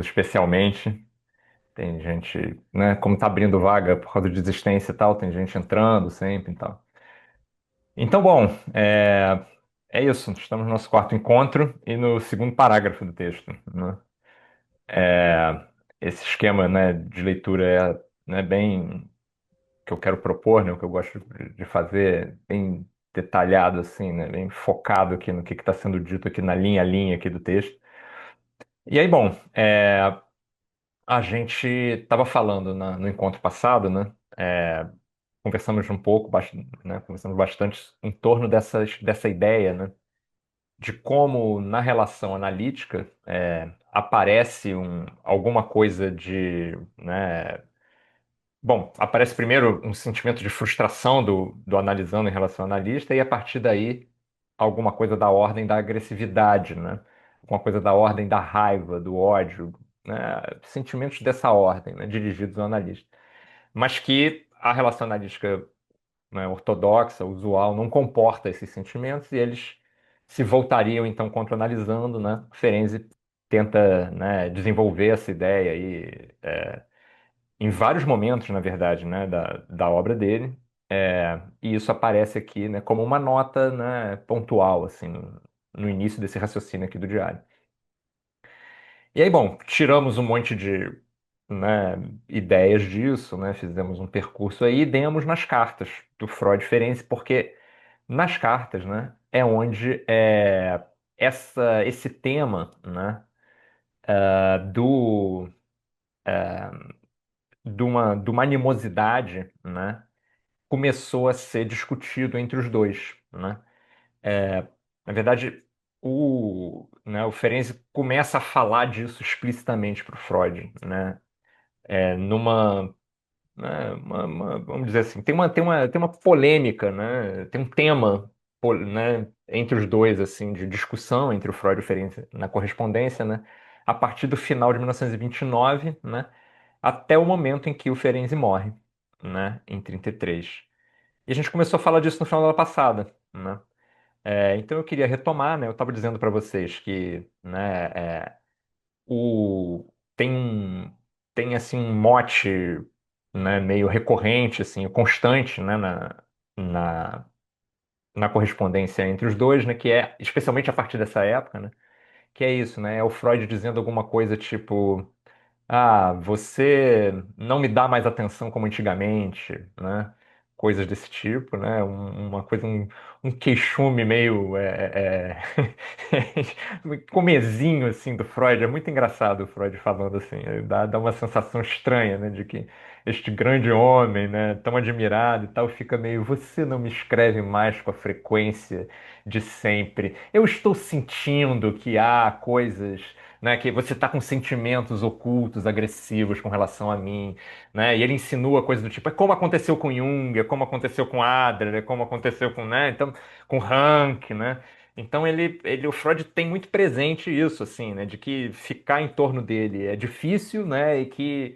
especialmente. Tem gente, né, como tá abrindo vaga por causa de desistência e tal, tem gente entrando sempre e tal. Então, bom, é isso. Estamos no nosso quarto encontro e no segundo parágrafo do texto, né? É, esse esquema, né, de leitura né, bem que eu quero propor, né, o que eu gosto de fazer, bem detalhado assim, né, bem focado aqui no que está sendo dito aqui na linha a linha aqui do texto. E aí, bom, a gente estava falando no encontro passado, né? Conversamos um pouco, né, conversamos bastante em torno dessa ideia, né, de como na relação analítica aparece alguma coisa de, né, bom, aparece primeiro um sentimento de frustração do analisando em relação ao analista e a partir daí alguma coisa da ordem da agressividade, né, alguma coisa da ordem da raiva, do ódio, né, sentimentos dessa ordem, né, dirigidos ao analista, mas que a relação analítica, né, ortodoxa, usual, não comporta esses sentimentos e eles se voltariam então contra o analisando, né? Ferenczi tenta, né, desenvolver essa ideia aí em vários momentos, na verdade, né, da obra dele. E isso aparece aqui, né, como uma nota, né, pontual, assim, no início desse raciocínio aqui do diário. E aí, bom, tiramos um monte de, né, ideias disso, né, fizemos um percurso aí e demos nas cartas do Freud Ferenczi, porque nas cartas, né, é onde esse tema, né, do, de uma animosidade, né, começou a ser discutido entre os dois, né. Na verdade, o Ferenczi começa a falar disso explicitamente para o Freud, né, numa, né, vamos dizer assim, tem uma polêmica, né? Tem um tema, né, entre os dois, assim, de discussão entre o Freud e o Ferenczi na correspondência, né? A partir do final de 1929, né? Até o momento em que o Ferenczi morre, né? Em 33. E a gente começou a falar disso no final da aula passada, né? Então eu queria retomar, né? Eu estava dizendo para vocês que, né, tem tem assim um mote, né, meio recorrente, assim, constante, né, na, na correspondência entre os dois, né, que é especialmente a partir dessa época, né, que é isso, né, é o Freud dizendo alguma coisa tipo você não me dá mais atenção como antigamente, né? Coisas desse tipo, né? Uma coisa, um queixume meio comezinho assim do Freud. É muito engraçado o Freud falando assim. Dá uma sensação estranha, né? De que este grande homem, né? Tão admirado e tal, fica meio. Você não me escreve mais com a frequência de sempre. Eu estou sentindo que há coisas, né, que você está com sentimentos ocultos, agressivos com relação a mim, né? E ele insinua coisas do tipo, é como aconteceu com Jung, é como aconteceu com Adler, é como aconteceu com, né, então, com Rank, né? Então o Freud tem muito presente isso, assim, né, de que ficar em torno dele é difícil, né, e que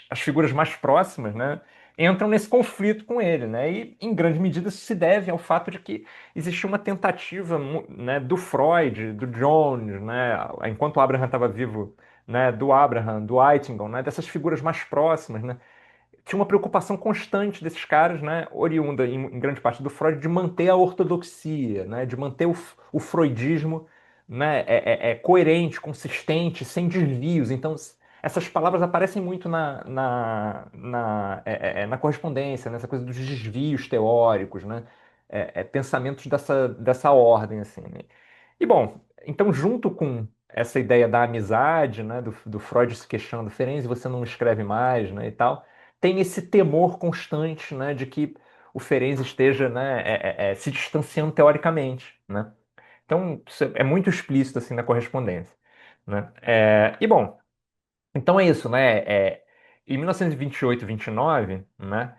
as figuras mais próximas, né, entram nesse conflito com ele, né? E em grande medida isso se deve ao fato de que existia uma tentativa, né, do Freud, do Jones, né, enquanto o Abraham estava vivo, né, do Abraham, do Eitingon, né, dessas figuras mais próximas, né, tinha uma preocupação constante desses caras, né, oriunda em grande parte do Freud, de manter a ortodoxia, né, de manter o freudismo, né, coerente, consistente, sem desvios. Então, essas palavras aparecem muito na correspondência, nessa coisa dos desvios teóricos, né, pensamentos dessa ordem, assim, né? E bom, então junto com essa ideia da amizade, né, do Freud se questionando, Ferenczi, você não escreve mais, né, e tal, tem esse temor constante, né, de que o Ferenczi esteja, né, se distanciando teoricamente, né? Então isso é muito explícito assim na correspondência, né? E bom, então é isso, né? Em 1928, 29, né?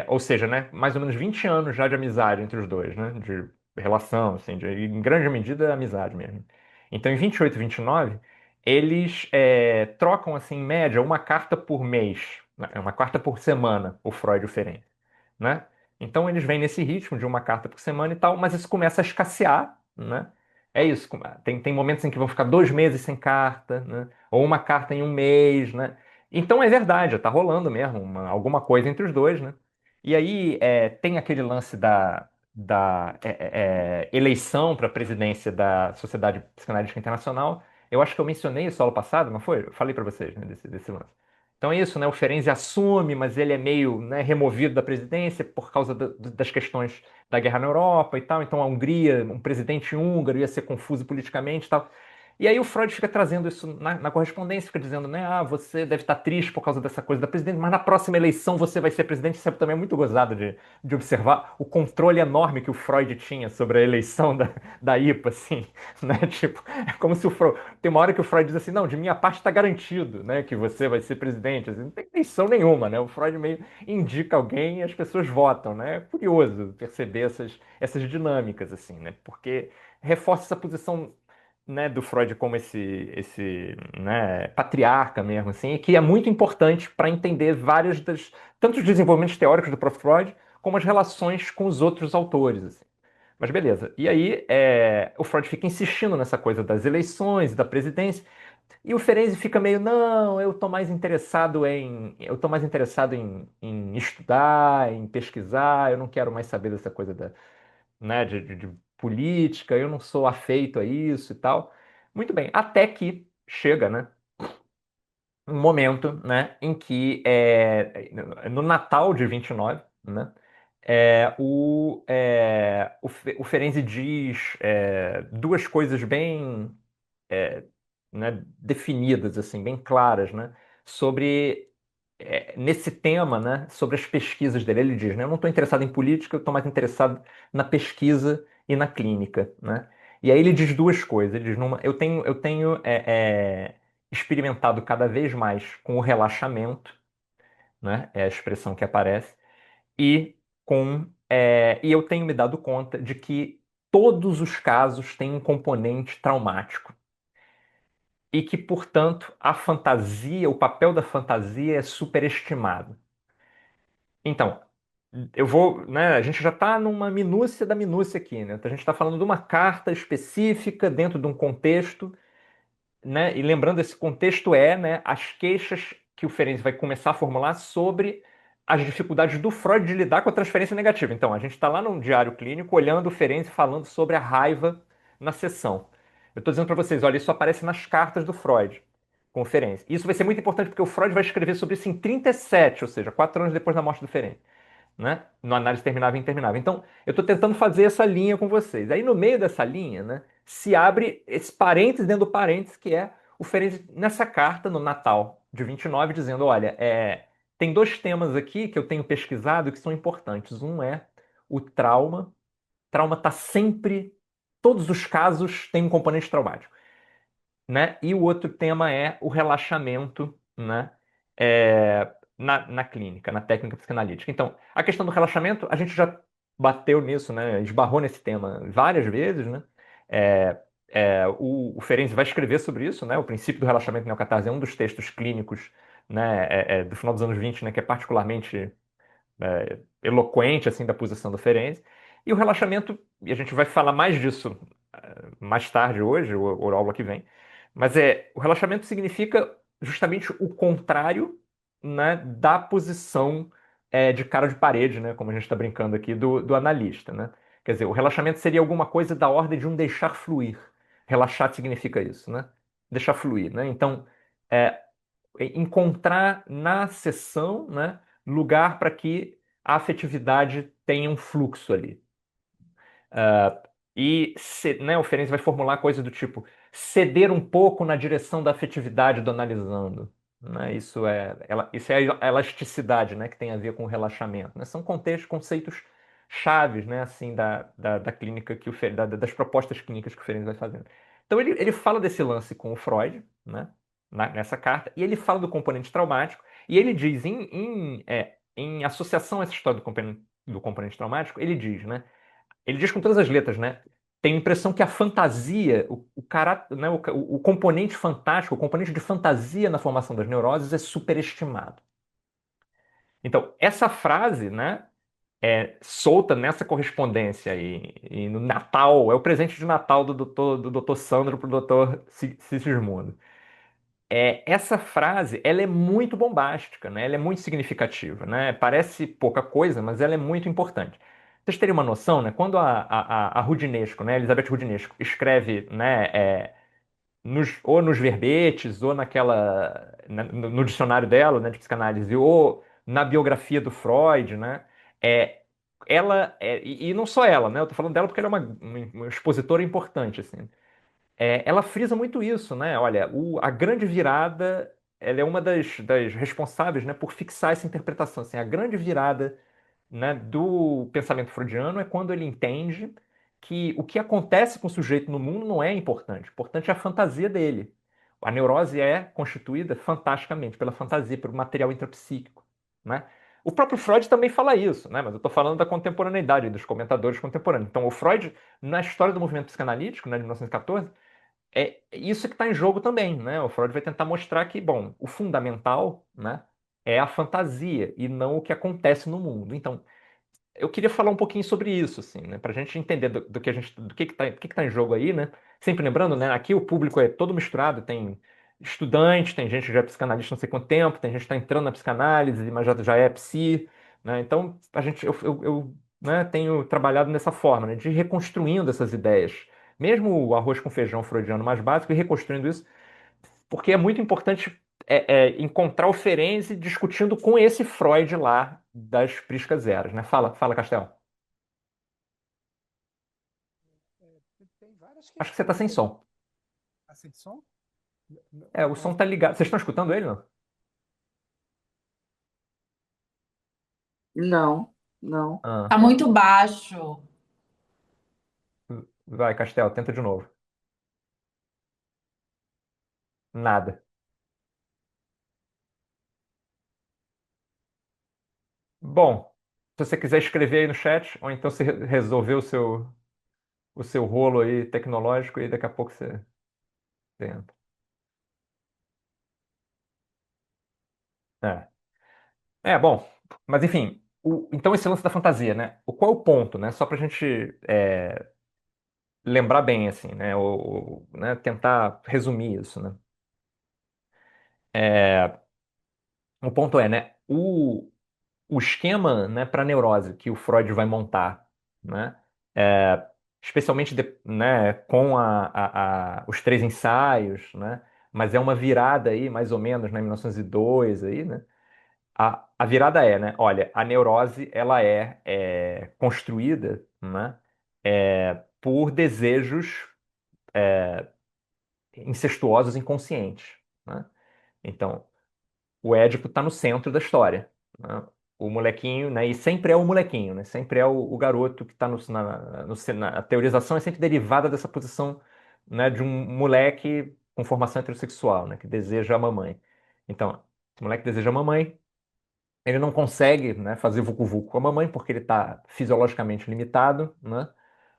Ou seja, né? Mais ou menos 20 anos já de amizade entre os dois, né? De relação, assim, em grande medida amizade mesmo. Então, em 28, 29, eles trocam, assim, em média, uma carta por mês, né? Uma carta por semana, o Freud e o Ferenczi, né? Então, eles vêm nesse ritmo de uma carta por semana e tal, mas isso começa a escassear, né? É isso. Tem momentos em que vão ficar 2 meses sem carta, né? Ou uma carta em um mês, né? Então é verdade, tá rolando mesmo alguma coisa entre os dois, né? E aí tem aquele lance da eleição para a presidência da Sociedade Psicanalítica Internacional. Eu acho que eu mencionei isso ano passado, não foi? Eu falei para vocês, né, desse lance. Então é isso, né? O Ferenczi assume, mas ele é meio, né, removido da presidência por causa das questões da guerra na Europa e tal. Então a Hungria, um presidente húngaro ia ser confuso politicamente e tal. E aí o Freud fica trazendo isso na correspondência, fica dizendo, né, você deve estar triste por causa dessa coisa da presidente, mas na próxima eleição você vai ser presidente. Isso é também muito gozado de observar o controle enorme que o Freud tinha sobre a eleição da IPA, assim, né? Tipo, é como se o Freud... Tem uma hora que o Freud diz assim, não, de minha parte está garantido, né, que você vai ser presidente. Assim, não tem eleição nenhuma, né? O Freud meio indica alguém e as pessoas votam, né? É curioso perceber essas dinâmicas, assim, né? Porque reforça essa posição, né, do Freud como esse né, patriarca mesmo, assim, que é muito importante para entender vários tanto os desenvolvimentos teóricos do próprio Freud, como as relações com os outros autores, assim. Mas beleza. E aí o Freud fica insistindo nessa coisa das eleições, da presidência, e o Ferenczi fica meio, não, eu tô mais interessado em estudar, em pesquisar, eu não quero mais saber dessa coisa né, de política, eu não sou afeito a isso e tal. Muito bem, até que chega, né, um momento, né, em que no Natal de 29, né, o Ferenczi diz duas coisas bem né, definidas, assim, bem claras, né, sobre nesse tema, né, sobre as pesquisas dele. Ele diz, né, eu não estou interessado em política, eu estou mais interessado na pesquisa e na clínica, né? E aí ele diz duas coisas. Ele diz, eu tenho experimentado cada vez mais com o relaxamento, né, é a expressão que aparece, e e eu tenho me dado conta de que todos os casos têm um componente traumático e que, portanto, a fantasia, o papel da fantasia é superestimado. Então, eu vou, né, a gente já está numa minúcia da minúcia aqui, né? A gente está falando de uma carta específica dentro de um contexto, né? E lembrando, esse contexto né, as queixas que o Ferenczi vai começar a formular sobre as dificuldades do Freud de lidar com a transferência negativa. Então, a gente está lá num diário clínico olhando o Ferenczi falando sobre a raiva na sessão. Eu estou dizendo para vocês, olha, isso aparece nas cartas do Freud, com o Ferenczi. Isso vai ser muito importante porque o Freud vai escrever sobre isso em 37, ou seja, 4 anos depois da morte do Ferenczi, né? No análise terminável e interminável. Então, eu estou tentando fazer essa linha com vocês. Aí, no meio dessa linha, né, se abre esse parênteses dentro do parênteses, que é o Ferenczi nessa carta, no Natal de 29, dizendo, olha, tem dois temas aqui que eu tenho pesquisado que são importantes. Um é o trauma. Trauma está sempre... Todos os casos têm um componente traumático, né? E o outro tema é o relaxamento, né? Na clínica, na técnica psicanalítica. Então, a questão do relaxamento, a gente já bateu nisso, né? Esbarrou nesse tema várias vezes, né? É, o Ferenczi vai escrever sobre isso, né? O princípio do relaxamento neocatarse é um dos textos clínicos, né? Do final dos anos 20, né? Que é particularmente eloquente assim da posição do Ferenczi. E o relaxamento, e a gente vai falar mais disso mais tarde hoje, ou aula que vem, mas o relaxamento significa justamente o contrário, né, da posição de cara de parede, né, como a gente está brincando aqui, do analista. Né? Quer dizer, o relaxamento seria alguma coisa da ordem de um deixar fluir. Relaxar significa isso, né? Deixar fluir. Né? Então, é, encontrar na sessão, né, lugar para que a afetividade tenha um fluxo ali. Né, o Ferenczi vai formular coisa do tipo ceder um pouco na direção da afetividade do analisando. Né? Isso é a elasticidade, né, que tem a ver com o relaxamento. Né? São conceitos chaves, né, assim, da clínica das propostas clínicas que o Ferenczi vai fazendo. Então ele fala desse lance com o Freud, né, nessa carta, e ele fala do componente traumático, e ele diz, em associação a essa história do componente traumático, ele diz, né, ele diz com todas as letras, né? Tem a impressão que a fantasia, né, o componente fantástico, o componente de fantasia na formação das neuroses é superestimado. Então, essa frase, né, solta nessa correspondência e no Natal, é o presente de Natal do doutor Sandro para o doutor Sigismundo. Essa frase, ela é muito bombástica, né? Ela é muito significativa, né? Parece pouca coisa, mas ela é muito importante. Vocês terem uma noção, né? Quando a Rudinesco, né? Elizabeth Rudinesco escreve, né? Ou nos verbetes, ou no dicionário dela, né, de psicanálise, ou na biografia do Freud, né? É, e não só ela, né? Eu tô falando dela porque ela é uma expositora importante, assim. Ela frisa muito isso, né? Olha, a grande virada, ela é uma das responsáveis, né, por fixar essa interpretação. Assim, a grande virada, né, do pensamento freudiano é quando ele entende que o que acontece com o sujeito no mundo não é importante. Importante é a fantasia dele. A neurose é constituída fantasticamente pela fantasia, pelo material intrapsíquico, né? O próprio Freud também fala isso, né? Mas eu estou falando da contemporaneidade, dos comentadores contemporâneos. Então, o Freud, na história do movimento psicanalítico, né, de 1914, isso que está em jogo também, né? O Freud vai tentar mostrar que, bom, o fundamental, né, é a fantasia e não o que acontece no mundo. Então, eu queria falar um pouquinho sobre isso, assim, né, para a gente entender do que tá em jogo aí, né? Sempre lembrando, né? Aqui o público é todo misturado, tem estudante, tem gente que já é psicanalista não sei quanto tempo, tem gente que está entrando na psicanálise, mas já é psi, né? Então, né, tenho trabalhado dessa forma, né, de ir reconstruindo essas ideias, mesmo o arroz com feijão freudiano mais básico, e reconstruindo isso, porque é muito importante encontrar o Ferenczi discutindo com esse Freud lá das Priscas Eras, né? Fala, Castel. Tem várias Acho que você está questões sem que a gente. som. Assim, de som? O som Nossa, tá ligado. Vocês estão escutando ele, não? Não, não. Ah, Tá muito baixo. vai, Castel, tenta de novo. Nada. Bom, se você quiser escrever aí no chat, ou então você resolver o seu rolo aí tecnológico e daqui a pouco você tenta. É. Bom, mas enfim, então esse lance da fantasia, né? Qual é o ponto, né? Só pra gente lembrar bem, assim, né? Né? Tentar resumir isso, né? É, o ponto é, né? O esquema, né, para neurose que o Freud vai montar, né? é, Especialmente né, com os três ensaios, né? Mas é uma virada aí, mais ou menos, né, em 1902 aí, né? A virada né? Olha, a neurose ela é construída, né? Por desejos incestuosos inconscientes, né? Então, o Édipo está no centro da história, né? O molequinho, né? E sempre é o molequinho, né? Sempre é o garoto que está a teorização é sempre derivada dessa posição, né? De um moleque com formação heterossexual, né? Que deseja a mamãe. Então, esse moleque deseja a mamãe, ele não consegue, né, fazer vucu-vucu com a mamãe porque ele está fisiologicamente limitado, né?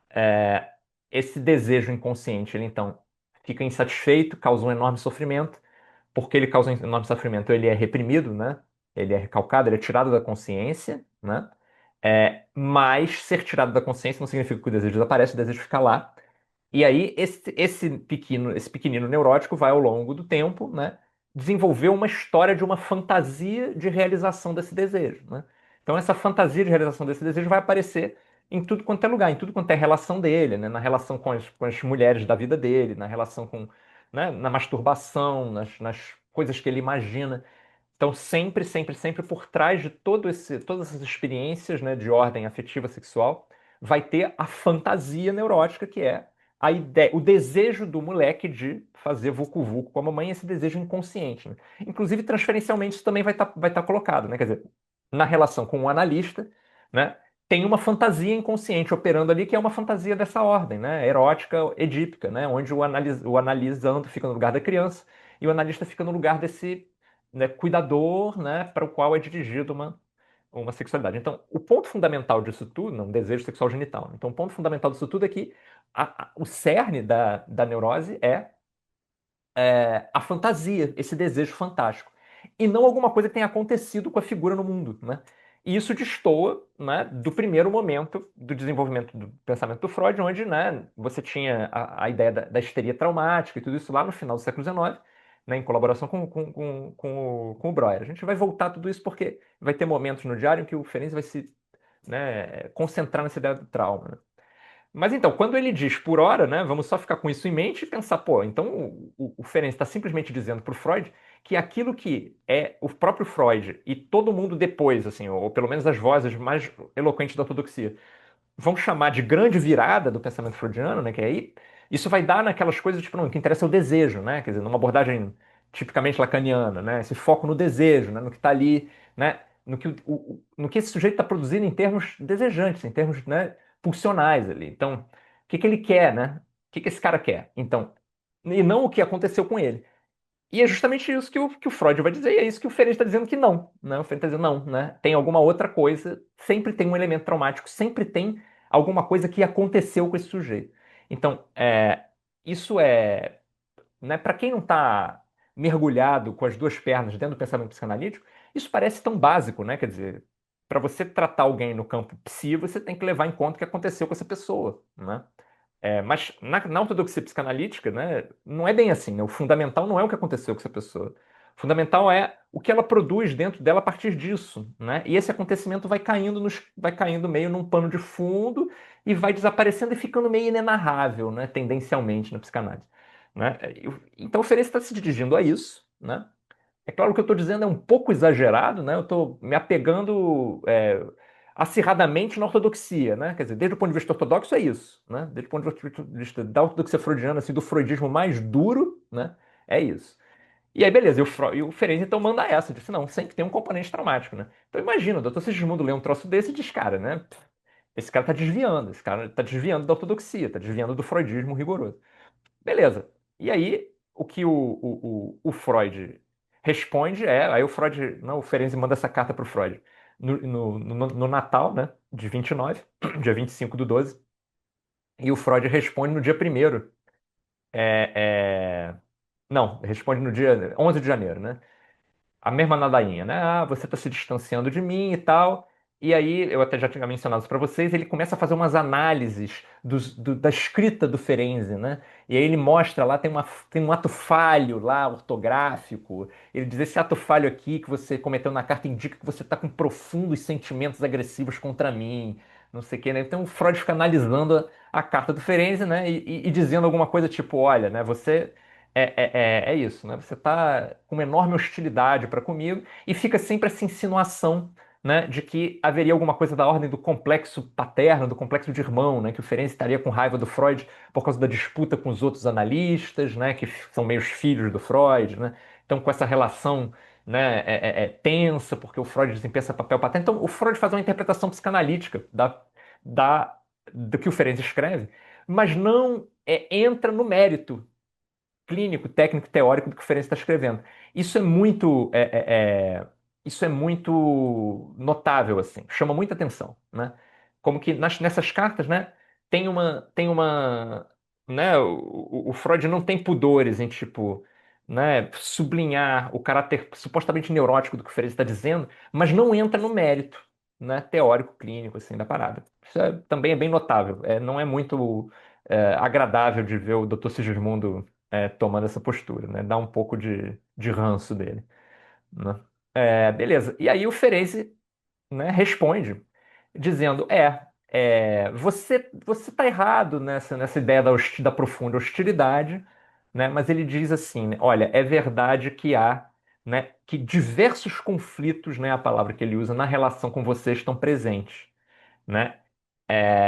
É, Esse desejo inconsciente, ele então fica insatisfeito, causa um enorme sofrimento. Porque ele causa um enorme sofrimento, ele é reprimido, né? Ele é recalcado, ele é tirado da consciência, né? Mas ser tirado da consciência não significa que o desejo desaparece, o desejo fica lá. E aí, esse pequenino neurótico vai, ao longo do tempo, né, desenvolver uma história de uma fantasia de realização desse desejo, né? Então, essa fantasia de realização desse desejo vai aparecer em tudo quanto é lugar, em tudo quanto é relação dele, né? Na relação com as mulheres da vida dele, na relação com, né, na masturbação, nas coisas que ele imagina. Então, sempre, sempre, sempre por trás de todas essas experiências, né, de ordem afetiva sexual, vai ter a fantasia neurótica, que é a ideia, o desejo do moleque de fazer vucu-vucu com a mamãe, esse desejo inconsciente, né? Inclusive, transferencialmente, isso também vai tá colocado, né? Quer dizer, na relação com o analista, né, tem uma fantasia inconsciente operando ali, que é uma fantasia dessa ordem, né? Erótica, edípica, né? Onde o analisando fica no lugar da criança e o analista fica no lugar desse, né, cuidador, né, para o qual é dirigida uma sexualidade. Então, o ponto fundamental disso tudo, não, desejo sexual genital, né? Então, o ponto fundamental disso tudo é que o cerne da neurose é a fantasia, esse desejo fantástico. E não alguma coisa que tenha acontecido com a figura no mundo, né? E isso destoa, né, do primeiro momento do desenvolvimento do pensamento do Freud, onde, né, você tinha a ideia da histeria traumática e tudo isso lá no final do século XIX, né, em colaboração com o Breuer. A gente vai voltar a tudo isso porque vai ter momentos no diário em que o Ferenczi vai se, né, concentrar nessa ideia do trauma, né? Mas então, quando ele diz por hora, né, vamos só ficar com isso em mente e pensar, pô, então o Ferenczi está simplesmente dizendo para o Freud que aquilo que é o próprio Freud e todo mundo depois, assim, ou pelo menos as vozes mais eloquentes da ortodoxia, vão chamar de grande virada do pensamento freudiano, né? Que aí isso vai dar naquelas coisas, tipo, não, o que interessa é o desejo, né? Quer dizer, numa abordagem tipicamente lacaniana, né? Esse foco no desejo, né? No que está ali, né? No que, no que esse sujeito está produzindo em termos desejantes, em termos, né, pulsionais ali. Então, o que que ele quer, né? O que que esse cara quer? Então, e não o que aconteceu com ele. E é justamente isso que o Freud vai dizer, e é isso que o Ferenczi está dizendo que não, né? O Ferenczi está dizendo não, né? Tem alguma outra coisa, sempre tem um elemento traumático, sempre tem alguma coisa que aconteceu com esse sujeito. Então, isso é, né, para quem não está mergulhado com as duas pernas dentro do pensamento psicanalítico, isso parece tão básico, né? Quer dizer, para você tratar alguém no campo psi, você tem que levar em conta o que aconteceu com essa pessoa, né? Mas na ortodoxia psicanalítica, né, não é bem assim, né? O fundamental não é o que aconteceu com essa pessoa. O fundamental é o que ela produz dentro dela a partir disso, né? E esse acontecimento vai caindo meio num pano de fundo e vai desaparecendo e ficando meio inenarrável, né? Tendencialmente na psicanálise, né? Então o Ferenczi está se dirigindo a isso, né? É claro que eu estou dizendo é um pouco exagerado, né? Eu estou me apegando acirradamente na ortodoxia, né? Quer dizer, desde o ponto de vista ortodoxo é isso, né? Desde o ponto de vista da ortodoxia freudiana, assim, do freudismo mais duro, né? É isso. E aí, beleza, e o Ferenczi então manda essa, disse, não, sempre tem um componente traumático, né? Então imagina, o Dr. Sigismundo lê um troço desse e diz, cara, né? Esse cara tá desviando, esse cara tá desviando da ortodoxia, tá desviando do freudismo rigoroso. Beleza. E aí, o que o Freud responde aí o Freud, não, o Ferenczi manda essa carta para o Freud no Natal, né, de 29, dia 25/12, e o Freud responde no dia primeiro. É, não, responde no dia 11 de janeiro, né? A mesma ladainha, né? Ah, você está se distanciando de mim e tal. E aí, eu até já tinha mencionado isso para vocês, ele começa a fazer umas análises da escrita do Ferenczi, né? E aí ele mostra lá, tem um ato falho lá, ortográfico. Ele diz, esse ato falho aqui que você cometeu na carta indica que você está com profundos sentimentos agressivos contra mim, não sei o quê, né? Então o Freud fica analisando a carta do Ferenczi, né? E dizendo alguma coisa tipo, olha, né? Você é isso, né? Você está com uma enorme hostilidade para comigo e fica sempre essa insinuação, né, de que haveria alguma coisa da ordem do complexo paterno, do complexo de irmão, né, que o Ferenczi estaria com raiva do Freud por causa da disputa com os outros analistas, né, que são meios filhos do Freud, né? Então com essa relação, né, tensa porque o Freud desempenha esse papel paterno. Então o Freud faz uma interpretação psicanalítica da, do que o Ferenczi escreve, mas não entra no mérito clínico, técnico, teórico do que o Ferenczi está escrevendo. Isso é muito, isso é muito notável, assim, chama muita atenção, né? Como que nessas cartas, né, né, o Freud não tem pudores em, tipo, né, sublinhar o caráter supostamente neurótico do que o Ferenczi está dizendo, mas não entra no mérito, né, teórico, clínico, assim, da parada. Isso também é bem notável. Não é muito agradável de ver o Dr. Sigismundo tomando essa postura, né? Dá um pouco de ranço dele, né? Beleza. E aí o Ferenczi, né, responde dizendo: você está errado nessa ideia da profunda hostilidade, né? Mas ele diz assim, né, olha, é verdade que há, né, que diversos conflitos, né, a palavra que ele usa, na relação com você estão presentes, né?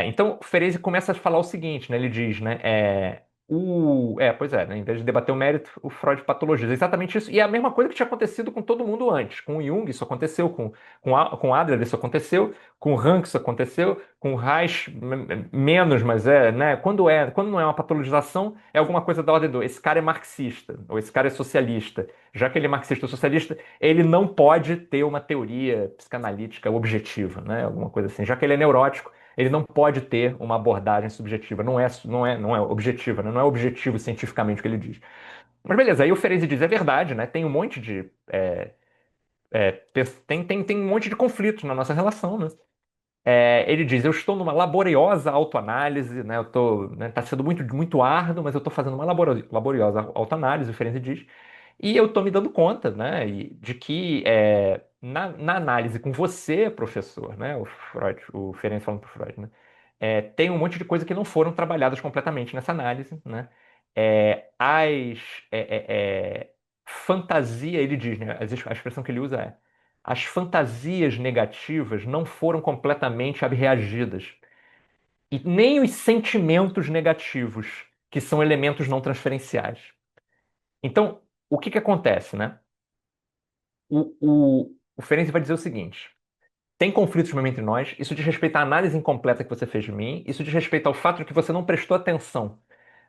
Então, o Ferezi começa a falar o seguinte, né? Ele diz, né? Pois é, né? Em vez de debater o mérito, o Freud patologiza. Exatamente isso. E é a mesma coisa que tinha acontecido com todo mundo antes. Com o Jung, isso aconteceu. Com Adler, isso aconteceu. Com o Rank, isso aconteceu. Com o Reich, menos, mas né? Quando não é uma patologização, é alguma coisa da ordem do esse cara é marxista, ou esse cara é socialista. Já que ele é marxista ou socialista, ele não pode ter uma teoria psicanalítica objetiva, né? Alguma coisa assim. Já que ele é neurótico, ele não pode ter uma abordagem subjetiva, não é objetiva, né? Não é objetivo cientificamente o que ele diz. Mas beleza, aí o Ferenczi diz, é verdade, né? Tem um monte tem um monte de conflitos na nossa relação, né? Ele diz: eu estou numa laboriosa autoanálise, né? Eu tô, né, tá sendo muito árduo, mas eu estou fazendo uma laboriosa autoanálise, o Ferenczi diz, e eu estou me dando conta, né, de que na análise com você, professor, né, o Ferenczi falando para o Freud, né, tem um monte de coisa que não foram trabalhadas completamente nessa análise, né? As fantasia, ele diz, né, a expressão que ele usa é: as fantasias negativas não foram completamente abreagidas. E nem os sentimentos negativos, que são elementos não transferenciais. Então, o que que acontece, né? O Ferenczi vai dizer o seguinte: tem conflitos mesmo entre nós, isso diz respeito à análise incompleta que você fez de mim, isso diz respeito ao fato de que você não prestou atenção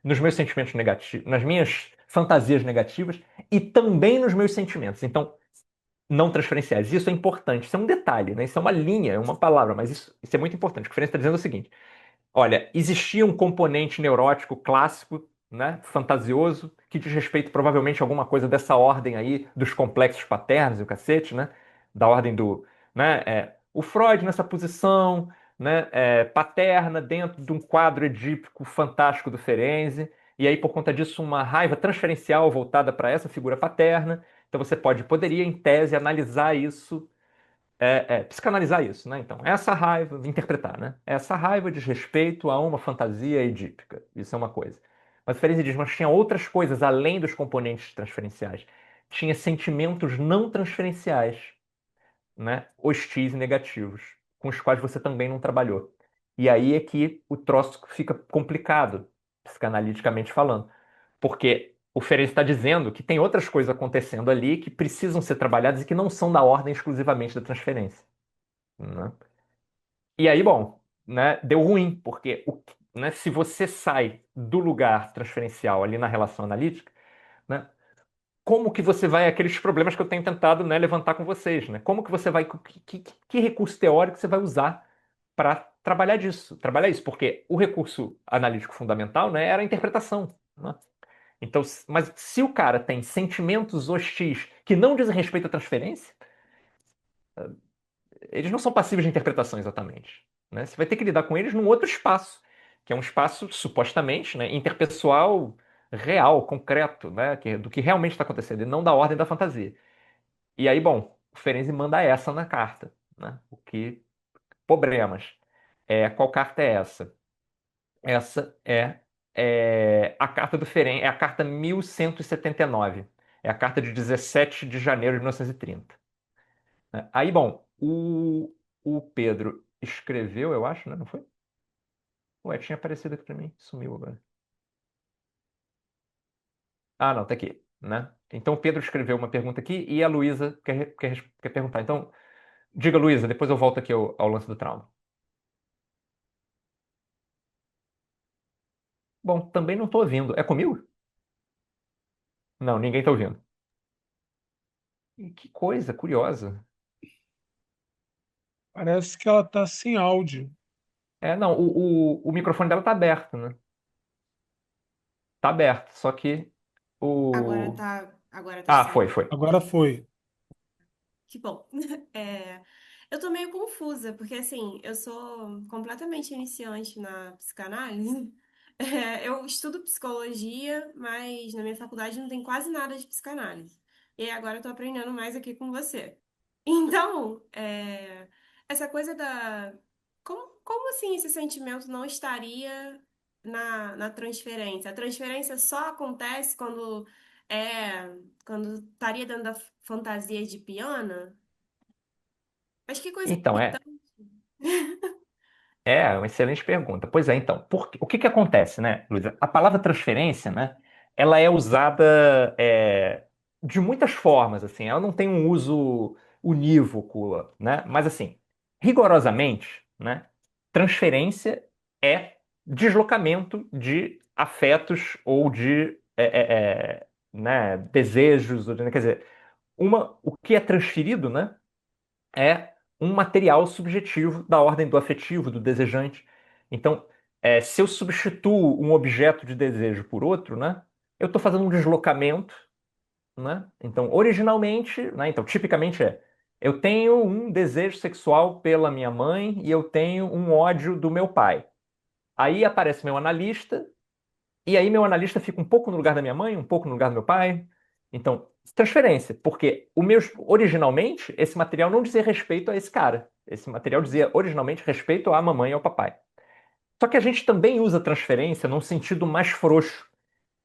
nos meus sentimentos negativos, nas minhas fantasias negativas e também nos meus sentimentos. Então, não transferenciais. Isso é importante, isso é um detalhe, né? Isso é uma linha, é uma palavra, mas isso é muito importante. O que o Ferenczi está dizendo é o seguinte: olha, existia um componente neurótico clássico, né, fantasioso, que diz respeito provavelmente a alguma coisa dessa ordem aí dos complexos paternos e o cacete, né, da ordem do, né, o Freud nessa posição, né, paterna dentro de um quadro edípico fantástico do Ferenczi, e aí por conta disso uma raiva transferencial voltada para essa figura paterna. Então você poderia em tese analisar isso, psicanalizar isso, né? Então, essa raiva, interpretar, né? Essa raiva diz respeito a uma fantasia edípica. Isso é uma coisa. Mas Ferenczi diz, mas tinha outras coisas além dos componentes transferenciais. Tinha sentimentos não transferenciais, né? Hostis e negativos, com os quais você também não trabalhou. E aí é que o troço fica complicado, psicanaliticamente falando. Porque o Ferenczi está dizendo que tem outras coisas acontecendo ali que precisam ser trabalhadas e que não são da ordem exclusivamente da transferência, né? E aí, bom, né, deu ruim, porque né, se você sai do lugar transferencial ali na relação analítica, né, como que você vai, aqueles problemas que eu tenho tentado, né, levantar com vocês, né? Como que você vai, que recurso teórico você vai usar para trabalhar isso? Porque o recurso analítico fundamental, né, era a interpretação, né? Então, mas se o cara tem sentimentos hostis que não dizem respeito à transferência, eles não são passíveis de interpretação exatamente, né? Você vai ter que lidar com eles num outro espaço, que é um espaço supostamente, né, interpessoal, real, concreto, né, do que realmente está acontecendo, e não da ordem da fantasia. E aí, bom, o Ferenczi manda essa na carta, né? O que problemas. Qual carta é essa? Essa a carta do Ferenczi, é a carta 1179. É a carta de 17 de janeiro de 1930, né? Aí, bom, o Pedro escreveu, eu acho, né? Não foi? Ué, tinha aparecido aqui pra mim. Sumiu agora. Ah, não, tá aqui, né? Então o Pedro escreveu uma pergunta aqui e a Luísa quer perguntar. Então, diga, Luísa, depois eu volto aqui ao lance do trauma. Bom, também não tô ouvindo. É comigo? Não, ninguém tá ouvindo. Que coisa curiosa. Parece que ela tá sem áudio. Não, o microfone dela tá aberto, né? Tá aberto, só que o. Agora tá Ah, foi, certo. foi. Agora foi. Que bom. É, eu tô meio confusa, porque assim, eu sou completamente iniciante na psicanálise. Eu estudo psicologia, mas na minha faculdade não tem quase nada de psicanálise. E aí agora eu tô aprendendo mais aqui com você. Então, essa coisa da. Como assim esse sentimento não estaria na transferência? A transferência só acontece quando estaria dentro da fantasia de piano? Mas que coisa Então, irritante. uma excelente pergunta. Pois é, então, o que que acontece, né, Luísa? A palavra transferência, né, ela é usada de muitas formas, assim, ela não tem um uso unívoco, né, mas assim, rigorosamente, né, transferência é deslocamento de afetos ou de né, desejos, quer dizer, o que é transferido, né, é um material subjetivo da ordem do afetivo, do desejante. Então, se eu substituo um objeto de desejo por outro, né, eu estou fazendo um deslocamento, né? Então, originalmente, né, então, tipicamente eu tenho um desejo sexual pela minha mãe e eu tenho um ódio do meu pai. Aí aparece meu analista, e aí meu analista fica um pouco no lugar da minha mãe, um pouco no lugar do meu pai. Então, transferência, porque originalmente esse material não dizia respeito a esse cara. Esse material dizia originalmente respeito à mamãe e ao papai. Só que a gente também usa transferência num sentido mais frouxo,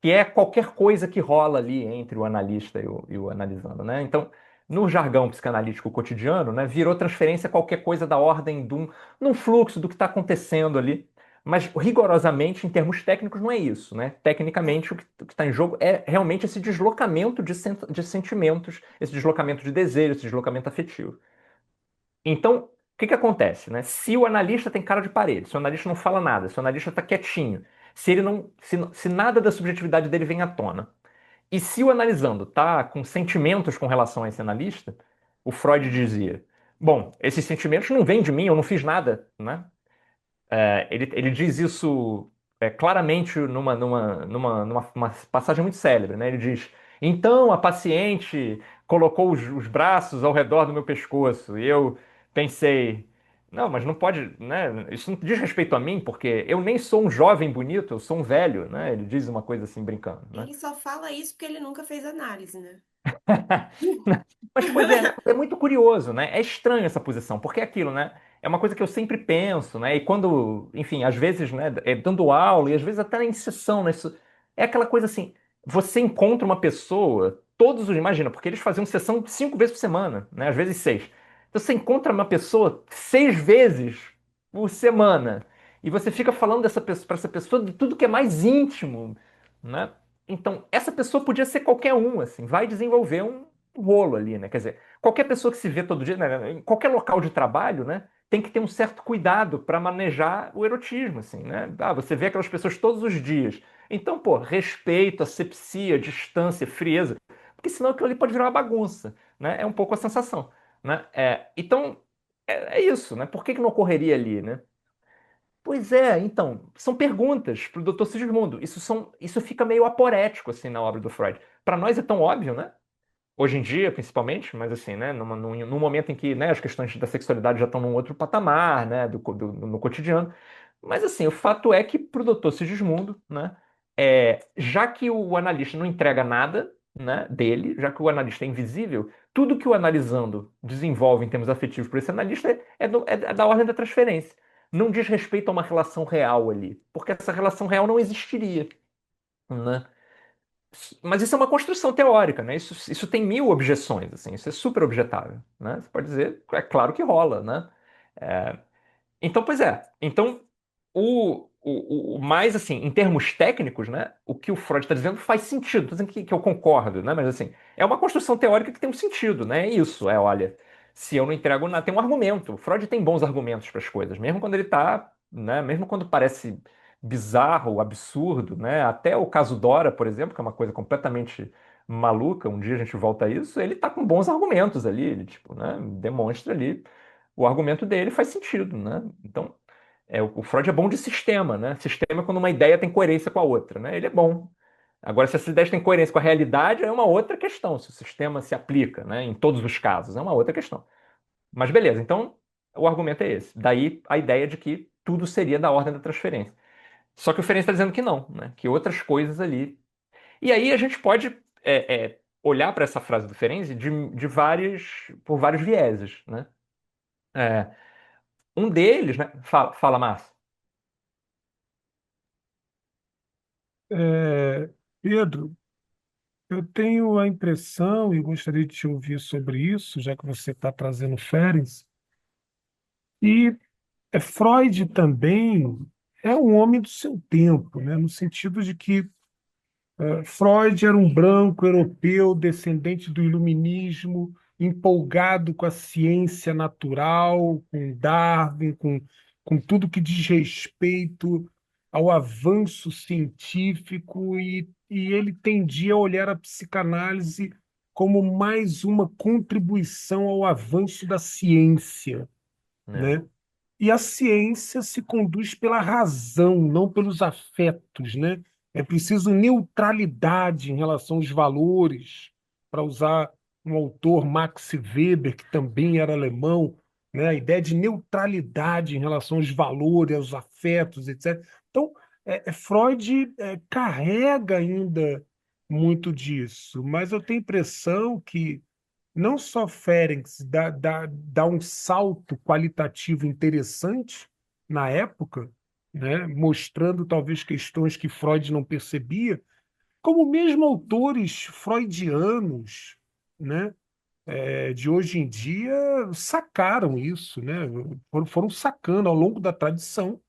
que é qualquer coisa que rola ali entre o analista e o analisando, né? Então, no jargão psicanalítico cotidiano, né, virou transferência qualquer coisa da ordem de num fluxo do que está acontecendo ali. Mas rigorosamente, em termos técnicos, não é isso, né? Tecnicamente, o que está em jogo é realmente esse deslocamento de sentimentos, esse deslocamento de desejo, esse deslocamento afetivo. Então, o que que acontece, né? Se o analista tem cara de parede, se o analista não fala nada, se o analista está quietinho, se ele não, se nada da subjetividade dele vem à tona, e se o analisando tá com sentimentos com relação a esse analista, o Freud dizia: bom, esses sentimentos não vêm de mim, eu não fiz nada, né? Ele diz isso claramente numa uma passagem muito célebre, né? Ele diz: então a paciente colocou os braços ao redor do meu pescoço e eu pensei, não, mas não pode, né? Isso não diz respeito a mim, porque eu nem sou um jovem bonito, eu sou um velho, né? Ele diz uma coisa assim brincando, né? Ele só fala isso porque ele nunca fez análise, né? Mas, pois é, é muito curioso, né? É estranho essa posição, porque é aquilo, né? É uma coisa que eu sempre penso, né? E quando, enfim, às vezes, né, dando aula, e às vezes até em sessão, né? É aquela coisa assim, você encontra uma pessoa, imagina, porque eles faziam sessão 5 vezes por semana, né? Às vezes 6. Então você encontra uma pessoa 6 vezes por semana, e você fica falando dessa pessoa, para essa pessoa de tudo que é mais íntimo, né? Então, essa pessoa podia ser qualquer um, assim, vai desenvolver um rolo ali, né? Quer dizer, qualquer pessoa que se vê todo dia, né, em qualquer local de trabalho, né, tem que ter um certo cuidado para manejar o erotismo, assim, né? Ah, você vê aquelas pessoas todos os dias. Então, pô, respeito, asepsia, distância, frieza, porque senão aquilo ali pode virar uma bagunça, né? É um pouco a sensação, né? Então, é isso, né? Por que que não ocorreria ali, né? Pois é, então, são perguntas para o Dr. Sigismundo. Isso fica meio aporético, assim, na obra do Freud. Para nós é tão óbvio, né? Hoje em dia, principalmente, mas assim, né, num momento em que, né, as questões da sexualidade já estão num outro patamar, né, no cotidiano. Mas assim, o fato é que para o Dr. Sigismundo, né, já que o analista não entrega nada, né, dele, já que o analista é invisível, tudo que o analisando desenvolve em termos afetivos por esse analista é da ordem da transferência. Não diz respeito a uma relação real ali, porque essa relação real não existiria, né? Mas isso é uma construção teórica, né? Isso tem mil objeções, assim, isso é super objetável, né? Você pode dizer, é claro que rola, né? É, então, pois é. Então, o mais, assim, em termos técnicos, né? O que o Freud está dizendo faz sentido. Estou dizendo que eu concordo, né? Mas, assim, é uma construção teórica que tem um sentido, né? É isso, olha, se eu não entrego nada, tem um argumento. O Freud tem bons argumentos para as coisas, mesmo quando ele está, né? Mesmo quando parece bizarro, absurdo, né? Até o caso Dora, por exemplo, que é uma coisa completamente maluca, um dia a gente volta a isso, ele está com bons argumentos ali, ele, tipo, né? Demonstra ali o argumento dele faz sentido, né? Então, o Freud é bom de sistema, né? Sistema é quando uma ideia tem coerência com a outra, né? Ele é bom. Agora, se essa ideia tem coerência com a realidade, é uma outra questão. Se o sistema se aplica, né? Em todos os casos, é uma outra questão. Mas beleza, então o argumento é esse. Daí a ideia de que tudo seria da ordem da transferência. Só que o Ferenc está dizendo que não, né? Que outras coisas ali. E aí a gente pode olhar para essa frase do Ferenc por vários vieses, né? É, um deles, né? Fala, Márcio. É, Pedro, eu tenho a impressão, e gostaria de te ouvir sobre isso, já que você está trazendo Ferenc, e Freud também é um homem do seu tempo, né? No sentido de que Freud era um branco europeu descendente do iluminismo, empolgado com a ciência natural, com Darwin, com tudo que diz respeito ao avanço científico, e ele tendia a olhar a psicanálise como mais uma contribuição ao avanço da ciência, Né? né? E a ciência se conduz pela razão, não pelos afetos, né? É preciso neutralidade em relação aos valores, para usar um autor, Max Weber, que também era alemão, né? A ideia de neutralidade em relação aos valores, aos afetos, etc. Então, Freud carrega ainda muito disso, mas eu tenho a impressão que não só Ferenc dá um salto qualitativo interessante na época, né, mostrando talvez questões que Freud não percebia, como mesmo autores freudianos, né, de hoje em dia sacaram isso, né, foram sacando ao longo da tradição,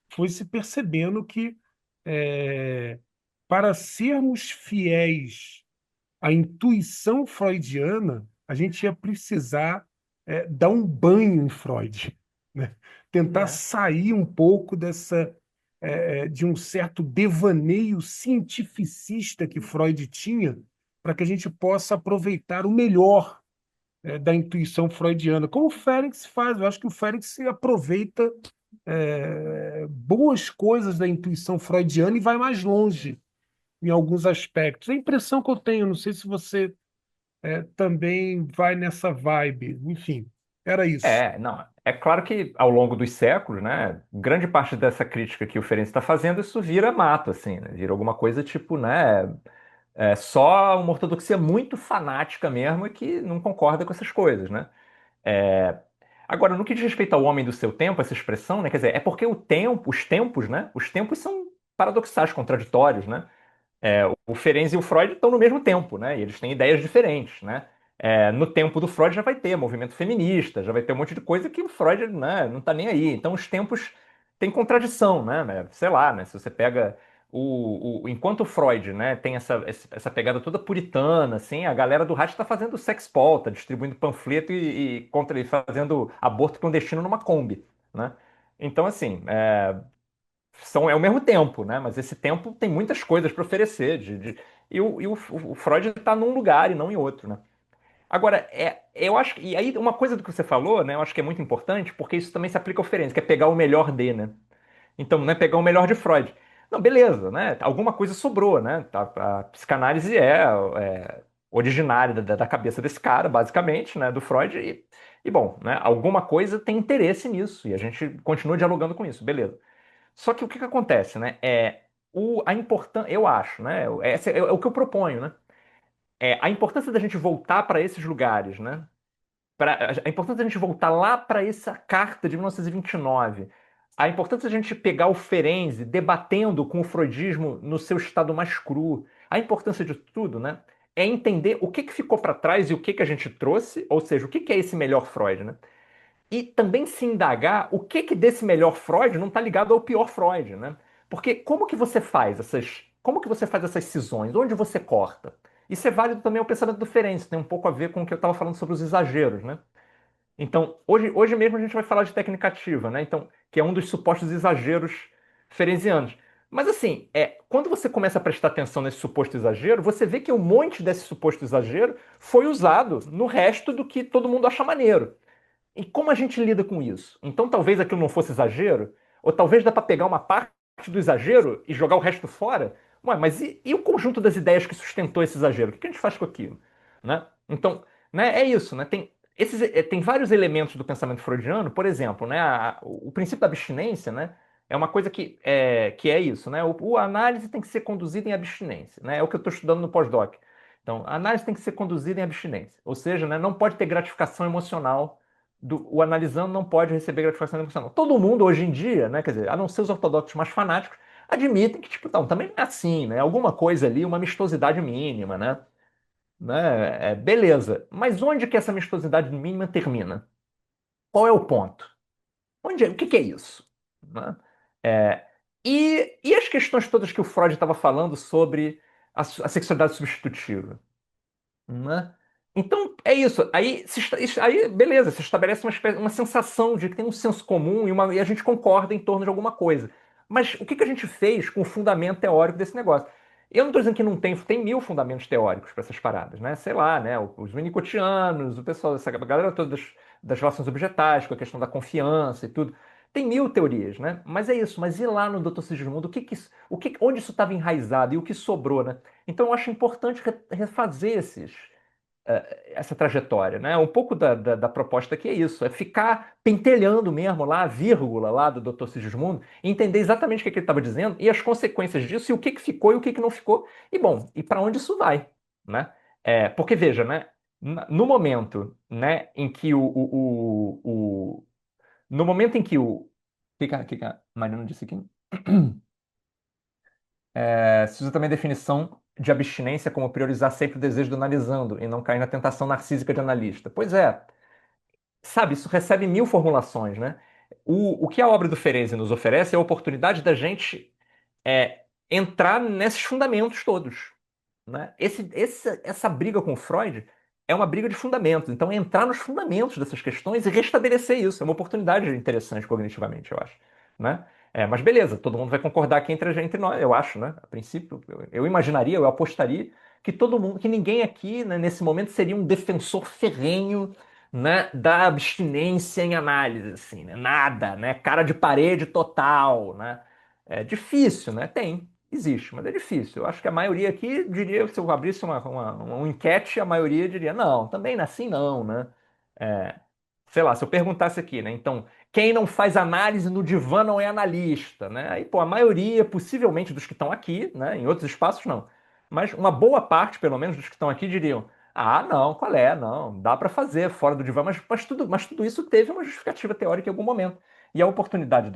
foi se percebendo que é, para sermos fiéis a intuição freudiana, a gente ia precisar dar um banho em Freud, né? Tentar É. sair um pouco de um certo devaneio cientificista que Freud tinha, para que a gente possa aproveitar o melhor da intuição freudiana, como o Félix faz. Eu acho que o Félix aproveita boas coisas da intuição freudiana e vai mais longe em alguns aspectos. A impressão que eu tenho, não sei se você também vai nessa vibe. Enfim, era isso. Não, é claro que ao longo dos séculos, né, grande parte dessa crítica que o Ferenczi está fazendo, isso vira mato, assim, né, vira alguma coisa tipo, né, só uma ortodoxia muito fanática mesmo e que não concorda com essas coisas, né. É, Agora, no que diz respeito ao homem do seu tempo, essa expressão, né, quer dizer, é porque os tempos, né, os tempos são paradoxais, contraditórios, né. O Ferenczi e o Freud estão no mesmo tempo, né? E eles têm ideias diferentes, né? No tempo do Freud já vai ter movimento feminista, já vai ter um monte de coisa que o Freud, né, não está nem aí. Então os tempos têm contradição, né? Sei lá, né? Se você pega enquanto o Freud, né, tem essa pegada toda puritana, assim, a galera do Reich está fazendo sexpol, tá distribuindo panfleto e fazendo aborto clandestino numa Kombi, né? Então, assim, é o mesmo tempo, né? Mas esse tempo tem muitas coisas para oferecer. O Freud está num lugar e não em outro, né? Agora, eu acho e aí uma coisa do que você falou, né? Eu acho que é muito importante, porque isso também se aplica ao Ferenczi, que é pegar o melhor de, né? Então, não é pegar o melhor de Freud. Não, beleza, né? Alguma coisa sobrou, né? A psicanálise é originária da cabeça desse cara, basicamente, né? Do Freud. Bom, né? Alguma coisa tem interesse nisso e a gente continua dialogando com isso, beleza. Só que o que que acontece, né? A importância, eu acho, né? Esse é o que eu proponho, né? A importância da gente voltar para esses lugares, né? A importância da gente voltar lá para essa carta de 1929, a importância da gente pegar o Ferenczi debatendo com o freudismo no seu estado mais cru, a importância de tudo, né? É entender o que que ficou para trás e o que que a gente trouxe, ou seja, o que que é esse melhor Freud, né? E também se indagar o que que desse melhor Freud não está ligado ao pior Freud, né? Porque como que você faz essas cisões? Onde você corta? Isso é válido também ao pensamento do Ferenczi, tem um pouco a ver com o que eu estava falando sobre os exageros, né? Então, hoje mesmo a gente vai falar de técnica ativa, né? Então, que é um dos supostos exageros ferencianos. Mas assim, quando você começa a prestar atenção nesse suposto exagero, você vê que um monte desse suposto exagero foi usado no resto do que todo mundo acha maneiro. E como a gente lida com isso? Então talvez aquilo não fosse exagero, ou talvez dá para pegar uma parte do exagero e jogar o resto fora. Ué, mas e o conjunto das ideias que sustentou esse exagero? O que a gente faz com aquilo? Né? Então, né, é isso. Né? Tem vários elementos do pensamento freudiano, por exemplo, né, o princípio da abstinência, né, é uma coisa que é isso. Né? A análise tem que ser conduzida em abstinência. Né? É o que eu estou estudando no pós-doc. Então, a análise tem que ser conduzida em abstinência. Ou seja, né, não pode ter gratificação emocional o analisando não pode receber gratificação emocional. Todo mundo hoje em dia, né, quer dizer, a não ser os ortodoxos mais fanáticos, admitem que, tipo, não, também não é assim, né? Alguma coisa ali, uma amistosidade mínima, né? Beleza. Mas onde que essa amistosidade mínima termina? Qual é o ponto? O que que é isso? Né? É, e as questões todas que o Freud estava falando sobre a sexualidade substitutiva? Né? Então, é isso. Aí, beleza, se estabelece uma sensação de que tem um senso comum e a gente concorda em torno de alguma coisa. Mas o que que a gente fez com o fundamento teórico desse negócio? Eu não estou dizendo que não tem mil fundamentos teóricos para essas paradas, né? Sei lá, né? Os winnicottianos, o pessoal, essa galera toda das relações objetais, com a questão da confiança e tudo. Tem mil teorias, né? Mas é isso. Mas e lá no Doutor Sigismundo, onde isso estava enraizado e o que sobrou, né? Então eu acho importante refazer essa trajetória, né? Um pouco da proposta aqui é isso, é ficar pentelhando mesmo lá a vírgula lá do Dr. Sigismundo, e entender exatamente o que ele estava dizendo e as consequências disso, e o que ficou e o que não ficou, e bom, e para onde isso vai, né? Porque veja, né? No momento, né, em que no momento em que o que a Mariana disse aqui? Se usa também a definição de abstinência como priorizar sempre o desejo do analisando e não cair na tentação narcísica de analista. Pois é, sabe, isso recebe mil formulações, né? O que a obra do Ferenczi nos oferece é a oportunidade da gente entrar nesses fundamentos todos, né? Essa briga com Freud é uma briga de fundamentos. Então, é entrar nos fundamentos dessas questões e restabelecer isso é uma oportunidade interessante cognitivamente, eu acho, né? Mas beleza, todo mundo vai concordar aqui entre nós, eu acho, né? A princípio, eu imaginaria, eu apostaria que todo mundo, que ninguém aqui, né, nesse momento seria um defensor ferrenho, né, da abstinência em análise, assim, né? Nada, né? Cara de parede total, né? É difícil, né? Existe, mas é difícil. Eu acho que a maioria aqui diria, se eu abrisse uma enquete, a maioria diria, não, também não é assim não, né? É, sei lá, se eu perguntasse aqui, né? Então, quem não faz análise no divã não é analista, né? Aí, pô, a maioria, possivelmente, dos que estão aqui, né? Em outros espaços, não. Mas uma boa parte, pelo menos, dos que estão aqui diriam, ah, não, qual é? Não, dá para fazer fora do divã, mas tudo isso teve uma justificativa teórica em algum momento. E a oportunidade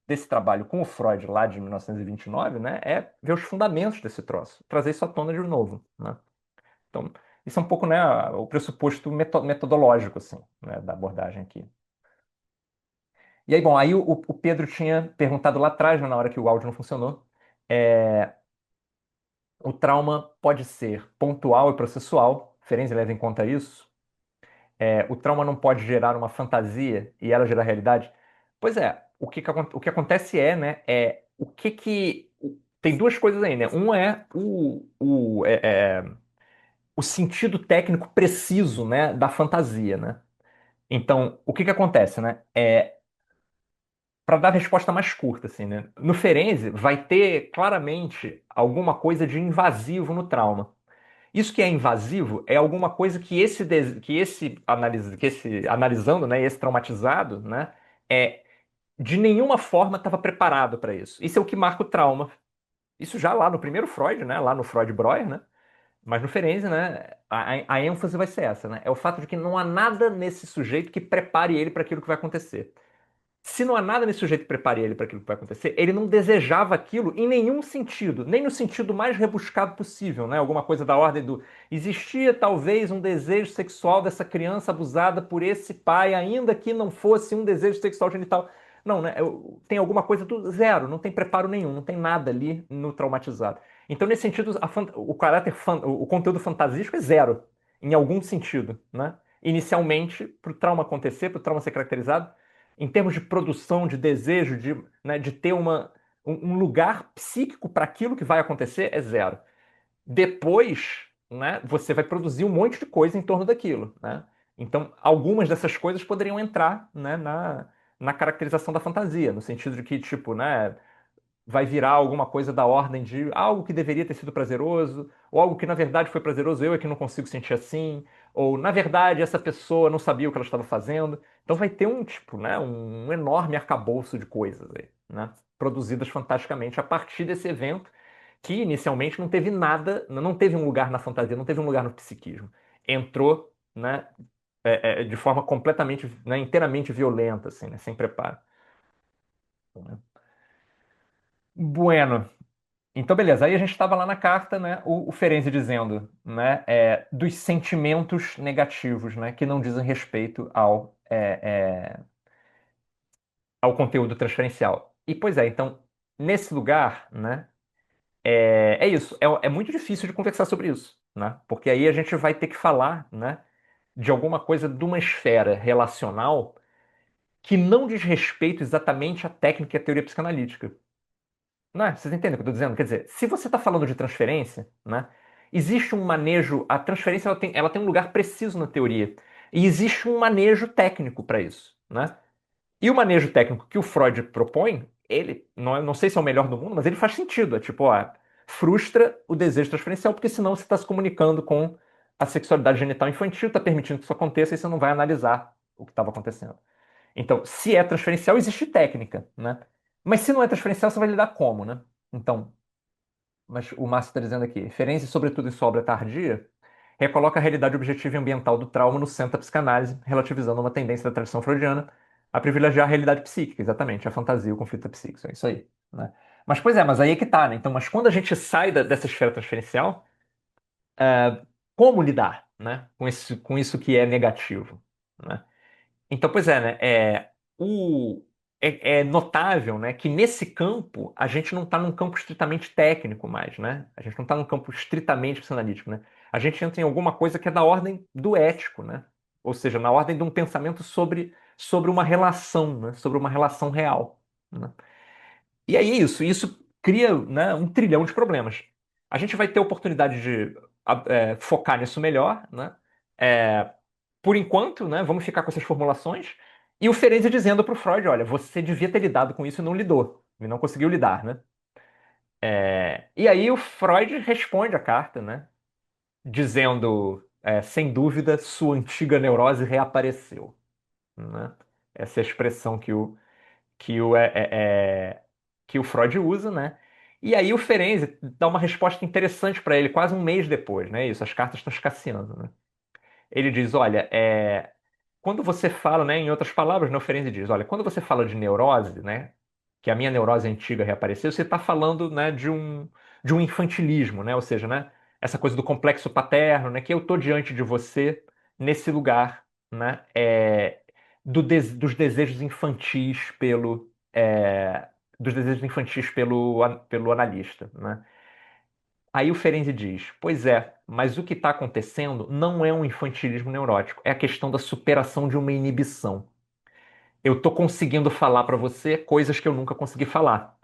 desse trabalho com o Freud lá de 1929, né, é ver os fundamentos desse troço, trazer isso à tona de novo, né? Então, isso é um pouco, né, o pressuposto metodológico, assim, né, da abordagem aqui. E aí, bom, aí o Pedro tinha perguntado lá atrás, né, na hora que o áudio não funcionou, é, o trauma pode ser pontual e processual, Ferenczi leva em conta isso. O trauma não pode gerar uma fantasia e ela gerar realidade. Pois é, o que acontece né, tem duas coisas aí, né? Um é o sentido técnico preciso, né, da fantasia, né? Então, o que acontece, né? Para dar a resposta mais curta, assim, né? No Ferenczi vai ter claramente alguma coisa de invasivo no trauma. Isso que é invasivo é alguma coisa que esse analisando, né, esse traumatizado, né, de nenhuma forma estava preparado para isso. Isso é o que marca o trauma. Isso já lá no primeiro Freud, né, lá no Freud-Breuer, né, mas no Ferenczi, né, a ênfase vai ser essa, né, é o fato de que não há nada nesse sujeito que prepare ele para aquilo que vai acontecer. Se não há nada nesse sujeito que prepare ele para aquilo que vai acontecer, ele não desejava aquilo em nenhum sentido, nem no sentido mais rebuscado possível, né? Alguma coisa da ordem do existia talvez um desejo sexual dessa criança abusada por esse pai, ainda que não fosse um desejo sexual genital. Não, né? Tem alguma coisa do zero, não tem preparo nenhum, não tem nada ali no traumatizado. Então, nesse sentido, o conteúdo fantasístico é zero, em algum sentido, né? Inicialmente, para o trauma acontecer, para o trauma ser caracterizado, em termos de produção, de desejo, né, de ter um lugar psíquico para aquilo que vai acontecer, é zero. Depois, né, você vai produzir um monte de coisa em torno daquilo, né? Então, algumas dessas coisas poderiam entrar, né, na caracterização da fantasia, no sentido de que, tipo, né, vai virar alguma coisa da ordem de algo que deveria ter sido prazeroso, ou algo que na verdade foi prazeroso, eu é que não consigo sentir assim, ou na verdade essa pessoa não sabia o que ela estava fazendo. Então vai ter um tipo, né, um enorme arcabouço de coisas aí, né, produzidas fantasticamente a partir desse evento que inicialmente não teve nada, não teve um lugar na fantasia, não teve um lugar no psiquismo. Entrou, né, de forma completamente, né, inteiramente violenta, assim, né, sem preparo. Bueno, então, beleza. Aí a gente estava lá na carta, né? O Ferenczi dizendo, né? Dos sentimentos negativos, né? Que não dizem respeito ao conteúdo transferencial. E, pois é, então, nesse lugar, né? É isso. É muito difícil de conversar sobre isso, né? Porque aí a gente vai ter que falar, né? De alguma coisa de uma esfera relacional que não diz respeito exatamente à técnica e à teoria psicanalítica. Não é? Vocês entendem o que eu estou dizendo? Quer dizer, se você está falando de transferência, né, existe um manejo. A transferência ela tem um lugar preciso na teoria. E existe um manejo técnico para isso. Né? E o manejo técnico que o Freud propõe, ele, não sei se é o melhor do mundo, mas ele faz sentido. É tipo, frustra o desejo transferencial, porque senão você está se comunicando com a sexualidade genital infantil está permitindo que isso aconteça e você não vai analisar o que estava acontecendo. Então, se é transferencial, existe técnica, né? Mas se não é transferencial, você vai lidar como, né? Então, mas o Márcio está dizendo aqui, Ferenczi, sobretudo em sua obra tardia, recoloca a realidade objetiva e ambiental do trauma no centro da psicanálise, relativizando uma tendência da tradição freudiana a privilegiar a realidade psíquica, exatamente, a fantasia, o conflito psíquico, é isso aí, né? Mas, pois é, mas aí é que tá, né? Então, mas quando a gente sai dessa esfera transferencial, como lidar, né, com isso que é negativo, né? Então, pois é, né? É notável, né, que nesse campo a gente não está num campo estritamente técnico mais, né? A gente não está num campo estritamente psicanalítico, né? A gente entra em alguma coisa que é da ordem do ético, né? Ou seja, na ordem de um pensamento sobre uma relação, né? Sobre uma relação real, né? E aí é isso cria, né, um trilhão de problemas. A gente vai ter oportunidade de focar nisso melhor, né? É, por enquanto, né, vamos ficar com essas formulações. E o Ferenczi dizendo para o Freud, olha, você devia ter lidado com isso e não lidou, e não conseguiu lidar, né? E aí o Freud responde a carta, né, dizendo, sem dúvida, sua antiga neurose reapareceu, né? Essa é a expressão que o, é, é, é, que o Freud usa, né? E aí o Ferenczi dá uma resposta interessante para ele, quase um mês depois, né? Isso, as cartas estão escasseando, né? Ele diz, olha, quando você fala, né, em outras palavras, né, o Ferenczi diz, olha, quando você fala de neurose, né, que a minha neurose antiga reapareceu, você está falando, né, de um infantilismo, né? Ou seja, né, essa coisa do complexo paterno, né, que eu estou diante de você nesse lugar, né, dos desejos infantis pelo analista, né? Aí o Ferenczi diz: pois é, mas o que está acontecendo não é um infantilismo neurótico, é a questão da superação de uma inibição. Eu estou conseguindo falar para você coisas que eu nunca consegui falar.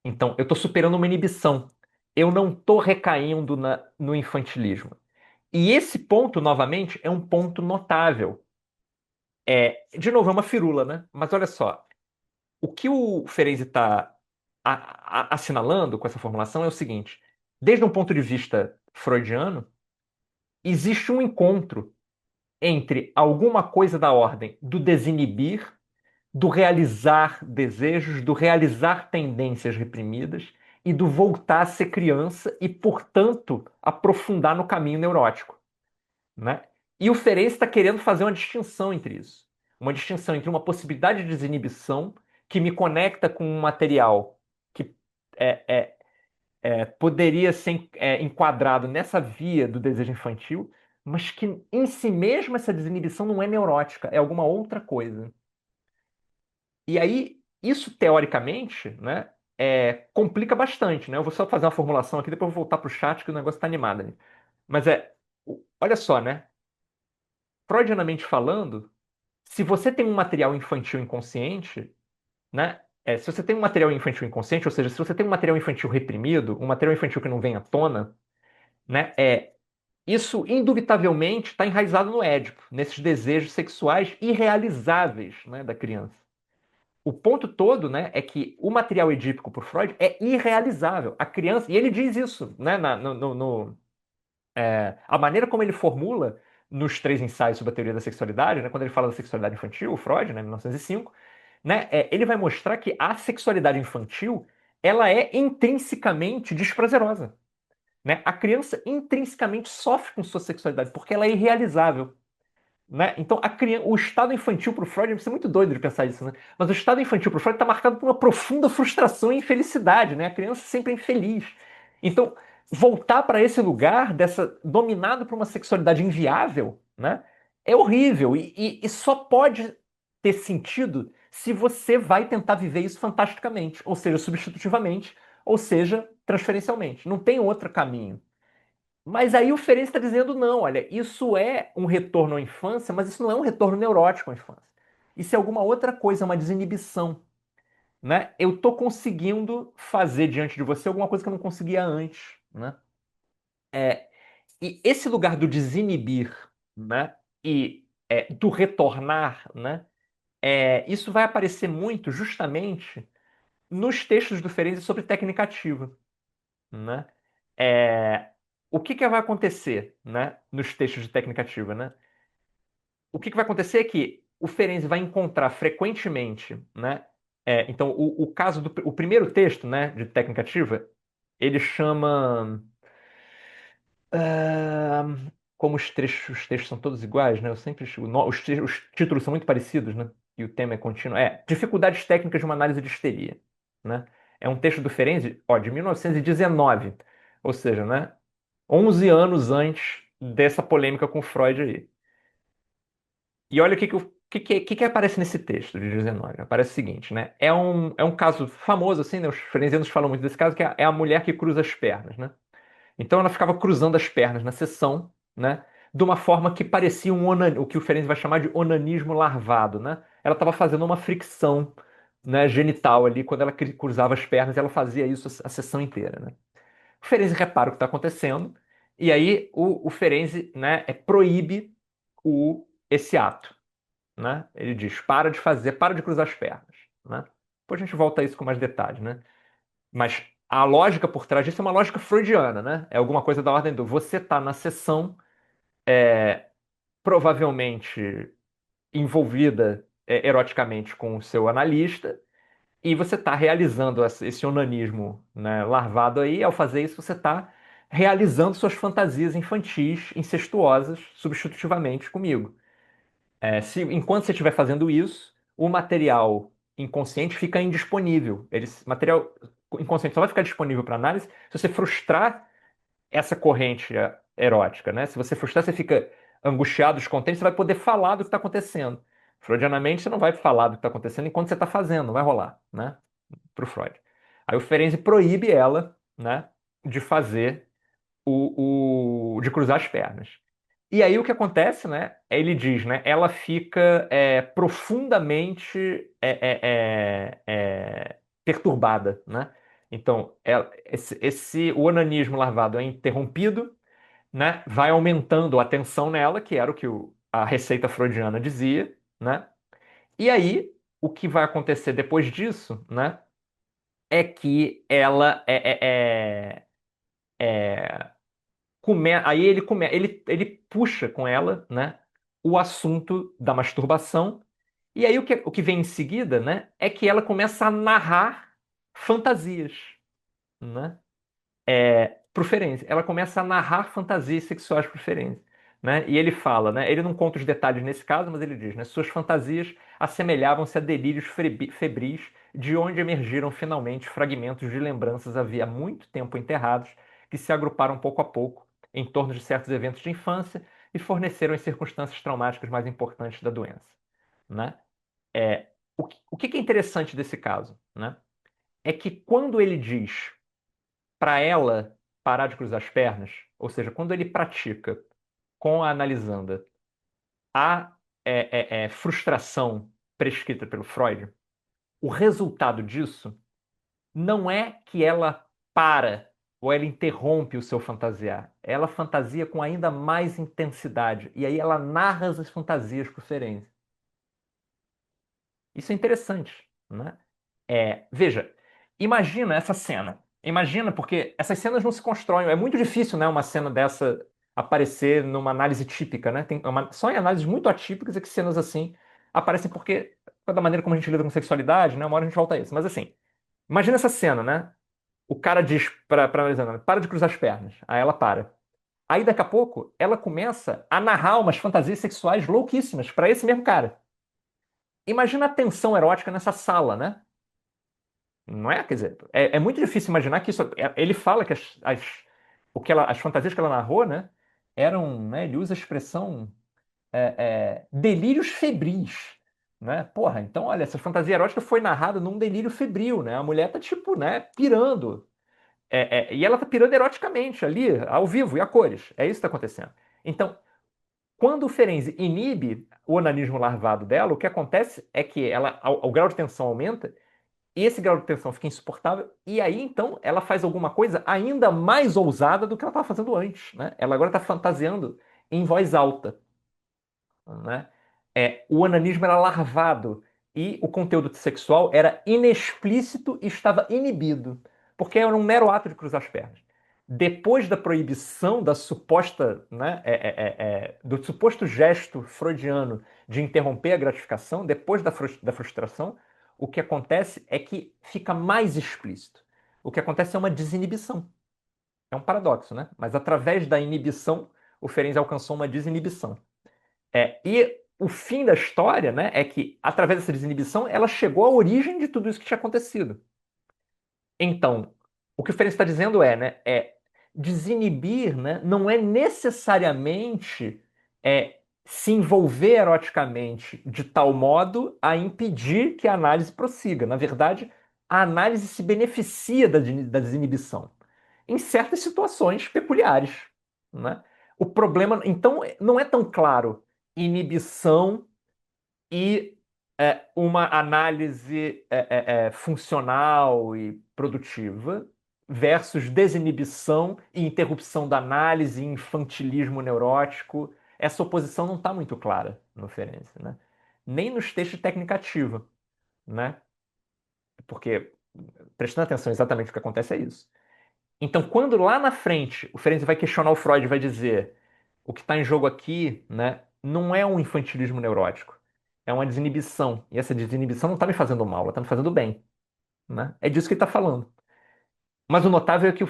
Então, eu estou superando uma inibição. Eu não estou recaindo no infantilismo. E esse ponto, novamente, é um ponto notável. De novo, é uma firula, né? Mas olha só, o que o Ferenczi está assinalando com essa formulação é o seguinte: desde um ponto de vista freudiano, existe um encontro entre alguma coisa da ordem do desinibir, do realizar desejos, do realizar tendências reprimidas e do voltar a ser criança e, portanto, aprofundar no caminho neurótico, né? E o Ferenczi está querendo fazer uma distinção entre isso. Uma distinção entre uma possibilidade de desinibição que me conecta com um material que é, é, poderia ser enquadrado nessa via do desejo infantil, mas que em si mesmo essa desinibição não é neurótica, é alguma outra coisa. E aí, isso teoricamente, né, complica bastante, né? Eu vou só fazer uma formulação aqui, depois eu vou voltar para o chat que o negócio está animado ali. Mas olha só, né? Freudianamente falando, se você tem um material infantil inconsciente, né? Se você tem um material infantil inconsciente, ou seja, se você tem um material infantil reprimido, um material infantil que não vem à tona, né? Isso indubitavelmente está enraizado no Édipo, nesses desejos sexuais irrealizáveis, né, da criança. O ponto todo, né, é que o material edípico por Freud é irrealizável. A criança, e ele diz isso, né, a maneira como ele formula nos três ensaios sobre a teoria da sexualidade, né, quando ele fala da sexualidade infantil, o Freud, né, em 1905, né, ele vai mostrar que a sexualidade infantil ela é intrinsecamente desprazerosa, né? A criança intrinsecamente sofre com sua sexualidade porque ela é irrealizável, né? Então, o estado infantil para o Freud, isso é muito doido de pensar isso, né? Mas o estado infantil para o Freud está marcado por uma profunda frustração e infelicidade, né? A criança sempre é infeliz. Então, voltar para esse lugar dominado por uma sexualidade inviável, né? É horrível e só pode ter sentido se você vai tentar viver isso fantasticamente, ou seja, substitutivamente, ou seja, transferencialmente. Não tem outro caminho. Mas aí o Ferenczi está dizendo, não, olha, isso é um retorno à infância, mas isso não é um retorno neurótico à infância. Isso é alguma outra coisa, uma desinibição, né? Eu estou conseguindo fazer diante de você alguma coisa que eu não conseguia antes, né? E esse lugar do desinibir, né? E do retornar, né? Isso vai aparecer muito justamente nos textos do Ferenczi sobre técnica ativa, né? o que que vai acontecer, né, nos textos de técnica ativa, né? O que que vai acontecer é que o Ferenczi vai encontrar frequentemente, né? Então, o caso do o primeiro texto, né, de técnica ativa, ele chama. ah, Como os textos são todos iguais, né? Eu sempre. Os títulos são muito parecidos, né? E o tema é contínuo. Dificuldades técnicas de uma análise de histeria, né? É um texto do Ferenczi, ó, de 1919, ou seja, né? 11 anos antes dessa polêmica com Freud aí. E olha o que aparece nesse texto de 19. Aparece o seguinte, né? É um caso famoso, assim, né? Os forensianos falam muito desse caso, que é a mulher que cruza as pernas, né? Então ela ficava cruzando as pernas na sessão, né? De uma forma que parecia o que o Ferenczi vai chamar de onanismo larvado, né? Ela estava fazendo uma fricção, né, genital ali, quando ela cruzava as pernas, ela fazia isso a sessão inteira, né? O Ferenczi repara o que está acontecendo, e aí o Ferenczi, né, proíbe esse ato, né? Ele diz, para de cruzar as pernas, né? Depois a gente volta a isso com mais detalhes, né? Mas a lógica por trás disso é uma lógica freudiana, né? É alguma coisa da ordem do você está na sessão, provavelmente envolvida eroticamente com o seu analista, e você está realizando esse onanismo, né, larvado aí. Ao fazer isso, você está realizando suas fantasias infantis, incestuosas, substitutivamente comigo. Enquanto você estiver fazendo isso, o material inconsciente fica indisponível. Material inconsciente só vai ficar disponível para análise se você frustrar essa corrente erótica, né? Se você frustrar, você fica angustiado, descontente, você vai poder falar do que está acontecendo. Freudianamente, você não vai falar do que está acontecendo enquanto você está fazendo, não vai rolar, né? Para o Freud. Aí o Ferenczi proíbe ela, né, de fazer de cruzar as pernas. E aí o que acontece, né? Ele diz, né? Ela fica profundamente perturbada, né? Então, o onanismo larvado é interrompido, né? Vai aumentando a tensão nela, que era o que a receita freudiana dizia, né? E aí o que vai acontecer depois disso, né? É que ela aí ele puxa com ela, né, o assunto da masturbação. E aí o que vem em seguida, né, é que ela começa a narrar fantasias, né, pro Ferenczi. Ela começa a narrar fantasias sexuais pro Ferenczi, né? E ele fala, né, ele não conta os detalhes nesse caso, mas ele diz, né, suas fantasias assemelhavam-se a delírios febris, de onde emergiram finalmente fragmentos de lembranças havia muito tempo enterrados, que se agruparam pouco a pouco em torno de certos eventos de infância e forneceram as circunstâncias traumáticas mais importantes da doença, né? O que é interessante desse caso, né? É que quando ele diz para ela parar de cruzar as pernas, ou seja, quando ele pratica com a analisanda a frustração prescrita pelo Freud, o resultado disso não é que ela para ou ela interrompe o seu fantasiar. Ela fantasia com ainda mais intensidade. E aí ela narra as fantasias para o Ferenczi. Isso é interessante, né? Veja, imagina essa cena. Imagina, porque essas cenas não se constroem. É muito difícil, né, uma cena dessa aparecer numa análise típica, né? Só em análises muito atípicas é que cenas assim aparecem porque, da maneira como a gente lida com sexualidade, né? Uma hora a gente volta a isso. Mas assim, imagina essa cena, né? O cara diz pra Alexandra, para de cruzar as pernas. Aí ela para. Aí daqui a pouco, ela começa a narrar umas fantasias sexuais louquíssimas para esse mesmo cara. Imagina a tensão erótica nessa sala, né? Não é? Quer dizer, é muito difícil imaginar que isso. Ele fala que as fantasias que ela narrou, né, eram, né, ele usa a expressão delírios febris, né? Porra, então, olha, essa fantasia erótica foi narrada num delírio febril, né? A mulher tá, tipo, né, pirando. E ela tá pirando eroticamente ali, ao vivo, e a cores. É isso que está acontecendo. Então, quando o Ferenczi inibe o onanismo larvado dela, o que acontece é que o grau de tensão aumenta, e esse grau de tensão fica insuportável, e aí então ela faz alguma coisa ainda mais ousada do que ela estava fazendo antes, né? Ela agora está fantasiando em voz alta, né? O onanismo era larvado e o conteúdo sexual era inexplícito e estava inibido, porque era um mero ato de cruzar as pernas. depois da proibição da suposta, né, do suposto gesto freudiano de interromper a gratificação, depois da frustração, o que acontece é que fica mais explícito. O que acontece é uma desinibição. É um paradoxo, né? Mas através da inibição, o Ferenczi alcançou uma desinibição. E o fim da história, né, é que, através dessa desinibição, ela chegou à origem de tudo isso que tinha acontecido. Então, o que o Ferenczi está dizendo desinibir, né, não é necessariamente se envolver eroticamente de tal modo a impedir que a análise prossiga. Na verdade, a análise se beneficia da desinibição em certas situações peculiares, né? O problema, então, não é tão claro inibição e uma análise funcional e produtiva versus desinibição e interrupção da análise e infantilismo neurótico. Essa oposição não está muito clara no Ferenczi, né? Nem nos textos de técnica ativa, né? Porque, prestando atenção exatamente o que acontece é isso. Então, quando lá na frente o Ferenczi vai questionar o Freud e vai dizer o que está em jogo aqui, né, não é um infantilismo neurótico, é uma desinibição. E essa desinibição não está me fazendo mal, ela está me fazendo bem. Né? É disso que ele está falando. Mas o notável é que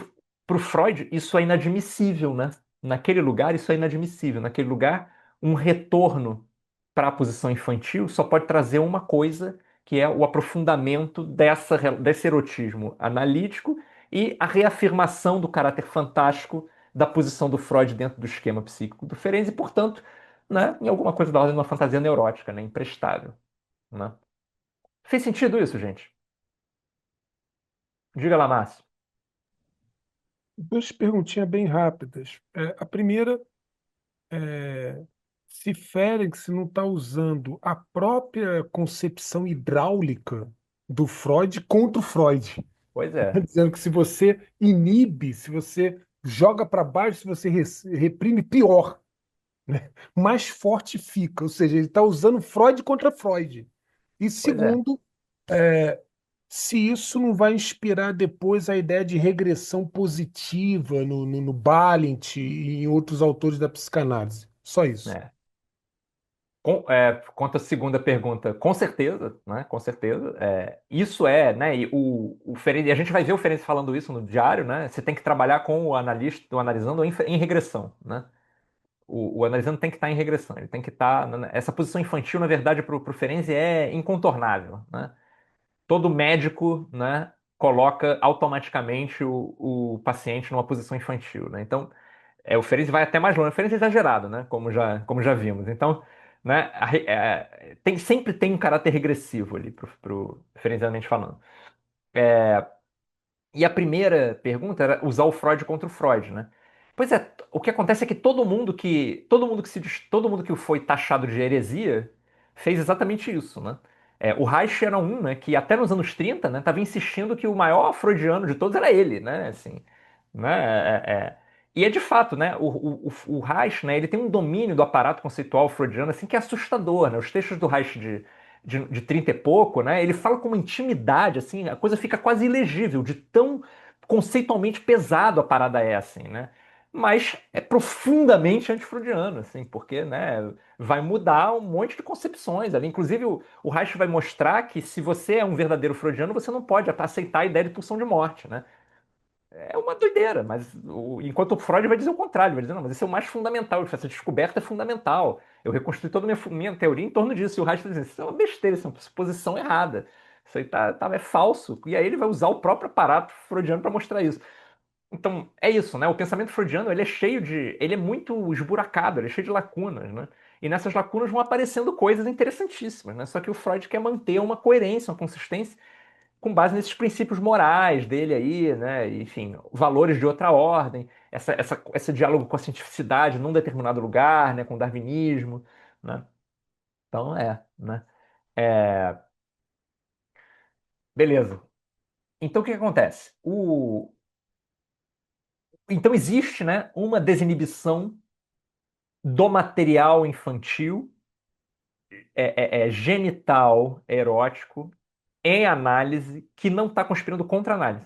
para o Freud isso é inadmissível. Né? Naquele lugar, isso é inadmissível. Naquele lugar, um retorno para a posição infantil só pode trazer uma coisa, que é o aprofundamento desse erotismo analítico e a reafirmação do caráter fantástico da posição do Freud dentro do esquema psíquico do Ferenczi, e, portanto, né, em alguma coisa da ordem de uma fantasia neurótica, né, imprestável. Né? Fez sentido isso, gente? Diga lá, Márcio. Duas perguntinhas bem rápidas. A primeira é se Ferenczi não está usando a própria concepção hidráulica do Freud contra o Freud. Pois é, Dizendo que se você inibe, se você joga para baixo, se você reprime, pior, mais forte fica. Ou seja, ele está usando Freud contra Freud. E pois é. segundo, se isso não vai inspirar depois a ideia de regressão positiva no Balint e em outros autores da psicanálise. Só isso. É. Quanto à segunda pergunta, com certeza, né? Com certeza. Isso né? E o Ferenczi, a gente vai ver o Ferenczi falando isso no diário, né? Você tem que trabalhar com o analista, o analisando em regressão, né? O analisando tem que estar em regressão, ele tem que estar. Essa posição infantil, na verdade, para o Ferenczi é incontornável, né? Todo médico, né, coloca automaticamente o paciente numa posição infantil, né? Então, o Ferenczi vai até mais longe. O Ferenczi é exagerado, né? Como já vimos. Então, né, sempre tem um caráter regressivo ali pro Ferencianamente falando. E a primeira pergunta era usar o Freud contra o Freud, né? Pois é, o que acontece é que todo mundo que foi taxado de heresia fez exatamente isso, né? O Reich era um, né, que até nos anos 30, né, estava insistindo que o maior freudiano de todos era ele, né? Assim, né? E é de fato, né? O Reich, né, ele tem um domínio do aparato conceitual freudiano assim que é assustador, né? Os textos do Reich de 30 e pouco, né? Ele fala com uma intimidade, assim, a coisa fica quase ilegível, de tão conceitualmente pesado a parada é, assim, né? Mas é profundamente antifreudiano, assim, porque, né, vai mudar um monte de concepções ali. Inclusive, o Reich vai mostrar que se você é um verdadeiro freudiano, você não pode aceitar a ideia de pulsão de morte, né? É uma doideira, mas enquanto o Freud vai dizer o contrário, vai dizer, não, mas isso é o mais fundamental, essa descoberta é fundamental. Eu reconstruí toda a minha teoria em torno disso. E o Reich está dizendo, isso é uma besteira, isso é uma suposição errada. Isso aí é falso. E aí ele vai usar o próprio aparato freudiano para mostrar isso. Então, é isso, né? O pensamento freudiano, ele é muito esburacado, ele é cheio de lacunas, né? E nessas lacunas vão aparecendo coisas interessantíssimas, né? Só que o Freud quer manter uma coerência, uma consistência com base nesses princípios morais dele aí, né? Enfim, valores de outra ordem, esse diálogo com a cientificidade num determinado lugar, né? Com o darwinismo, né? Então, né? É, beleza. Então, o que que acontece? Então, existe, né, uma desinibição do material infantil, genital, erótico, em análise, que não está conspirando contra a análise.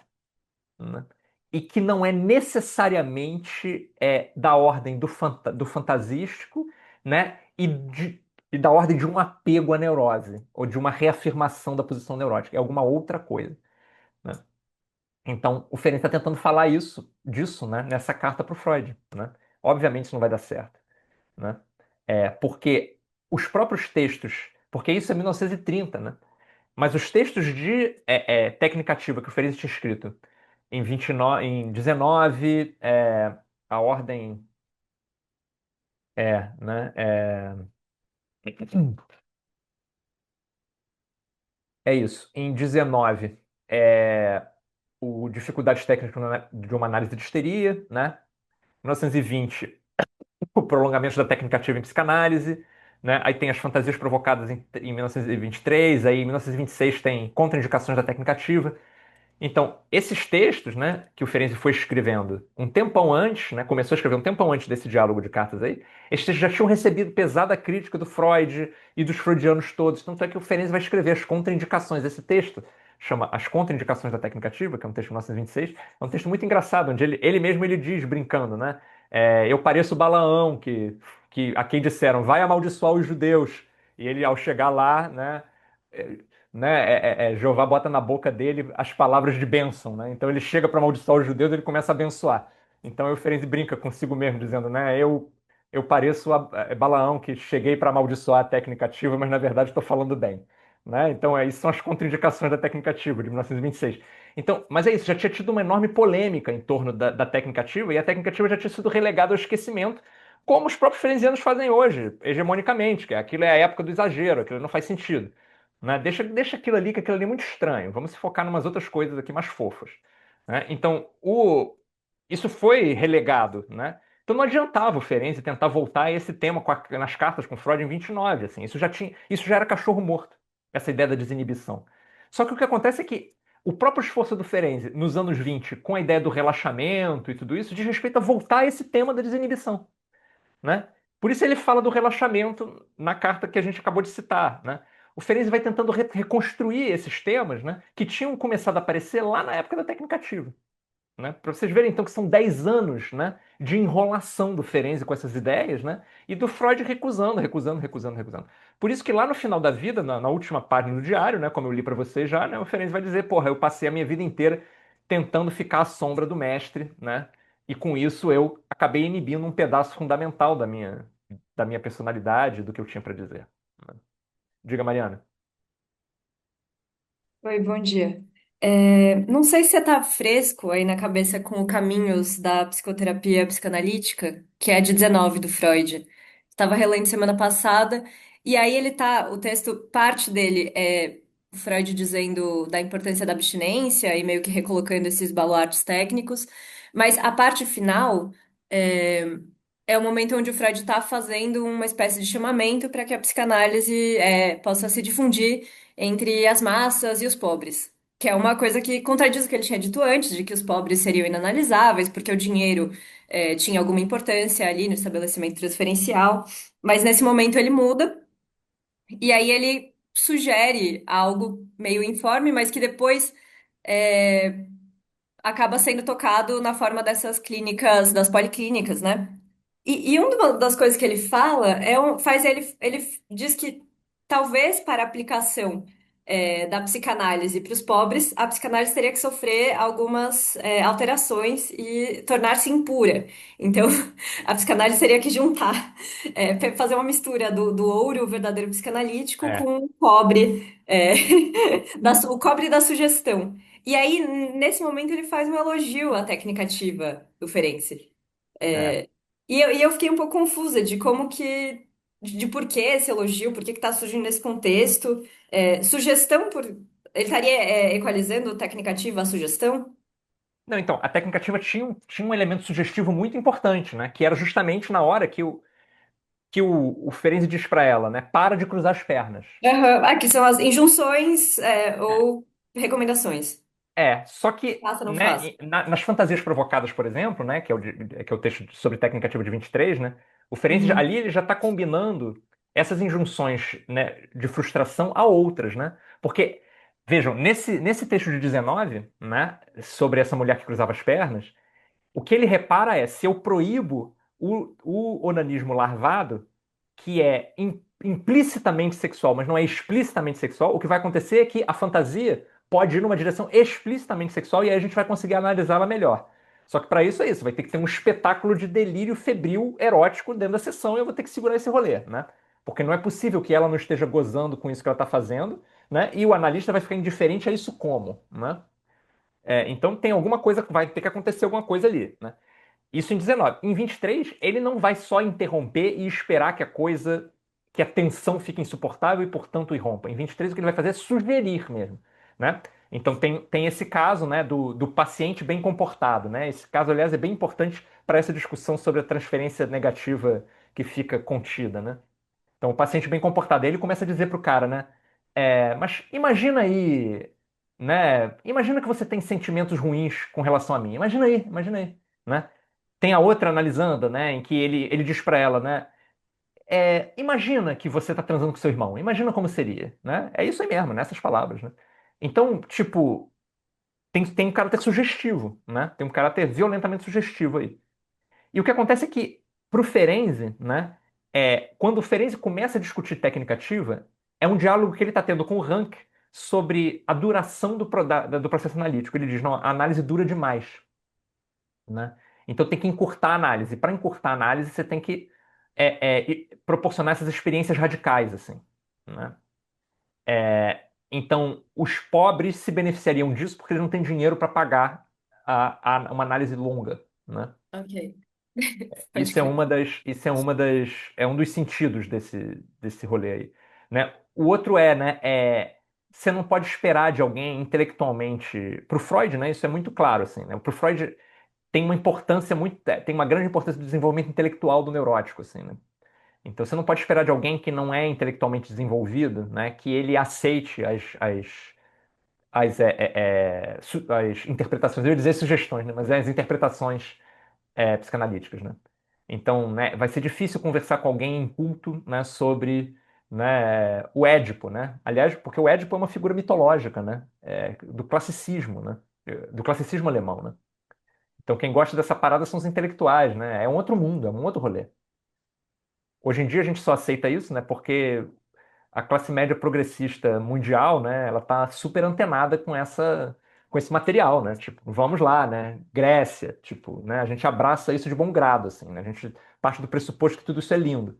Né? e que não é necessariamente da ordem do fantasístico, né? E da ordem de um apego à neurose, ou de uma reafirmação da posição neurótica. É alguma outra coisa, né? Então, o Ferenczi está tentando falar disso, né, nessa carta para o Freud, né? Obviamente isso não vai dar certo, né? Porque os próprios textos, porque isso é 1930, né? Mas os textos de técnica ativa que o Ferenczi tinha escrito em 29, em 19, a ordem né? É isso. Em 19, o dificuldades técnicas de uma análise de histeria, né? 1920, o prolongamento da técnica ativa em psicanálise, né? Aí tem as fantasias provocadas em 1923, aí em 1926 tem contraindicações da técnica ativa. Então, esses textos, né, que o Ferenczi foi escrevendo um tempão antes, né, começou a escrever um tempão antes desse diálogo de cartas aí, esses textos já tinham recebido pesada crítica do Freud e dos freudianos todos. Tanto é que o Ferenczi vai escrever as contraindicações. Esse texto chama As Contraindicações da Técnica Ativa, que é um texto de 1926. É um texto muito engraçado, onde ele mesmo ele diz, brincando, né, eu pareço Balaão, a quem disseram, vai amaldiçoar os judeus. E ele, ao chegar lá, é, Jeová bota na boca dele as palavras de bênção, né? Então ele chega para amaldiçoar os judeus, ele começa a abençoar. Então o Ferenczi brinca consigo mesmo, dizendo, né? Eu pareço Balaão que cheguei para amaldiçoar a técnica ativa, mas na verdade estou falando bem, né? Então isso são as contraindicações da técnica ativa de 1926. Então, mas é isso, já tinha tido uma enorme polêmica em torno da técnica ativa e a técnica ativa já tinha sido relegada ao esquecimento, como os próprios ferencianos fazem hoje, hegemonicamente, que aquilo é a época do exagero, aquilo não faz sentido, né? Deixa aquilo ali, que aquilo ali é muito estranho. Vamos se focar em umas outras coisas aqui mais fofas, né? Então, isso foi relegado, né? Então não adiantava o Ferenczi tentar voltar a esse tema nas cartas com Freud em 29, assim. Isso já era cachorro morto, essa ideia da desinibição. Só que o que acontece é que o próprio esforço do Ferenczi nos anos 20, com a ideia do relaxamento e tudo isso, diz respeito a voltar a esse tema da desinibição, né? Por isso ele fala do relaxamento na carta que a gente acabou de citar, né? O Ferenczi vai tentando reconstruir esses temas, né, que tinham começado a aparecer lá na época da técnica ativa, né? Para vocês verem então que são 10 anos, né, de enrolação do Ferenczi com essas ideias, né, e do Freud recusando. Por isso que lá no final da vida, na última página do diário, né, como eu li para vocês já, né, o Ferenczi vai dizer, porra, eu passei a minha vida inteira tentando ficar à sombra do mestre, né, e com isso eu acabei inibindo um pedaço fundamental da minha personalidade, do que eu tinha para dizer, né? Diga, Mariana. Oi, bom dia. Não sei se você tá fresco aí na cabeça com o Caminhos da Psicoterapia Psicanalítica, que é de 19 do Freud. Estava relendo semana passada, e aí o texto, parte dele é o Freud dizendo da importância da abstinência e meio que recolocando esses baluartes técnicos, mas a parte final é, é o momento onde o Freud está fazendo uma espécie de chamamento para que a psicanálise possa se difundir entre as massas e os pobres. Que é uma coisa que contradiz o que ele tinha dito antes, de que os pobres seriam inanalisáveis, porque o dinheiro tinha alguma importância ali no estabelecimento transferencial. Mas nesse momento ele muda, e aí ele sugere algo meio informe, mas que depois é, acaba sendo tocado na forma dessas clínicas, das policlínicas, né? E uma das coisas que ele fala faz ele diz que talvez para a aplicação da psicanálise para os pobres, a psicanálise teria que sofrer algumas alterações e tornar-se impura. Então, a psicanálise teria que juntar, fazer uma mistura do ouro, o verdadeiro psicanalítico, É, com o cobre, o cobre da sugestão. E aí, nesse momento, ele faz um elogio à técnica ativa do Ferenczi. é. É, e eu fiquei um pouco confusa de como que, de por que esse elogio, por que que tá surgindo nesse contexto. Sugestão ele estaria equalizando técnica ativa à sugestão? Não, então, a técnica ativa tinha um elemento sugestivo muito importante, né? Que era justamente na hora que o Ferenczi diz para ela, né? Para de cruzar as pernas. Aham. Aqui são as injunções ou recomendações. Só que, Faça, não né, faça. nas fantasias provocadas, por exemplo, né? Que é o texto sobre técnica ativa de 23, né? O Ferenczi, Uhum. ali ele já está combinando essas injunções, né, de frustração a outras, né? Porque Vejam, nesse texto de 19, né, sobre essa mulher que cruzava as pernas, o que ele repara é, se eu proíbo o onanismo larvado, que é implicitamente sexual, mas não é explicitamente sexual, o que vai acontecer é que a fantasia pode ir numa direção explicitamente sexual e aí a gente vai conseguir analisá-la melhor. Só que para isso é isso, vai ter que ter um espetáculo de delírio febril erótico dentro da sessão e eu vou ter que segurar esse rolê, né? Porque não é possível que ela não esteja gozando com isso que ela está fazendo, né? E o analista vai ficar indiferente a isso como, né? Então tem alguma coisa, vai ter que acontecer alguma coisa ali, né? Isso em 19. Em 23, ele não vai só interromper e esperar que a tensão fique insuportável e, portanto, irrompa. Em 23, o que ele vai fazer é sugerir mesmo, né? Então tem esse caso, né, do paciente bem comportado, né? Esse caso, aliás, é bem importante para essa discussão sobre a transferência negativa que fica contida, né? Então, o paciente bem comportado, aí ele começa a dizer pro cara, né? Mas imagina aí, né? Imagina que você tem sentimentos ruins com relação a mim. Imagina aí, né? Tem a outra analisando, né? Em que ele diz pra ela, né? Imagina que você tá transando com seu irmão. Imagina como seria, né? É isso aí mesmo, nessas palavras, né? Então, tipo, tem um caráter sugestivo, né? Tem um caráter violentamente sugestivo aí. E o que acontece é que, para o Ferenczi, né, quando o Ferenczi começa a discutir técnica ativa, é um diálogo que ele está tendo com o Rank sobre a duração do processo analítico. Ele diz, não, a análise dura demais, né? Então tem que encurtar a análise. Para encurtar a análise, você tem que proporcionar essas experiências radicais, assim, né? Então, os pobres se beneficiariam disso porque eles não têm dinheiro para pagar uma análise longa, né? Ok. Pode Isso é crer. é um dos sentidos desse rolê aí, né? O outro você não pode esperar de alguém intelectualmente, para o Freud, né? Isso é muito claro, assim, né? Para o Freud tem uma grande importância do desenvolvimento intelectual do neurótico, assim, né? Então você não pode esperar de alguém que não é intelectualmente desenvolvido, né? Que ele aceite as interpretações, eu ia dizer sugestões, né? Mas as interpretações psicanalíticas, né? Então, né, vai ser difícil conversar com alguém inculto, né, sobre, né, o Édipo, né? Aliás, porque o Édipo é uma figura mitológica, né? Do classicismo, né? Do classicismo alemão, né? Então, quem gosta dessa parada são os intelectuais, né? É um outro mundo, é um outro rolê. Hoje em dia a gente só aceita isso, né? Porque a classe média progressista mundial, né, ela tá super antenada com esse material, né? Tipo, vamos lá, né? Grécia, tipo, né? A gente abraça isso de bom grado, assim, né? A gente parte do pressuposto que tudo isso é lindo,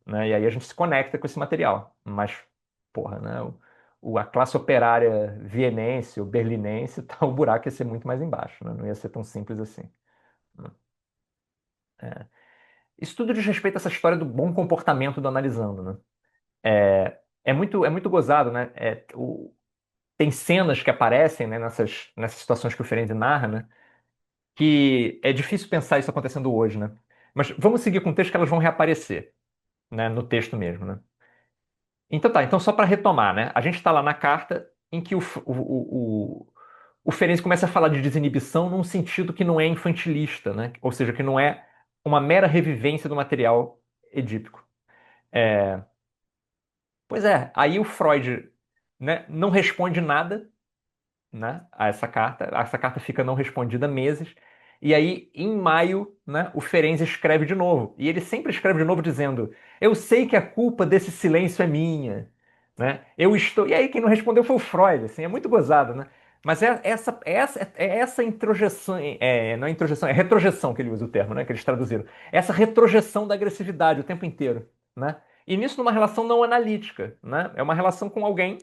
né? E aí a gente se conecta com esse material. Mas, porra, né? A classe operária vienense ou berlinense, tá, o buraco ia ser muito mais embaixo, né? Não ia ser tão simples assim, né? É. Isso tudo diz respeito a essa história do bom comportamento do analisando, né? É muito gozado, né? Tem cenas que aparecem, né, nessas situações que o Ferenczi narra, né? Que é difícil pensar isso acontecendo hoje, né? Mas vamos seguir com o texto que elas vão reaparecer, né, no texto mesmo, né? Então tá, então só para retomar, né? A gente está lá na carta em que o Ferenczi começa a falar de desinibição num sentido que não é infantilista, né? Ou seja, que não é uma mera revivência do material edípico. É, Pois é, aí o Freud, né, não responde nada, né, a essa carta. Essa carta fica não respondida meses. E aí, em maio, né, o Ferenczi escreve de novo. E ele sempre escreve de novo dizendo: Eu sei que a culpa desse silêncio é minha. Né? Eu estou. E aí, quem não respondeu foi o Freud. Assim, é muito gozado, né? Mas essa introjeção. Não é introjeção, é retrojeção que ele usa o termo, né, que eles traduziram. Essa retrojeção da agressividade o tempo inteiro. Né? E nisso, numa relação não analítica. Né? É uma relação com alguém.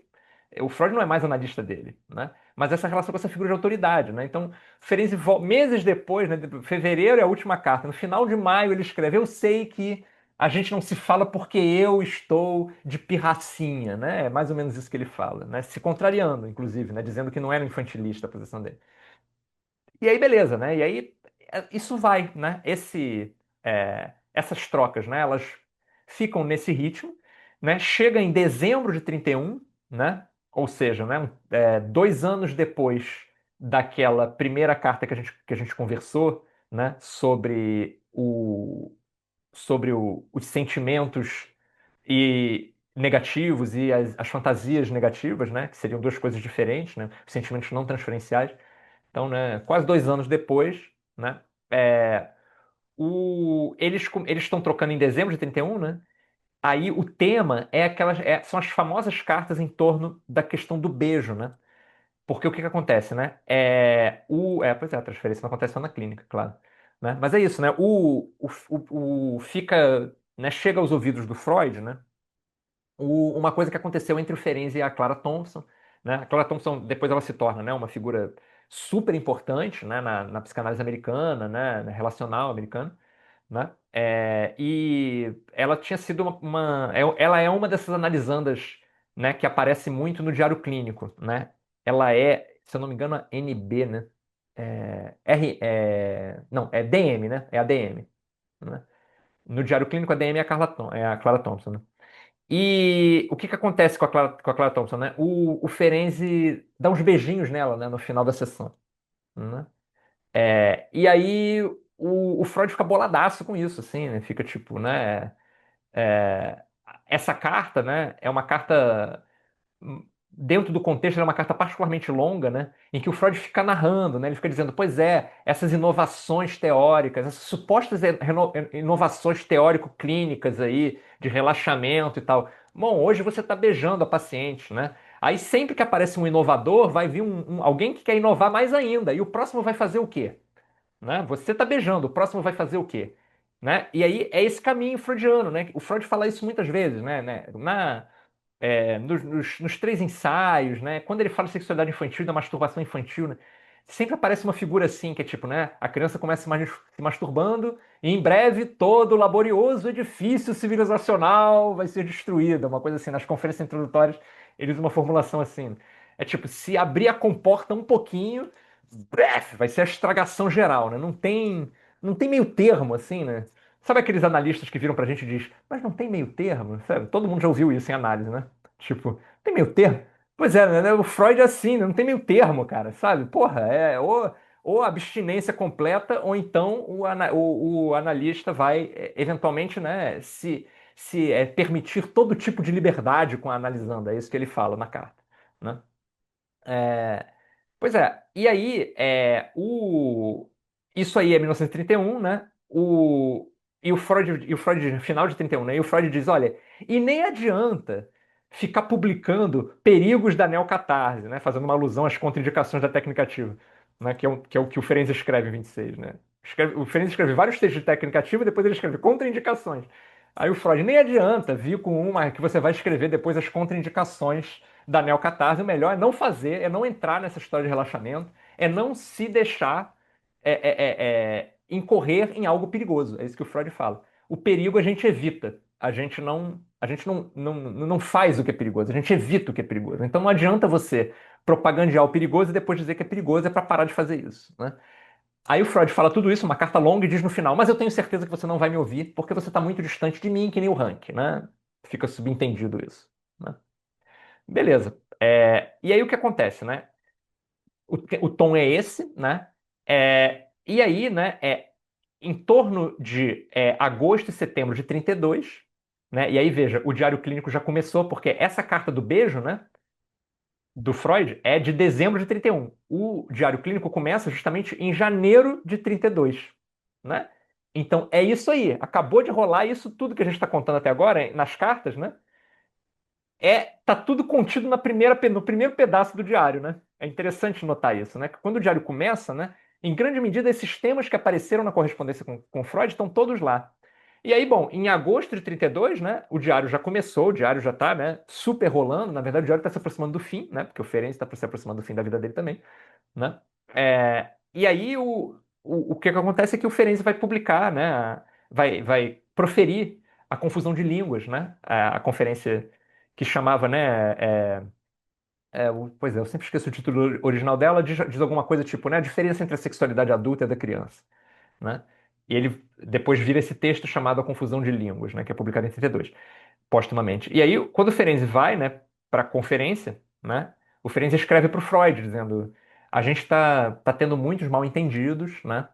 O Freud não é mais analista dele, né? Mas essa relação com essa figura de autoridade, né? Então, Ferenczi, meses depois, né, fevereiro é a última carta, no final de maio ele escreve: Eu sei que a gente não se fala porque eu estou de pirracinha, né? É mais ou menos isso que ele fala, né? Se contrariando, inclusive, né? Dizendo que não era um infantilista a posição dele. E aí, beleza, né? E aí, isso vai, né? Essas trocas, né? Elas ficam nesse ritmo, né? Chega em dezembro de 31, né? Ou seja, né? 2 anos depois daquela primeira carta que a gente conversou, né? Sobre os sentimentos e negativos e as fantasias negativas, né? Que seriam duas coisas diferentes, né? Os sentimentos não transferenciais. Então, né, quase 2 anos depois, né? é, eles estão trocando em dezembro de 31, né? Aí o tema é são as famosas cartas em torno da questão do beijo, né? Porque o que que acontece, né? Pois é, a transferência não acontece só na clínica, claro. Né? Mas é isso, né? Fica, né? Chega aos ouvidos do Freud, né? Uma coisa que aconteceu entre o Ferenczi e a Clara Thompson, né? A Clara Thompson depois ela se torna, né? Uma figura super importante, né? Na psicanálise americana, né? Na relacional americana, né? E ela tinha sido ela é uma dessas analisandas, né, que aparece muito no Diário Clínico, né? Ela se eu não me engano, a NB, né? Não, é DM, né? É a DM, né? No Diário Clínico, a DM é é a Clara Thompson, né? E o que que acontece com a Clara Thompson, né? O Ferenczi dá uns beijinhos nela, né, no final da sessão, né? E aí o Freud fica boladaço com isso, assim, né? Fica tipo, né? é, Essa carta, né, é uma carta dentro do contexto, ela é uma carta particularmente longa, né, em que o Freud fica narrando, né, ele fica dizendo, pois é, essas inovações teóricas, essas supostas inovações teórico-clínicas aí, de relaxamento e tal. Bom, hoje você está beijando a paciente, né? Aí sempre que aparece um inovador, vai vir alguém que quer inovar mais ainda, e o próximo vai fazer o quê? Né? Você está beijando, o próximo vai fazer o quê? Né? E aí é esse caminho freudiano, né? O Freud fala isso muitas vezes, né? Nos três ensaios, né? Quando ele fala de sexualidade infantil, da masturbação infantil, né? Sempre aparece uma figura assim, que é tipo, né? A criança começa se masturbando e em breve todo o laborioso edifício civilizacional vai ser destruído. Uma coisa assim, nas conferências introdutórias, eles usam uma formulação assim. É tipo, se abrir a comporta um pouquinho, bref, vai ser a estragação geral, né? Não tem meio termo, assim, né? Sabe aqueles analistas que viram pra gente e diz, mas não tem meio termo? Sabe? Todo mundo já ouviu isso em análise, né? Tipo, tem meio termo? Pois é, né? O Freud é assim, né? Não tem meio termo, cara, sabe? Porra, ou abstinência completa, ou então o analista vai, eventualmente, né, permitir todo tipo de liberdade com a analisando. É isso que ele fala na carta, né? É, Pois é, e aí, isso aí é 1931, né? E o Freud, final de 31, né? E o Freud diz, olha, e nem adianta ficar publicando perigos da neocatarse, né? Fazendo uma alusão às contraindicações da técnica ativa, né? Que é o que o Ferenczi escreve em 26, né? O Ferenczi escreve vários textos de técnica ativa e depois ele escreve contraindicações. Aí o Freud, nem adianta vir com uma que você vai escrever depois as contraindicações da neocatarse. O melhor é não fazer, é não entrar nessa história de relaxamento, é não se deixar incorrer em algo perigoso. É isso que o Freud fala. O perigo a gente evita. A gente não faz o que é perigoso, a gente evita o que é perigoso. Então não adianta você propagandear o perigoso e depois dizer que é perigoso, é para parar de fazer isso, né? Aí o Freud fala tudo isso, uma carta longa, e diz no final, mas eu tenho certeza que você não vai me ouvir, porque você está muito distante de mim, que nem o Rank, né? Fica subentendido isso, né? Beleza. E aí o que acontece, né? O tom é esse, né? E aí, né? Em torno de agosto e setembro de 32, né? E aí veja, o Diário Clínico já começou, porque essa carta do beijo, né? Do Freud é de dezembro de 31. O Diário Clínico começa justamente em janeiro de 32, né? Então é isso aí. Acabou de rolar isso tudo que a gente está contando até agora nas cartas, né? Tá tudo contido no primeiro pedaço do diário, né? É interessante notar isso, né? Que quando o diário começa, né? Em grande medida, esses temas que apareceram na correspondência com Freud estão todos lá. E aí, bom, em agosto de 32, né? O diário já começou, o diário já está, né? Super rolando. Na verdade, o diário está se aproximando do fim, né? Porque o Ferenc está se aproximando do fim da vida dele também, né? E aí, o que acontece é que o Ferenc vai publicar, né? Vai proferir a confusão de línguas, né? A conferência que chamava, né? Pois é, eu sempre esqueço o título original dela, diz alguma coisa tipo, né? A diferença entre a sexualidade adulta e a da criança, né? E ele depois vira esse texto chamado A Confusão de Línguas, né? Que é publicado em 32, póstumamente. E aí, quando o Ferenczi vai, né? Para a conferência, né? O Ferenczi escreve para o Freud, dizendo: a gente tá tendo muitos mal-entendidos, né?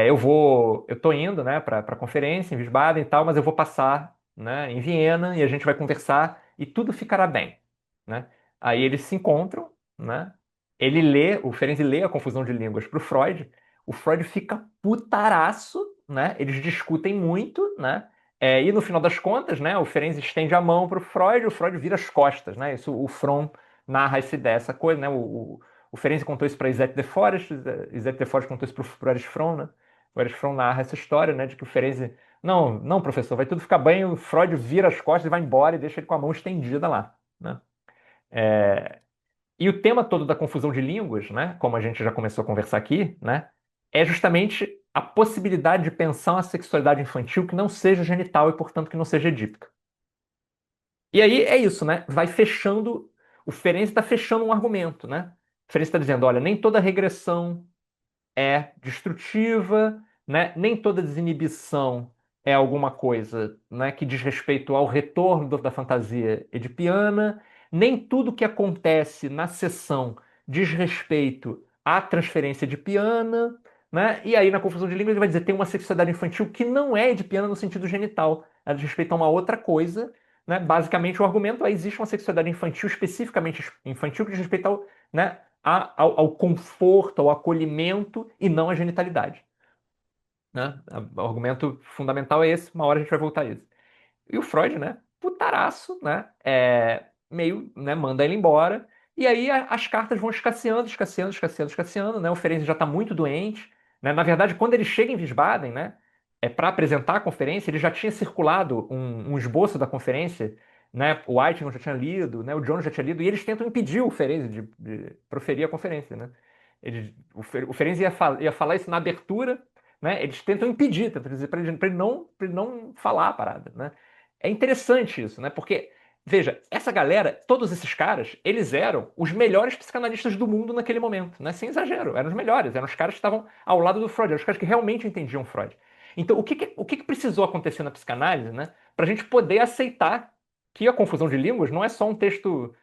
Eu tô indo, né? Para a conferência em Wiesbaden e tal, mas eu vou passar, né? Em Viena e a gente vai conversar e tudo ficará bem, né? Aí eles se encontram, né? O Ferenczi lê A Confusão de Línguas para o Freud. O Freud fica putaraço, né? Eles discutem muito, né? E no final das contas, né? O Ferenczi estende a mão para o Freud vira as costas, né? Isso o Fromm narra essa ideia, essa coisa, né? O Ferenczi contou isso para Isaac de Forest, Isaac de Forest contou isso para o Erich Fromm, né? O Erich Fromm narra essa história, né? De que o Ferenczi, não, não, professor, vai tudo ficar bem, o Freud vira as costas e vai embora e deixa ele com a mão estendida lá, né? É, e o tema todo da confusão de línguas, né, como a gente já começou a conversar aqui, né, é justamente a possibilidade de pensar uma sexualidade infantil que não seja genital e, portanto, que não seja edípica. E aí é isso, né? Vai fechando. O Ferenczi está fechando um argumento, né? O Ferenczi está dizendo, olha, nem toda regressão é destrutiva, né? Nem toda desinibição é alguma coisa, né, que diz respeito ao retorno da fantasia edipiana, nem tudo que acontece na sessão diz respeito à transferência edipiana, né? E aí na confusão de línguas ele vai dizer tem uma sexualidade infantil que não é edipiana no sentido genital, ela diz respeito a uma outra coisa, né? Basicamente o argumento é existe uma sexualidade infantil especificamente infantil que diz respeito ao, né, ao conforto, ao acolhimento e não à genitalidade. Né? O argumento fundamental é esse, uma hora a gente vai voltar a isso. E o Freud, né, putaraço, né, meio, né, manda ele embora, e aí as cartas vão escasseando, escasseando, escasseando, escasseando, né, o Ferenczi já está muito doente, né, na verdade, quando ele chega em Wiesbaden, né, para apresentar a conferência, ele já tinha circulado um esboço da conferência, né, o Whiteman já tinha lido, né, o John já tinha lido, e eles tentam impedir o Ferenczi de proferir a conferência, né. O Ferenczi ia falar isso na abertura, né, eles tentam impedir, tentam dizer para ele não falar a parada, né. É interessante isso, né? Porque, veja, essa galera, todos esses caras, eles eram os melhores psicanalistas do mundo naquele momento, né? Sem exagero, eram os melhores, eram os caras que estavam ao lado do Freud, eram os caras que realmente entendiam Freud. Então, o que precisou acontecer na psicanálise, né? Para a gente poder aceitar que a confusão de línguas não é só um texto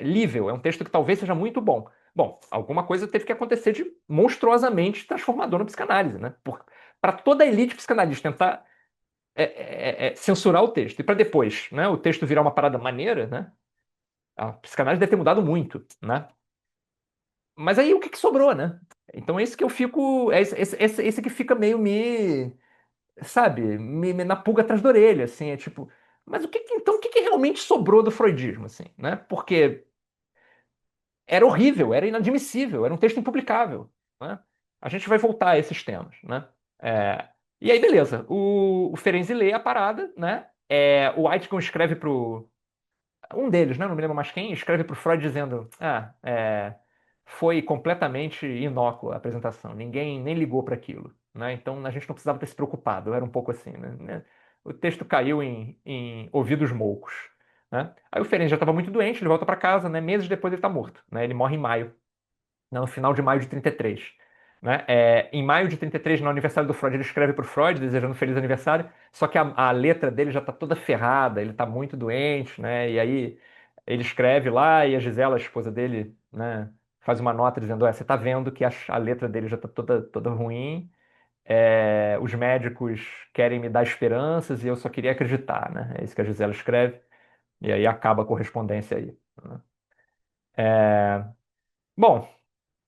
lível, é um texto que talvez seja muito bom. Bom, alguma coisa teve que acontecer de monstruosamente transformador na psicanálise, né? Para toda a elite psicanalista tentar censurar o texto. E para depois, né, o texto virar uma parada maneira, né? A psicanálise deve ter mudado muito, né? Mas aí o que sobrou, né? Então esse que eu fico, esse que fica meio sabe, na pulga atrás da orelha, assim, é tipo, mas então o que realmente sobrou do freudismo, assim, né? Porque era horrível, era inadmissível, era um texto impublicável, né? A gente vai voltar a esses temas, né? E aí, beleza, o Ferenczi lê a parada, né? O Weizmann escreve pro... Um deles, né? Não me lembro mais quem, escreve pro Freud dizendo foi completamente inócua a apresentação, ninguém nem ligou para aquilo, né? Então a gente não precisava ter se preocupado, era um pouco assim, né? O texto caiu em ouvidos moucos, né? Aí o Ferenczi já estava muito doente, ele volta para casa, né? Meses depois ele está morto, né? Ele morre em maio, no final de maio de 33. Né? Em maio de 33, no aniversário do Freud, ele escreve para o Freud, desejando feliz aniversário, só que a letra dele já está toda ferrada, ele está muito doente, né? E aí ele escreve lá e a Gisela, a esposa dele, né, faz uma nota dizendo: você está vendo que a letra dele já está toda ruim, os médicos querem me dar esperanças e eu só queria acreditar, né? É isso que a Gisela escreve, e aí acaba a correspondência aí. Né? Bom,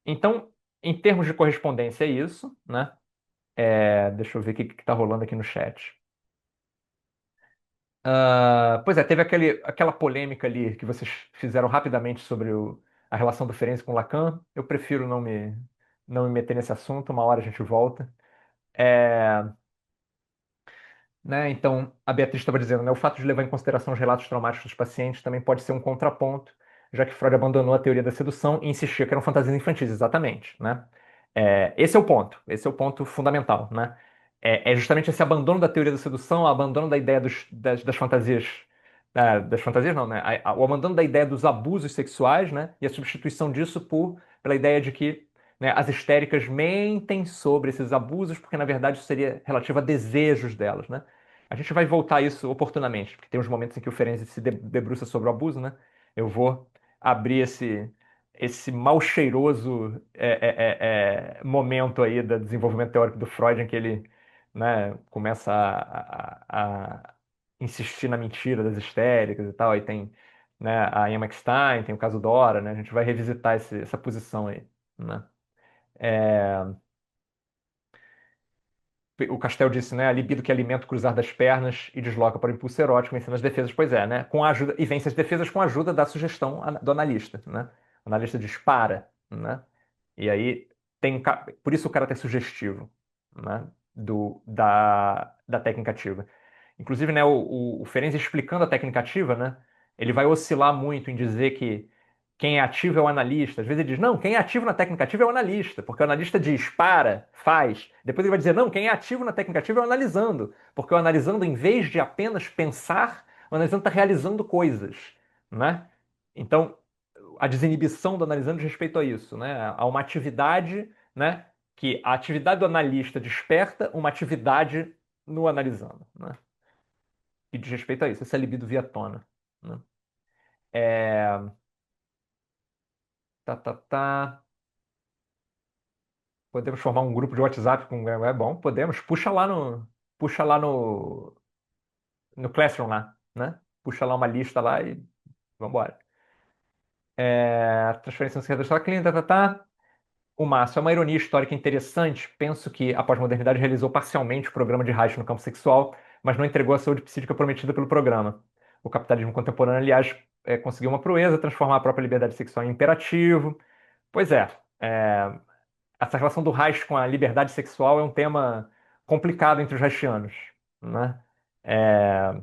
então, em termos de correspondência, é isso, né? Deixa eu ver o que está rolando aqui no chat. Pois é, teve aquela polêmica ali que vocês fizeram rapidamente sobre a relação do Ferenczi com Lacan. Eu prefiro não me meter nesse assunto, uma hora a gente volta. É, né? Então, a Beatriz estava dizendo, né, o fato de levar em consideração os relatos traumáticos dos pacientes também pode ser um contraponto, já que Freud abandonou a teoria da sedução e insistia que eram fantasias infantis, exatamente, né? Esse é o ponto fundamental, né? É justamente esse abandono da teoria da sedução, o abandono da ideia das fantasias, das fantasias não, né? O abandono da ideia dos abusos sexuais, né? E a substituição disso pela ideia de que, né, as histéricas mentem sobre esses abusos, porque na verdade isso seria relativo a desejos delas, né? A gente vai voltar a isso oportunamente, porque tem uns momentos em que o Ferenczi se debruça sobre o abuso, né? Eu vou abrir esse mal cheiroso momento aí do desenvolvimento teórico do Freud, em que ele, né, começa insistir na mentira das histéricas e tal. Aí tem, né, a Emma Stein, tem o caso Dora, né? A gente vai revisitar essa posição aí, né? É, o Castel disse, né? A libido que alimenta o cruzar das pernas e desloca para o impulso erótico, vencendo as defesas. Pois é, né? Com a ajuda, e vence as defesas com a ajuda da sugestão do analista, né? O analista dispara, né? E aí por isso o caráter sugestivo, né? Da técnica ativa. Inclusive, né, o Ferenczi explicando a técnica ativa, né, ele vai oscilar muito em dizer que quem é ativo é o analista. Às vezes ele diz, não, quem é ativo na técnica ativa é o analista, porque o analista diz, para, faz. Depois ele vai dizer, não, quem é ativo na técnica ativa é o analisando, porque o analisando, em vez de apenas pensar, o analisando está realizando coisas, né? Então, a desinibição do analisando diz respeito a isso, né? A uma atividade, né, que a atividade do analista desperta uma atividade no analisando, né? Que diz respeito a isso, essa libido via tona, né? É... Tá, tá, tá. Podemos formar um grupo de WhatsApp com é bom, podemos. Puxa lá no Classroom lá, né? Puxa lá uma lista lá e vamos embora. Transferência no servidor clínica, tá, tá, tá. O Márcio, é uma ironia histórica interessante. Penso que a pós-modernidade realizou parcialmente o programa de Reich no campo sexual, mas não entregou a saúde psíquica prometida pelo programa. O capitalismo contemporâneo, aliás, conseguiu uma proeza, transformar a própria liberdade sexual em imperativo. Pois é, essa relação do Reich com a liberdade sexual é um tema complicado entre os reichianos, né? É,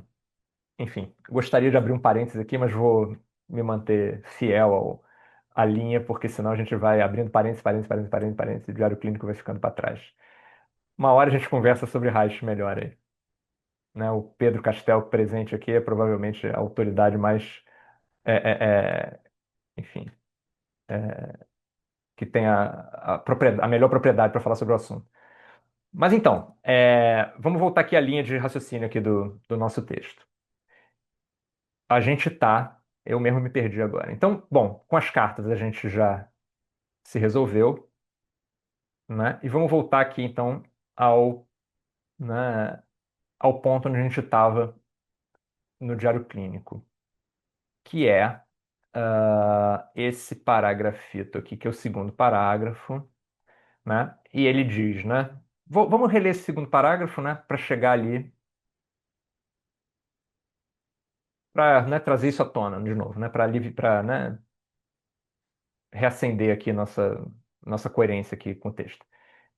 enfim, gostaria de abrir um parênteses aqui, mas vou me manter fiel à linha, porque senão a gente vai abrindo parênteses, parênteses, parênteses, parênteses, parênteses, e o diário clínico vai ficando para trás. Uma hora a gente conversa sobre Reich melhor aí, né? O Pedro Castel presente aqui é provavelmente a autoridade mais, é, é, é, enfim, que tem a melhor propriedade para falar sobre o assunto. Mas então, vamos voltar aqui à linha de raciocínio aqui do nosso texto. A gente tá, eu mesmo me perdi agora. Então, bom, com as cartas a gente já se resolveu, né? E vamos voltar aqui então ao, né, ao ponto onde a gente estava no diário clínico, que é esse parágrafito aqui, que é o segundo parágrafo, né? E ele diz, né? Vamos reler esse segundo parágrafo, né? Para chegar ali, para, né, trazer isso à tona de novo, né? Para, né, reacender aqui nossa coerência aqui com o texto.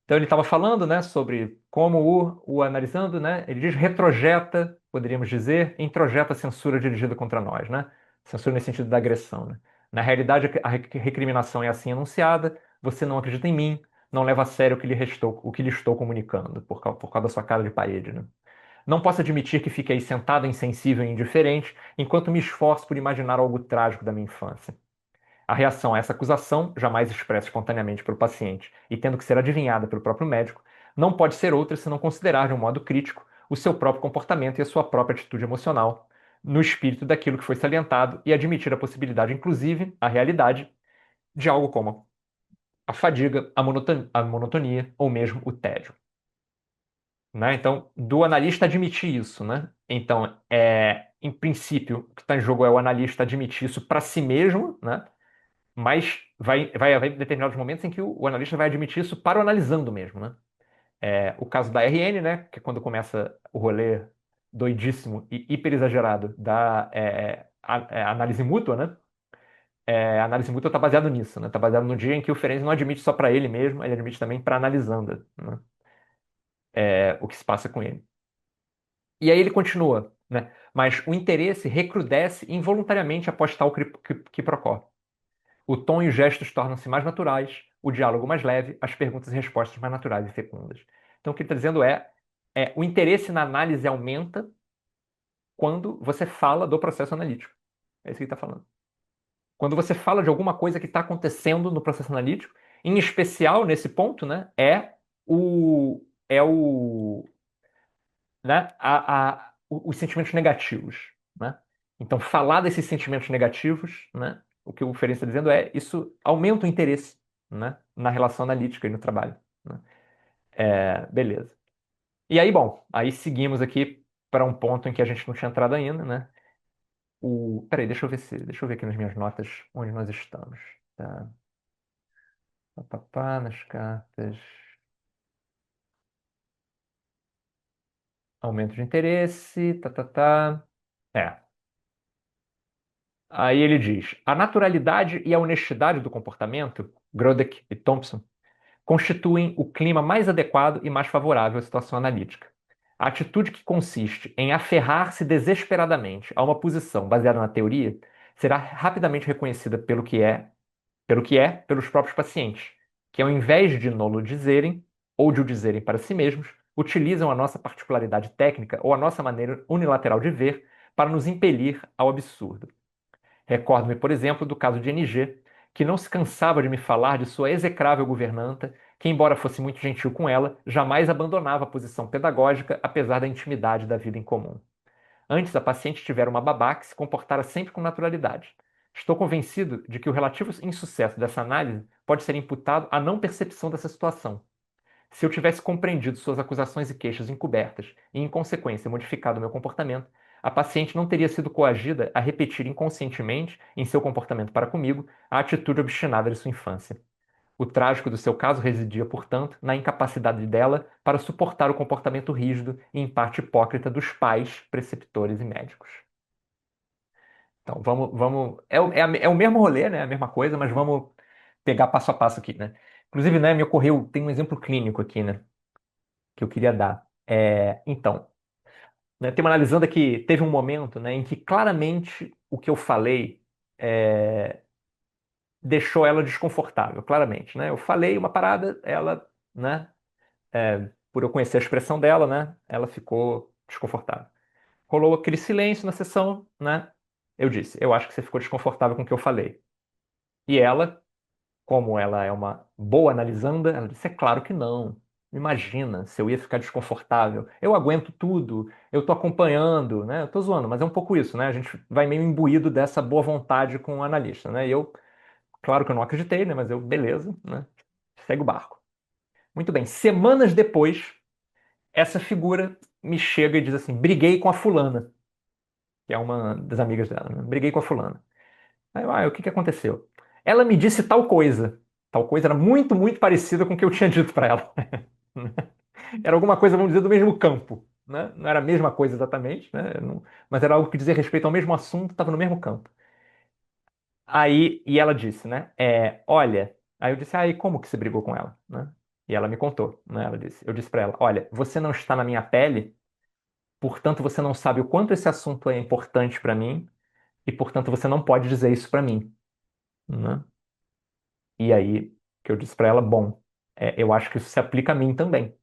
Então ele estava falando, né, sobre como o analisando, né, ele diz retrojeta, poderíamos dizer, introjeta a censura dirigida contra nós, né? Censura nesse sentido da agressão, né? Na realidade, a recriminação é assim enunciada: você não acredita em mim, não leva a sério o que lhe estou comunicando, por causa da sua cara de parede, né? Não posso admitir que fique aí sentado, insensível e indiferente, enquanto me esforço por imaginar algo trágico da minha infância. A reação a essa acusação, jamais expressa espontaneamente pelo paciente e tendo que ser adivinhada pelo próprio médico, não pode ser outra senão considerar de um modo crítico o seu próprio comportamento e a sua própria atitude emocional, no espírito daquilo que foi salientado e admitir a possibilidade, inclusive, a realidade, de algo como a fadiga, a monotonia ou mesmo o tédio. Né? Então, do analista admitir isso, né? Então, em princípio, o que está em jogo é o analista admitir isso para si mesmo, né? Mas vai haver determinados momentos em que o analista vai admitir isso para o analisando mesmo, né? O caso da RN, né? Que é quando começa o rolê doidíssimo e hiper exagerado da análise mútua, né? A análise mútua está baseada nisso, né? Está baseado no dia em que o Ferenczi não admite só para ele mesmo, ele admite também para analisando, né? O que se passa com ele. E aí ele continua, né? Mas o interesse recrudesce involuntariamente após tal quiprocó. O tom e os gestos tornam-se mais naturais, o diálogo mais leve, as perguntas e respostas mais naturais e fecundas. Então, o que ele está dizendo o interesse na análise aumenta quando você fala do processo analítico. É isso que ele está falando. Quando você fala de alguma coisa que está acontecendo no processo analítico, em especial nesse ponto, né, né, os sentimentos negativos, né? Então, falar desses sentimentos negativos, né, o que o Ferenczi está dizendo isso aumenta o interesse, né, na relação analítica e no trabalho, né? Beleza. E aí, bom, aí seguimos aqui para um ponto em que a gente não tinha entrado ainda, né? Peraí, deixa eu ver aqui nas minhas notas onde nós estamos. Tá. Pá, pá, pá, nas cartas. Aumento de interesse, tá, tá, tá. É. Aí ele diz: a naturalidade e a honestidade do comportamento, Grodek e Thompson, constituem o clima mais adequado e mais favorável à situação analítica. A atitude que consiste em aferrar-se desesperadamente a uma posição baseada na teoria será rapidamente reconhecida pelos próprios pacientes, que ao invés de nolo dizerem, ou de o dizerem para si mesmos, utilizam a nossa particularidade técnica ou a nossa maneira unilateral de ver para nos impelir ao absurdo. Recordo-me, por exemplo, do caso de NG, que não se cansava de me falar de sua execrável governanta, que, embora fosse muito gentil com ela, jamais abandonava a posição pedagógica, apesar da intimidade da vida em comum. Antes, a paciente tivera uma babá que se comportara sempre com naturalidade. Estou convencido de que o relativo insucesso dessa análise pode ser imputado à não percepção dessa situação. Se eu tivesse compreendido suas acusações e queixas encobertas e, em consequência, modificado meu comportamento, a paciente não teria sido coagida a repetir inconscientemente, em seu comportamento para comigo, a atitude obstinada de sua infância. O trágico do seu caso residia, portanto, na incapacidade dela para suportar o comportamento rígido e, em parte, hipócrita dos pais, preceptores e médicos. Então, vamos. É o mesmo rolê, né? A mesma coisa, mas vamos pegar passo a passo aqui, né? Inclusive, né, me ocorreu, tem um exemplo clínico aqui, né? Que eu queria dar. Então, né, temos analisando aqui, teve um momento, né, em que claramente o que eu falei é, deixou ela desconfortável, claramente, né? Eu falei uma parada, ela, né, por eu conhecer a expressão dela, né, ela ficou desconfortável. Rolou aquele silêncio na sessão, né? Eu disse, eu acho que você ficou desconfortável com o que eu falei. E ela, como ela é uma boa analisanda, ela disse: é claro que não. Imagina se eu ia ficar desconfortável. Eu aguento tudo, eu tô acompanhando, né? Eu tô zoando, mas é um pouco isso, né? A gente vai meio imbuído dessa boa vontade com o analista, né? E eu, claro que eu não acreditei, né? Mas eu, beleza, né? Segue o barco. Muito bem. Semanas depois, essa figura me chega e diz assim: briguei com a fulana, que é uma das amigas dela, né? Briguei com a fulana. Aí eu, o que que aconteceu? Ela me disse tal coisa. Tal coisa era muito, muito parecida com o que eu tinha dito para ela. Era alguma coisa, vamos dizer, do mesmo campo, né? Não era a mesma coisa exatamente, né? Mas era algo que dizia respeito ao mesmo assunto, estava no mesmo campo. Aí, e ela disse, né? Olha, aí eu disse, e como que você brigou com ela, né? E ela me contou, né? Eu disse para ela, olha, você não está na minha pele, portanto você não sabe o quanto esse assunto é importante para mim e, portanto, você não pode dizer isso para mim, né? E aí que eu disse para ela, bom, eu acho que isso se aplica a mim também.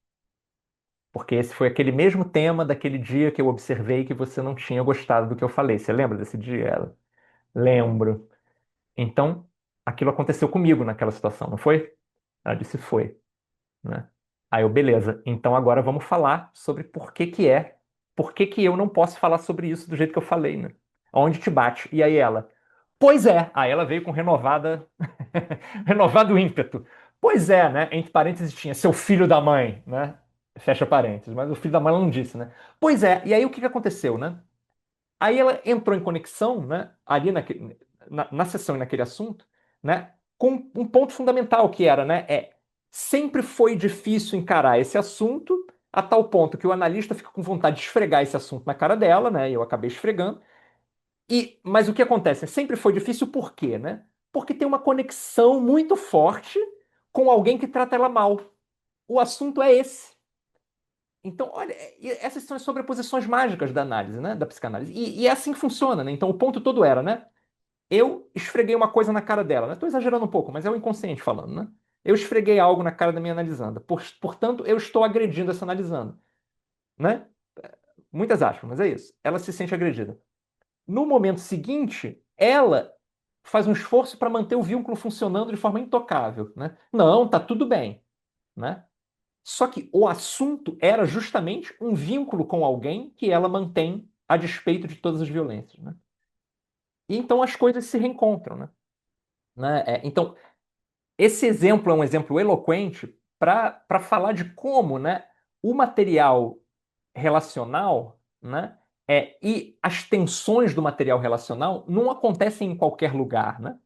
Porque esse foi aquele mesmo tema daquele dia que eu observei que você não tinha gostado do que eu falei. Você lembra desse dia? Ela, lembro. Então, aquilo aconteceu comigo naquela situação, não foi? Ela disse, foi, né? Aí eu, beleza. Então agora vamos falar sobre por que que eu não posso falar sobre isso do jeito que eu falei, né? Onde te bate? E aí ela, pois é. Aí ela veio com renovado ímpeto. Pois é, né? Entre parênteses tinha seu filho da mãe, né? Fecha parênteses, mas o filho da mãe ela não disse, né? Pois é, e aí o que que aconteceu, né? Aí ela entrou em conexão, né? Ali na sessão e naquele assunto, né? Com um ponto fundamental que era, né? Sempre foi difícil encarar esse assunto a tal ponto que o analista fica com vontade de esfregar esse assunto na cara dela, né? E eu acabei esfregando. Mas o que acontece? Sempre foi difícil por quê, né? Porque tem uma conexão muito forte com alguém que trata ela mal. O assunto é esse. Então, olha, essas são as sobreposições mágicas da análise, né? Da psicanálise. E é assim que funciona, né? Então, o ponto todo era, né? Eu esfreguei uma coisa na cara dela, né? Estou exagerando um pouco, mas é o inconsciente falando, né? Eu esfreguei algo na cara da minha analisanda. Portanto, eu estou agredindo essa analisanda, né? Muitas aspas, mas é isso. Ela se sente agredida. No momento seguinte, ela faz um esforço para manter o vínculo funcionando de forma intocável, né? Não, tá tudo bem, né? Só que o assunto era justamente um vínculo com alguém que ela mantém a despeito de todas as violências, né? E então as coisas se reencontram, né? Então, esse exemplo é um exemplo eloquente para falar de como, né, o material relacional né? E as tensões do material relacional não acontecem em qualquer lugar, né?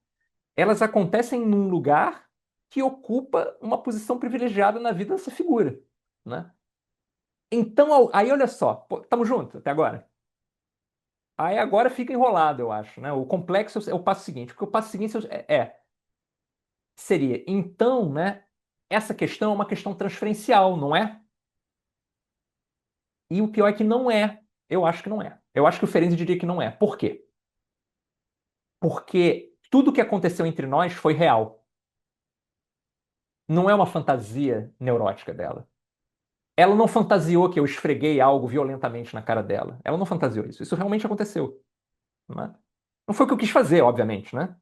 Elas acontecem num lugar que ocupa uma posição privilegiada na vida dessa figura, né? Então, aí olha só, pô, tamo junto até agora? Aí agora fica enrolado, eu acho, né? O complexo é o passo seguinte, porque o passo seguinte seria, então, né? Essa questão é uma questão transferencial, não é? E o pior é que não é. Eu acho que não é. Eu acho que o Ferenczi diria que não é. Por quê? Porque tudo que aconteceu entre nós foi real. Não é uma fantasia neurótica dela. Ela não fantasiou que eu esfreguei algo violentamente na cara dela. Ela não fantasiou isso. Isso realmente aconteceu. Não é? Não foi o que eu quis fazer, obviamente, né?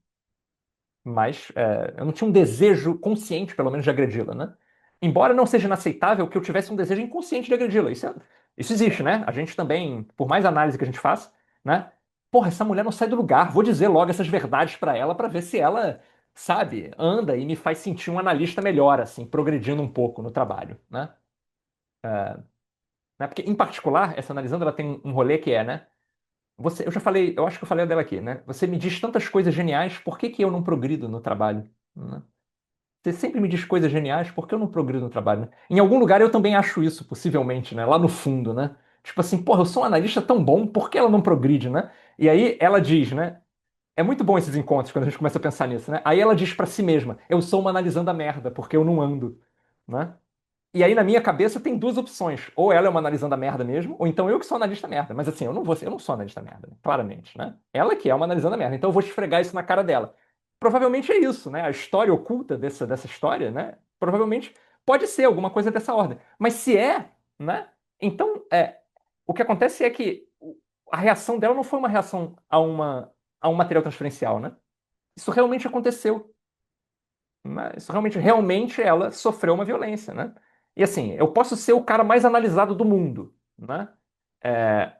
Mas eu não tinha um desejo consciente, pelo menos, de agredi-la, né? Embora não seja inaceitável que eu tivesse um desejo inconsciente de agredi-la. Isso existe, né? A gente também, por mais análise que a gente faça, né? Porra, essa mulher não sai do lugar. Vou dizer logo essas verdades pra ela pra ver se ela, sabe, anda e me faz sentir um analista melhor, assim, progredindo um pouco no trabalho, né? Porque, em particular, essa analisando, ela tem um rolê que é, né? Eu já falei, eu acho que eu falei dela aqui, né? Você me diz tantas coisas geniais, por que que eu não progrido no trabalho? Né? Você sempre me diz coisas geniais, por que eu não progrido no trabalho? Né? Em algum lugar eu também acho isso, possivelmente, né? Lá no fundo, né? Tipo assim, porra, eu sou um analista tão bom, por que ela não progride, né? E aí ela diz, né? É muito bom esses encontros quando a gente começa a pensar nisso, né? Aí ela diz pra si mesma, eu sou uma analisando a merda, porque eu não ando, né? E aí, na minha cabeça, tem duas opções. Ou ela é uma analisando a merda mesmo, ou então eu que sou analista merda. Mas assim, eu não sou analista merda, né? Claramente, né? Ela que é uma analisando a merda. Então eu vou esfregar isso na cara dela. Provavelmente é isso, né? A história oculta dessa história, né? Provavelmente pode ser alguma coisa dessa ordem. Mas se é, né? Então, o que acontece é que a reação dela não foi uma reação a um material transferencial, né? Isso realmente aconteceu. Mas realmente ela sofreu uma violência, né? E assim, eu posso ser o cara mais analisado do mundo, né? É,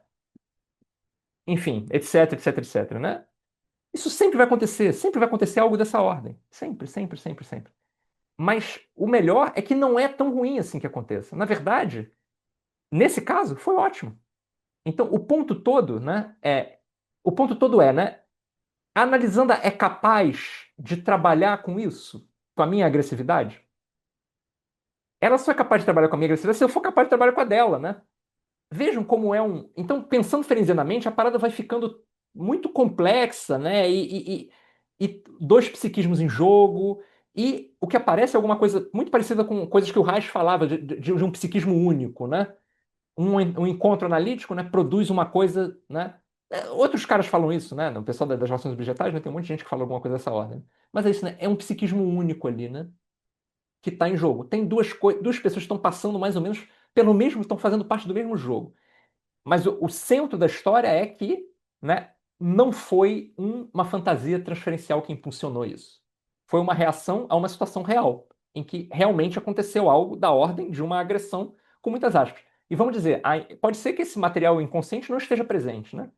enfim, etc, etc, etc, né? Isso sempre vai acontecer algo dessa ordem. Sempre, sempre, sempre, sempre. Mas o melhor é que não é tão ruim assim que aconteça. Na verdade, nesse caso, foi ótimo. Então, o ponto todo é, né? A analisanda é capaz de trabalhar com isso, com a minha agressividade? Ela só é capaz de trabalhar com a minha agressividade se eu for capaz de trabalhar com a dela, né? Vejam como é um. Então, pensando ferenzianamente, a parada vai ficando muito complexa, né? E dois psiquismos em jogo. E o que aparece é alguma coisa muito parecida com coisas que o Reich falava de um psiquismo único, né? Um encontro analítico, né, produz uma coisa, né? Outros caras falam isso, né? O pessoal das relações objetais, né? Tem um monte de gente que fala alguma coisa dessa ordem. Mas é isso, né? É um psiquismo único ali, né? Que está em jogo. Tem duas pessoas que estão passando mais ou menos pelo mesmo, estão fazendo parte do mesmo jogo. Mas o centro da história é que, né, não foi uma fantasia transferencial que impulsionou isso. Foi uma reação a uma situação real, em que realmente aconteceu algo da ordem de uma agressão com muitas aspas. E vamos dizer, pode ser que esse material inconsciente não esteja presente, né?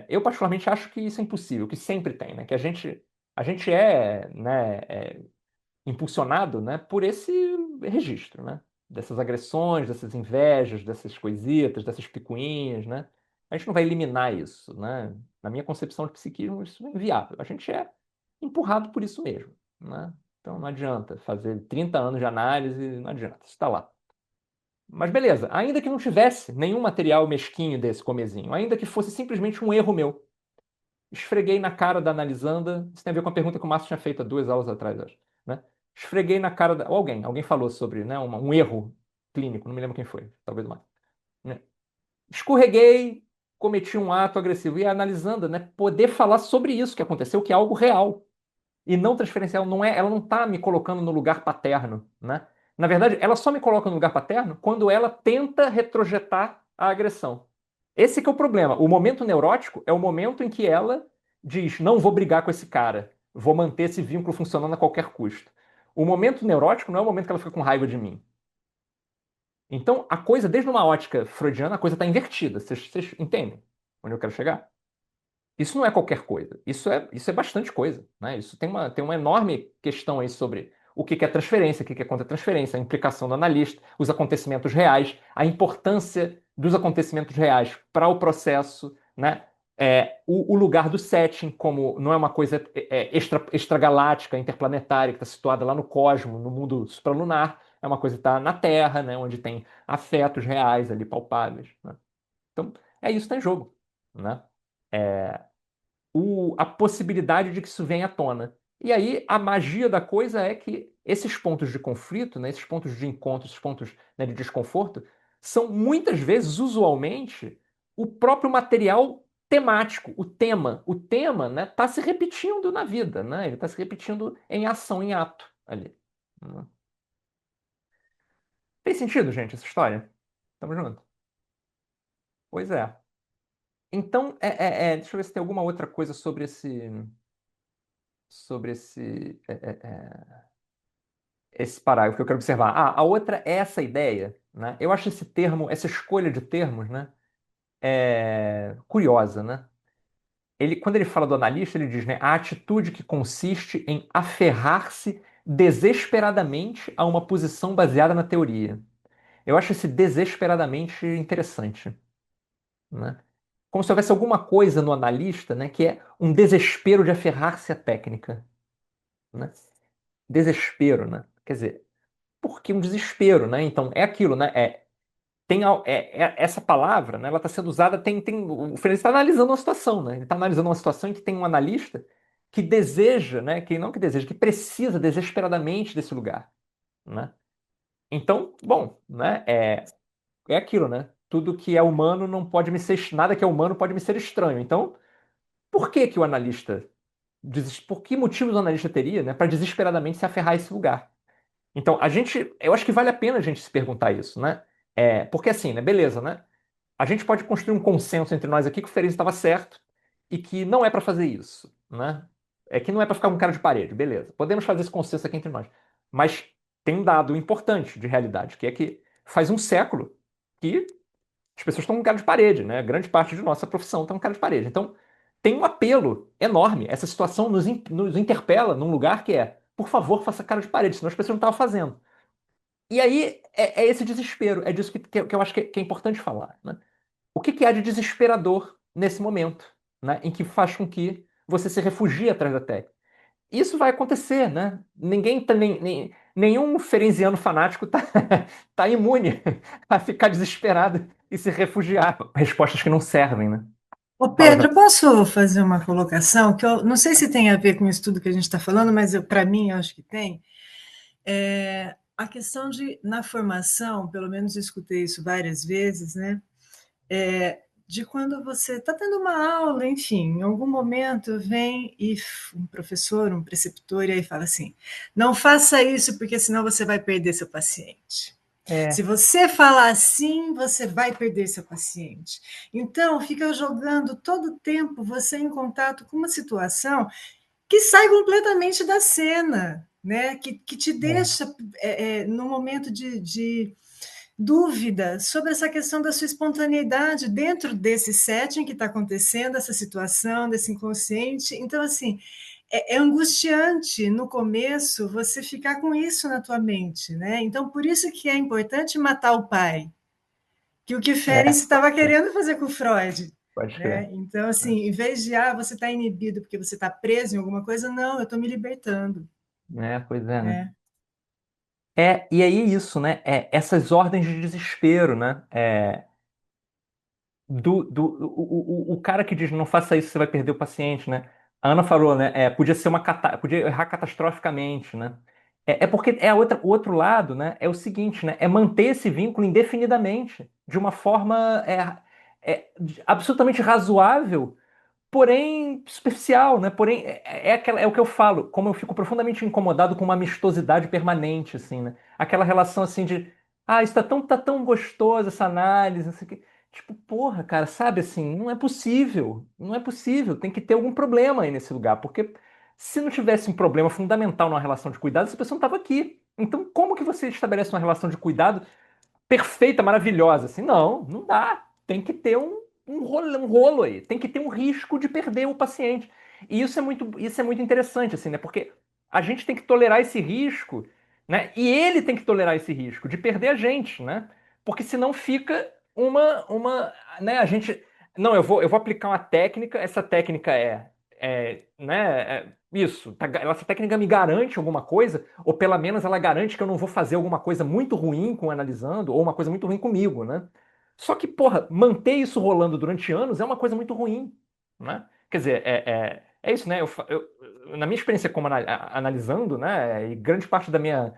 Eu particularmente acho que isso é impossível, que sempre tem, né? Que a gente né, impulsionado, né, por esse registro, né? Dessas agressões, dessas invejas, dessas coisitas, dessas picuinhas, né? A gente não vai eliminar isso, né? Na minha concepção de psiquismo, isso é inviável. A gente é empurrado por isso mesmo, né? Então não adianta fazer 30 anos de análise, não adianta, isso está lá. Mas beleza, ainda que não tivesse nenhum material mesquinho desse comezinho, ainda que fosse simplesmente um erro meu, esfreguei na cara da analisanda. Isso tem a ver com a pergunta que o Márcio tinha feito há 2 aulas atrás, acho, né? Esfreguei na cara da. Ou alguém falou sobre, né, um erro clínico, não me lembro quem foi, talvez o Márcio. Né? Escorreguei, cometi um ato agressivo. E a analisanda, né, poder falar sobre isso que aconteceu, que é algo real. E não transferencial, ela não está me colocando no lugar paterno, né? Na verdade, ela só me coloca no lugar paterno quando ela tenta retrojetar a agressão. Esse que é o problema. O momento neurótico é o momento em que ela diz: não vou brigar com esse cara, vou manter esse vínculo funcionando a qualquer custo. O momento neurótico não é o momento que ela fica com raiva de mim. Então, a coisa, desde uma ótica freudiana, a coisa está invertida. Vocês entendem onde eu quero chegar? Isso não é qualquer coisa. Isso é bastante coisa, né? Isso tem uma enorme questão aí sobre o que que é transferência, o que que é contra-transferência, a implicação do analista, os acontecimentos reais, a importância dos acontecimentos reais para o processo, né? O lugar do setting, como não é uma coisa extragaláctica, interplanetária, que está situada lá no cosmo, no mundo supralunar, é uma coisa que está na Terra, né? Onde tem afetos reais ali palpáveis, né? Então, é isso que está em jogo, né? A possibilidade de que isso venha à tona. E aí a magia da coisa é que esses pontos de conflito, né, esses pontos de encontro, esses pontos, né, de desconforto, são muitas vezes, usualmente, o próprio material temático, o tema. O tema, né, está se repetindo na vida, né? Ele está se repetindo em ação, em ato ali, né? Tem sentido, gente, essa história? Tamo junto. Pois é. Então, deixa eu ver se tem alguma outra coisa sobre esse parágrafo que eu quero observar. A outra é essa ideia, né? Eu acho esse termo, essa escolha de termos, né, curiosa, né? Quando ele fala do analista, ele diz, né, a atitude que consiste em aferrar-se desesperadamente a uma posição baseada na teoria. Eu acho esse desesperadamente interessante, né? Como se houvesse alguma coisa no analista, né, que é um desespero de aferrar-se à técnica, né? Desespero, né? Quer dizer, porque um desespero, né? Então, é aquilo, né? Essa palavra, né? Ela está sendo usada, o Fernandes está analisando uma situação, né? Ele está analisando uma situação em que tem um analista que deseja, né? Que não que deseja, que precisa desesperadamente desse lugar, né? Então, bom, né? É aquilo, né? Tudo que é humano não pode me ser, nada que é humano pode me ser estranho. Então, por que que o analista, por que motivos o analista teria, né? Para desesperadamente se aferrar a esse lugar? Então, eu acho que vale a pena a gente se perguntar isso, né? Porque assim, né? Beleza, né? A gente pode construir um consenso entre nós aqui que o Ferenc estava certo e que não é para fazer isso, né? É que não é para ficar com cara de parede, beleza. Podemos fazer esse consenso aqui entre nós. Mas tem um dado importante de realidade, que é que faz um século que as pessoas estão com cara de parede, né? Grande parte de nossa profissão está com cara de parede. Então, tem um apelo enorme. Essa situação nos interpela num lugar que por favor, faça cara de parede, senão as pessoas não estavam fazendo. E aí é esse desespero, é disso que eu acho que é importante falar, né? O que há de desesperador nesse momento, né? Em que faz com que você se refugie atrás da técnica? Isso vai acontecer, né? Nenhum ferenziano fanático tá imune a ficar desesperado e se refugiar. Respostas que não servem, né? Ô Fala, Pedro, posso fazer uma colocação que eu não sei se tem a ver com isso tudo que a gente está falando, mas para mim eu acho que tem. A questão de, na formação, pelo menos eu escutei isso várias vezes, né? De quando você está tendo uma aula, enfim, em algum momento vem e um professor, um preceptor, e aí fala assim: não faça isso porque senão você vai perder seu paciente. Se você falar assim, você vai perder seu paciente. Então, fica jogando todo o tempo você em contato com uma situação que sai completamente da cena, né? Que te deixa num momento de dúvida sobre essa questão da sua espontaneidade dentro desse setting que está acontecendo, essa situação, desse inconsciente. Então, assim, é angustiante no começo você ficar com isso na tua mente, né? Então, por isso que é importante matar o pai, que o que Ferenc estava querendo fazer com Freud. Pode Né? crer. Então, assim, em vez de você está inibido porque você está preso em alguma coisa, não, eu estou me libertando. Pois é, né? Né? E aí isso, né? Essas ordens de desespero, né? O cara que diz não faça isso, você vai perder o paciente, né? A Ana falou, né? Podia ser podia errar catastroficamente, né? Porque o outro lado, né? É o seguinte, né? É manter esse vínculo indefinidamente, de uma forma absolutamente razoável, porém superficial, né? Porém, é o que eu falo, como eu fico profundamente incomodado com uma amistosidade permanente, assim, né? Aquela relação assim de, isso tá tão gostoso essa análise, não sei o quê. Tipo, porra, cara, sabe assim, não é possível, não é possível, tem que ter algum problema aí nesse lugar, porque se não tivesse um problema fundamental numa relação de cuidado, essa pessoa não estava aqui. Então, como que você estabelece uma relação de cuidado perfeita, maravilhosa. Assim, não dá. Tem que ter um rolo aí. Tem que ter um risco de perder o paciente. E isso é muito interessante, assim, né? Porque a gente tem que tolerar esse risco, né? E ele tem que tolerar esse risco de perder a gente, né? Porque senão fica né? A gente, não, eu vou aplicar uma técnica. Essa técnica né? Isso. Essa técnica me garante alguma coisa, ou pelo menos ela garante que eu não vou fazer alguma coisa muito ruim com o analisando, ou uma coisa muito ruim comigo, né? Só que, porra, manter isso rolando durante anos é uma coisa muito ruim, né? Quer dizer, é isso, né? Na minha experiência como analisando, né? E grande parte da minha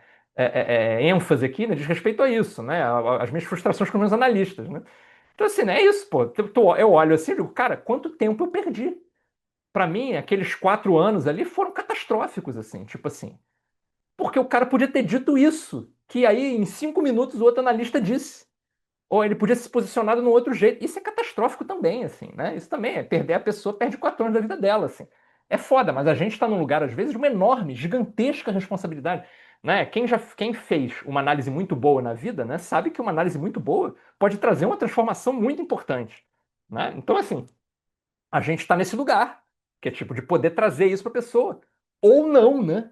ênfase aqui, né, diz respeito a isso, né? As minhas frustrações com os meus analistas, né? Então, assim, né, é isso, pô. Eu olho assim e digo, cara, quanto tempo eu perdi? Pra mim, aqueles 4 anos ali foram catastróficos, assim, tipo assim. Porque o cara podia ter dito isso, que aí em 5 minutos o outro analista disse. Ou ele podia se posicionar de um outro jeito. Isso é catastrófico também, assim, né? Isso também é perder a pessoa, perde 4 anos da vida dela, assim. É foda, mas a gente está num lugar, às vezes, de uma enorme, gigantesca responsabilidade. Né? Quem fez uma análise muito boa na vida, né, sabe que uma análise muito boa pode trazer uma transformação muito importante. Né? Então, assim, a gente está nesse lugar, que é tipo de poder trazer isso para a pessoa. Ou não, né?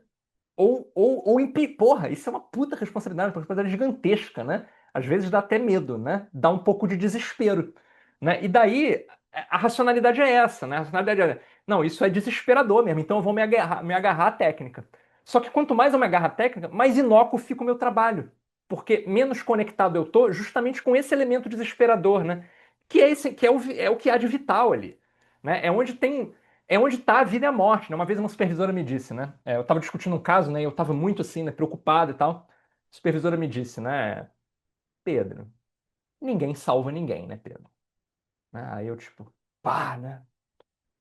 Porra, isso é uma puta responsabilidade, uma responsabilidade gigantesca, né? Às vezes dá até medo, né? Dá um pouco de desespero, né? E daí a racionalidade é essa, né? A racionalidade não, isso é desesperador mesmo, então eu vou me agarrar à técnica. Só que quanto mais eu me agarro à técnica, mais inócuo fica o meu trabalho, porque menos conectado eu tô justamente com esse elemento desesperador, né? Que é o que há de vital ali, né? É onde está a vida e a morte, né? Uma vez uma supervisora me disse, né? Eu estava discutindo um caso, né? E eu estava muito assim, né? Preocupado e tal. A supervisora me disse, né? Pedro, ninguém salva ninguém, né, Pedro? Né? Aí eu tipo, pá, né?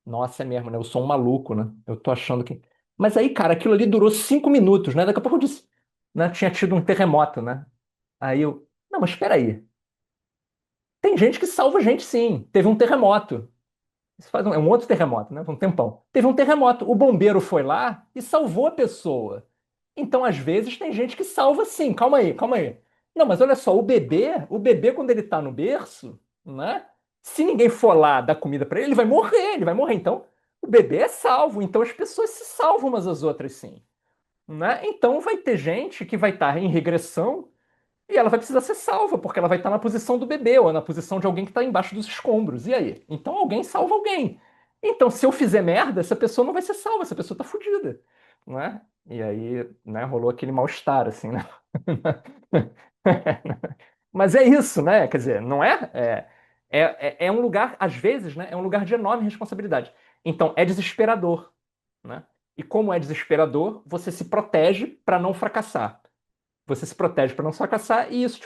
Nossa, é mesmo, né? Eu sou um maluco, né? Eu tô achando que. Mas aí, cara, aquilo ali durou 5 minutos, né? Daqui a pouco eu disse, né? Tinha tido um terremoto, né? Aí eu, não, mas espera aí. Tem gente que salva gente, sim. Teve um terremoto. Isso é um outro terremoto, né? Foi um tempão. Teve um terremoto. O bombeiro foi lá e salvou a pessoa. Então, às vezes, tem gente que salva sim. Calma aí, calma aí. Não, mas olha só, o bebê quando ele tá no berço, né? Se ninguém for lá dar comida para ele, ele vai morrer, ele vai morrer. Então, o bebê é salvo. Então, as pessoas se salvam umas às outras sim, né? Então, vai ter gente que vai estar em regressão e ela vai precisar ser salva, porque ela vai estar na posição do bebê ou na posição de alguém que está embaixo dos escombros. E aí? Então alguém salva alguém. Então, se eu fizer merda, essa pessoa não vai ser salva, essa pessoa tá fudida. Não é? E aí, né, rolou aquele mal-estar, assim, né? Mas é isso, né? Quer dizer, não é? É um lugar, às vezes, né? É um lugar de enorme responsabilidade. Então, é desesperador, né? E como é desesperador, você se protege para não fracassar. Você se protege para não fracassar e isso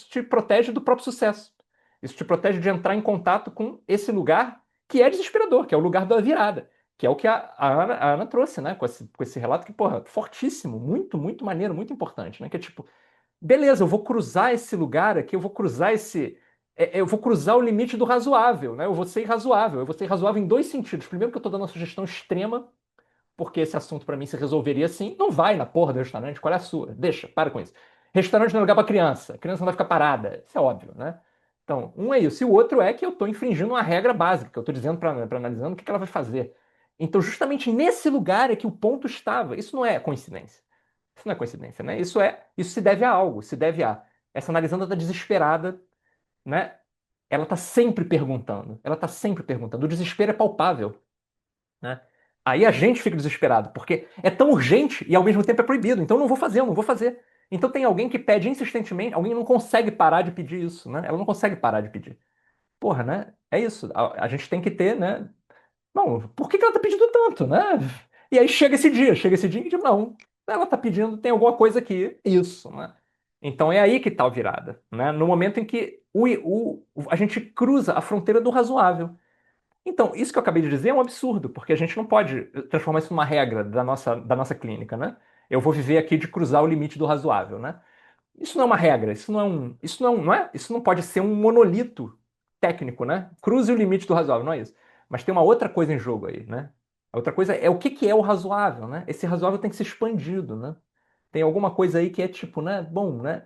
te protege do próprio sucesso. Isso te protege de entrar em contato com esse lugar que é desesperador, que é o lugar da virada, que é o que a Ana trouxe, né? Com esse relato que, porra, fortíssimo, muito, muito maneiro, muito importante, né? Que é tipo, beleza, eu vou cruzar esse lugar aqui, eu vou cruzar eu vou cruzar o limite do razoável, né? Eu vou ser irrazoável. Eu vou ser irrazoável em dois sentidos. Primeiro, que eu estou dando uma sugestão extrema porque esse assunto para mim se resolveria assim. Não vai na porra do restaurante, qual é a sua? Deixa, para com isso. Restaurante não é lugar para criança, a criança não vai ficar parada, isso é óbvio, né? Então, um é isso. E o outro é que eu estou infringindo uma regra básica, que eu estou dizendo para analisando o que ela vai fazer. Então, justamente nesse lugar é que o ponto estava. Isso não é coincidência. Isso não é coincidência, né? Isso se deve a algo, se deve a. Essa analisando está desesperada, né? Ela está sempre perguntando. Ela está sempre perguntando. O desespero é palpável, né? Aí a gente fica desesperado, porque é tão urgente e ao mesmo tempo é proibido. Então eu não vou fazer. Então tem alguém que pede insistentemente, alguém não consegue parar de pedir isso, né? Ela não consegue parar de pedir. Porra, né? É isso. A gente tem que ter, né? Não, por que ela tá pedindo tanto, né? E aí chega esse dia que, tipo, não, ela tá pedindo, tem alguma coisa aqui, isso, né? Então é aí que tá a virada, né? No momento em que a gente cruza a fronteira do razoável. Então, isso que eu acabei de dizer é um absurdo, porque a gente não pode transformar isso numa regra da nossa clínica, né? Eu vou viver aqui de cruzar o limite do razoável, né? Isso não é uma regra, isso não pode ser um monolito técnico, né? Cruze o limite do razoável, não é isso. Mas tem uma outra coisa em jogo aí, né? A outra coisa é o que é o razoável, né? Esse razoável tem que ser expandido, né? Tem alguma coisa aí que é tipo, né? Bom, né?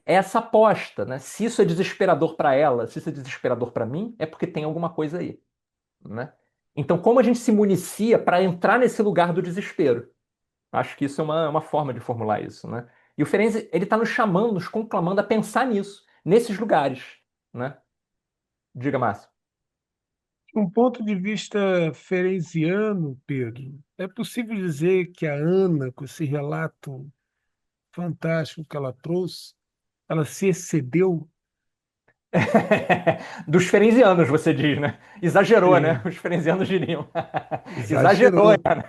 É essa aposta, né? Se isso é desesperador para ela, se isso é desesperador para mim, é porque tem alguma coisa aí, né? Então, como a gente se municia para entrar nesse lugar do desespero? Acho que isso é uma forma de formular isso, né? E o Ferenczi, ele está nos chamando, nos conclamando a pensar nisso, nesses lugares, né? Diga, Márcio. De um ponto de vista ferenciano, Pedro, é possível dizer que a Ana, com esse relato fantástico que ela trouxe, ela se excedeu? Dos ferenzianos, você diz, né? Exagerou, né? Sim, Os ferenzianos diriam. Exagerou, exagerou. né?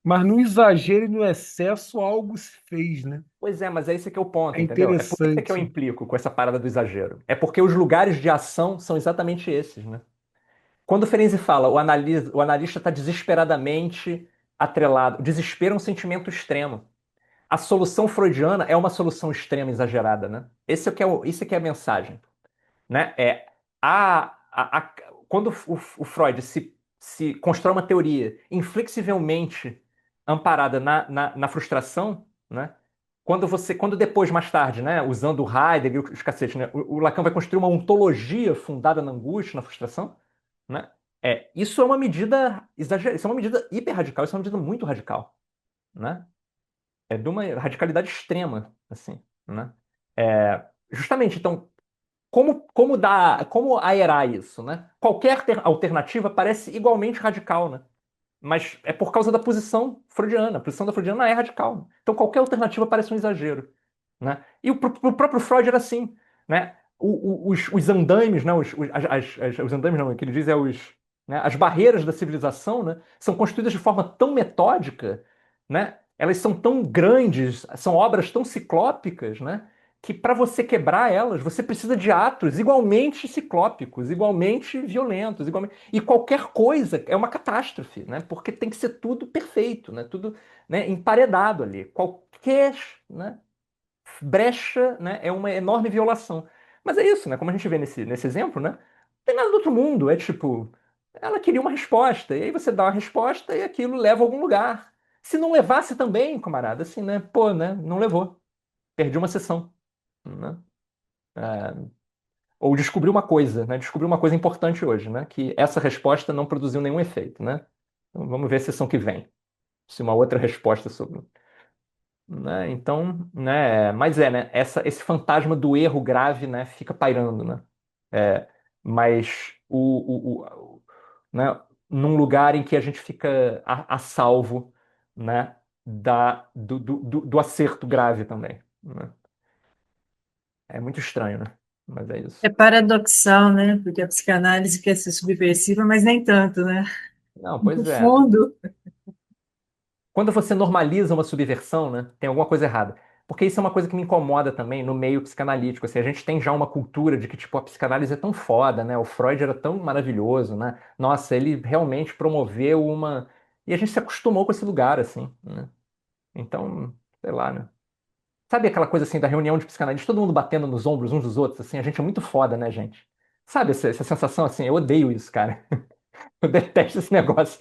Mas no exagero e no excesso algo se fez, né? Pois é, mas é esse que é o ponto, É entendeu? É por isso que eu interessante. implico com essa parada do exagero. É porque os lugares de ação são exatamente esses, né? Quando o Ferenczi fala, o analista está desesperadamente atrelado. O desespero é um sentimento extremo. A solução freudiana é uma solução extrema, exagerada, né? Esse é, isso é que é a mensagem, né? Quando o Freud se constrói uma teoria inflexivelmente amparada na frustração, né? Quando depois, mais tarde, né, usando o Heidegger e os cacetes, né, o Lacan vai construir uma ontologia fundada na angústia, na frustração, né? Isso é uma medida exagerada, isso é uma medida hiper radical, isso é uma medida muito radical, né? É de uma radicalidade extrema, assim, né? Justamente, então, como aerar isso, né? Qualquer alternativa parece igualmente radical, né? Mas é por causa da posição freudiana. A posição da freudiana é radical. Então qualquer alternativa parece um exagero, né? E o próprio Freud era assim, né? Os andaimes, né? Os andaimes não, o que ele diz é né? As barreiras da civilização, né? São construídas de forma tão metódica, né? Elas são tão grandes, são obras tão ciclópicas, né? Que para você quebrar elas, você precisa de atos igualmente ciclópicos, igualmente violentos, igualmente... E qualquer coisa é uma catástrofe, né? Porque tem que ser tudo perfeito, né? Tudo, né, emparedado ali. Qualquer, né, brecha, né, é uma enorme violação. Mas é isso, né? Como a gente vê nesse exemplo, né? Não tem nada do outro mundo. É tipo, ela queria uma resposta, e aí você dá uma resposta e aquilo leva a algum lugar. Se não levasse também, camarada, assim, né? Pô, né? Não levou. Perdi uma sessão, né? Ou descobrir uma coisa, né? Descobrir uma coisa importante hoje, né? Que essa resposta não produziu nenhum efeito, né? Então, vamos ver a sessão que vem. Se uma outra resposta sobre, né? Então, né? Mas né? Esse fantasma do erro grave, né? Fica pairando, né? Mas né? Num lugar em que a gente fica a salvo, né? Do acerto grave também, né? É muito estranho, né? Mas é É isso. paradoxal, né? Porque a psicanálise quer ser subversiva, mas nem tanto, né? Não, No pois é. fundo, Quando você normaliza uma subversão, né, tem alguma coisa errada. Porque isso é uma coisa que me incomoda também no meio psicanalítico. Assim, a gente tem já uma cultura de que tipo, a psicanálise é tão foda, né? O Freud era tão maravilhoso, né? Nossa, ele realmente promoveu uma. E a gente se acostumou com esse lugar, assim, né? Então, sei lá, né? Sabe aquela coisa assim da reunião de psicanalistas, todo mundo batendo nos ombros uns dos outros, assim, a gente é muito foda, né, gente? Sabe essa sensação assim? Eu odeio isso, cara. Eu detesto esse negócio.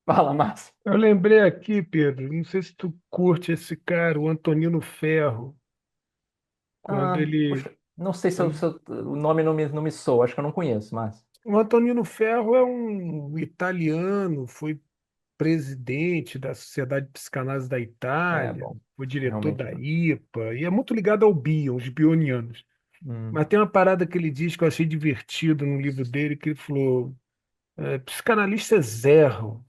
Fala, Márcio. Eu lembrei aqui, Pedro, não sei se tu curte esse cara, o Antonino Ferro, quando Ah, ele. puxa, não sei quando- se o nome não me soa, acho que eu não conheço, mas. O Antonino Ferro é um italiano, foi presidente da Sociedade de Psicanálise da É, Itália, bom, foi diretor realmente da não. IPA, e é muito ligado ao Bion, os bionianos. Hum, Mas tem uma parada que ele diz que eu achei divertido no livro dele, que ele falou: psicanalistas erram,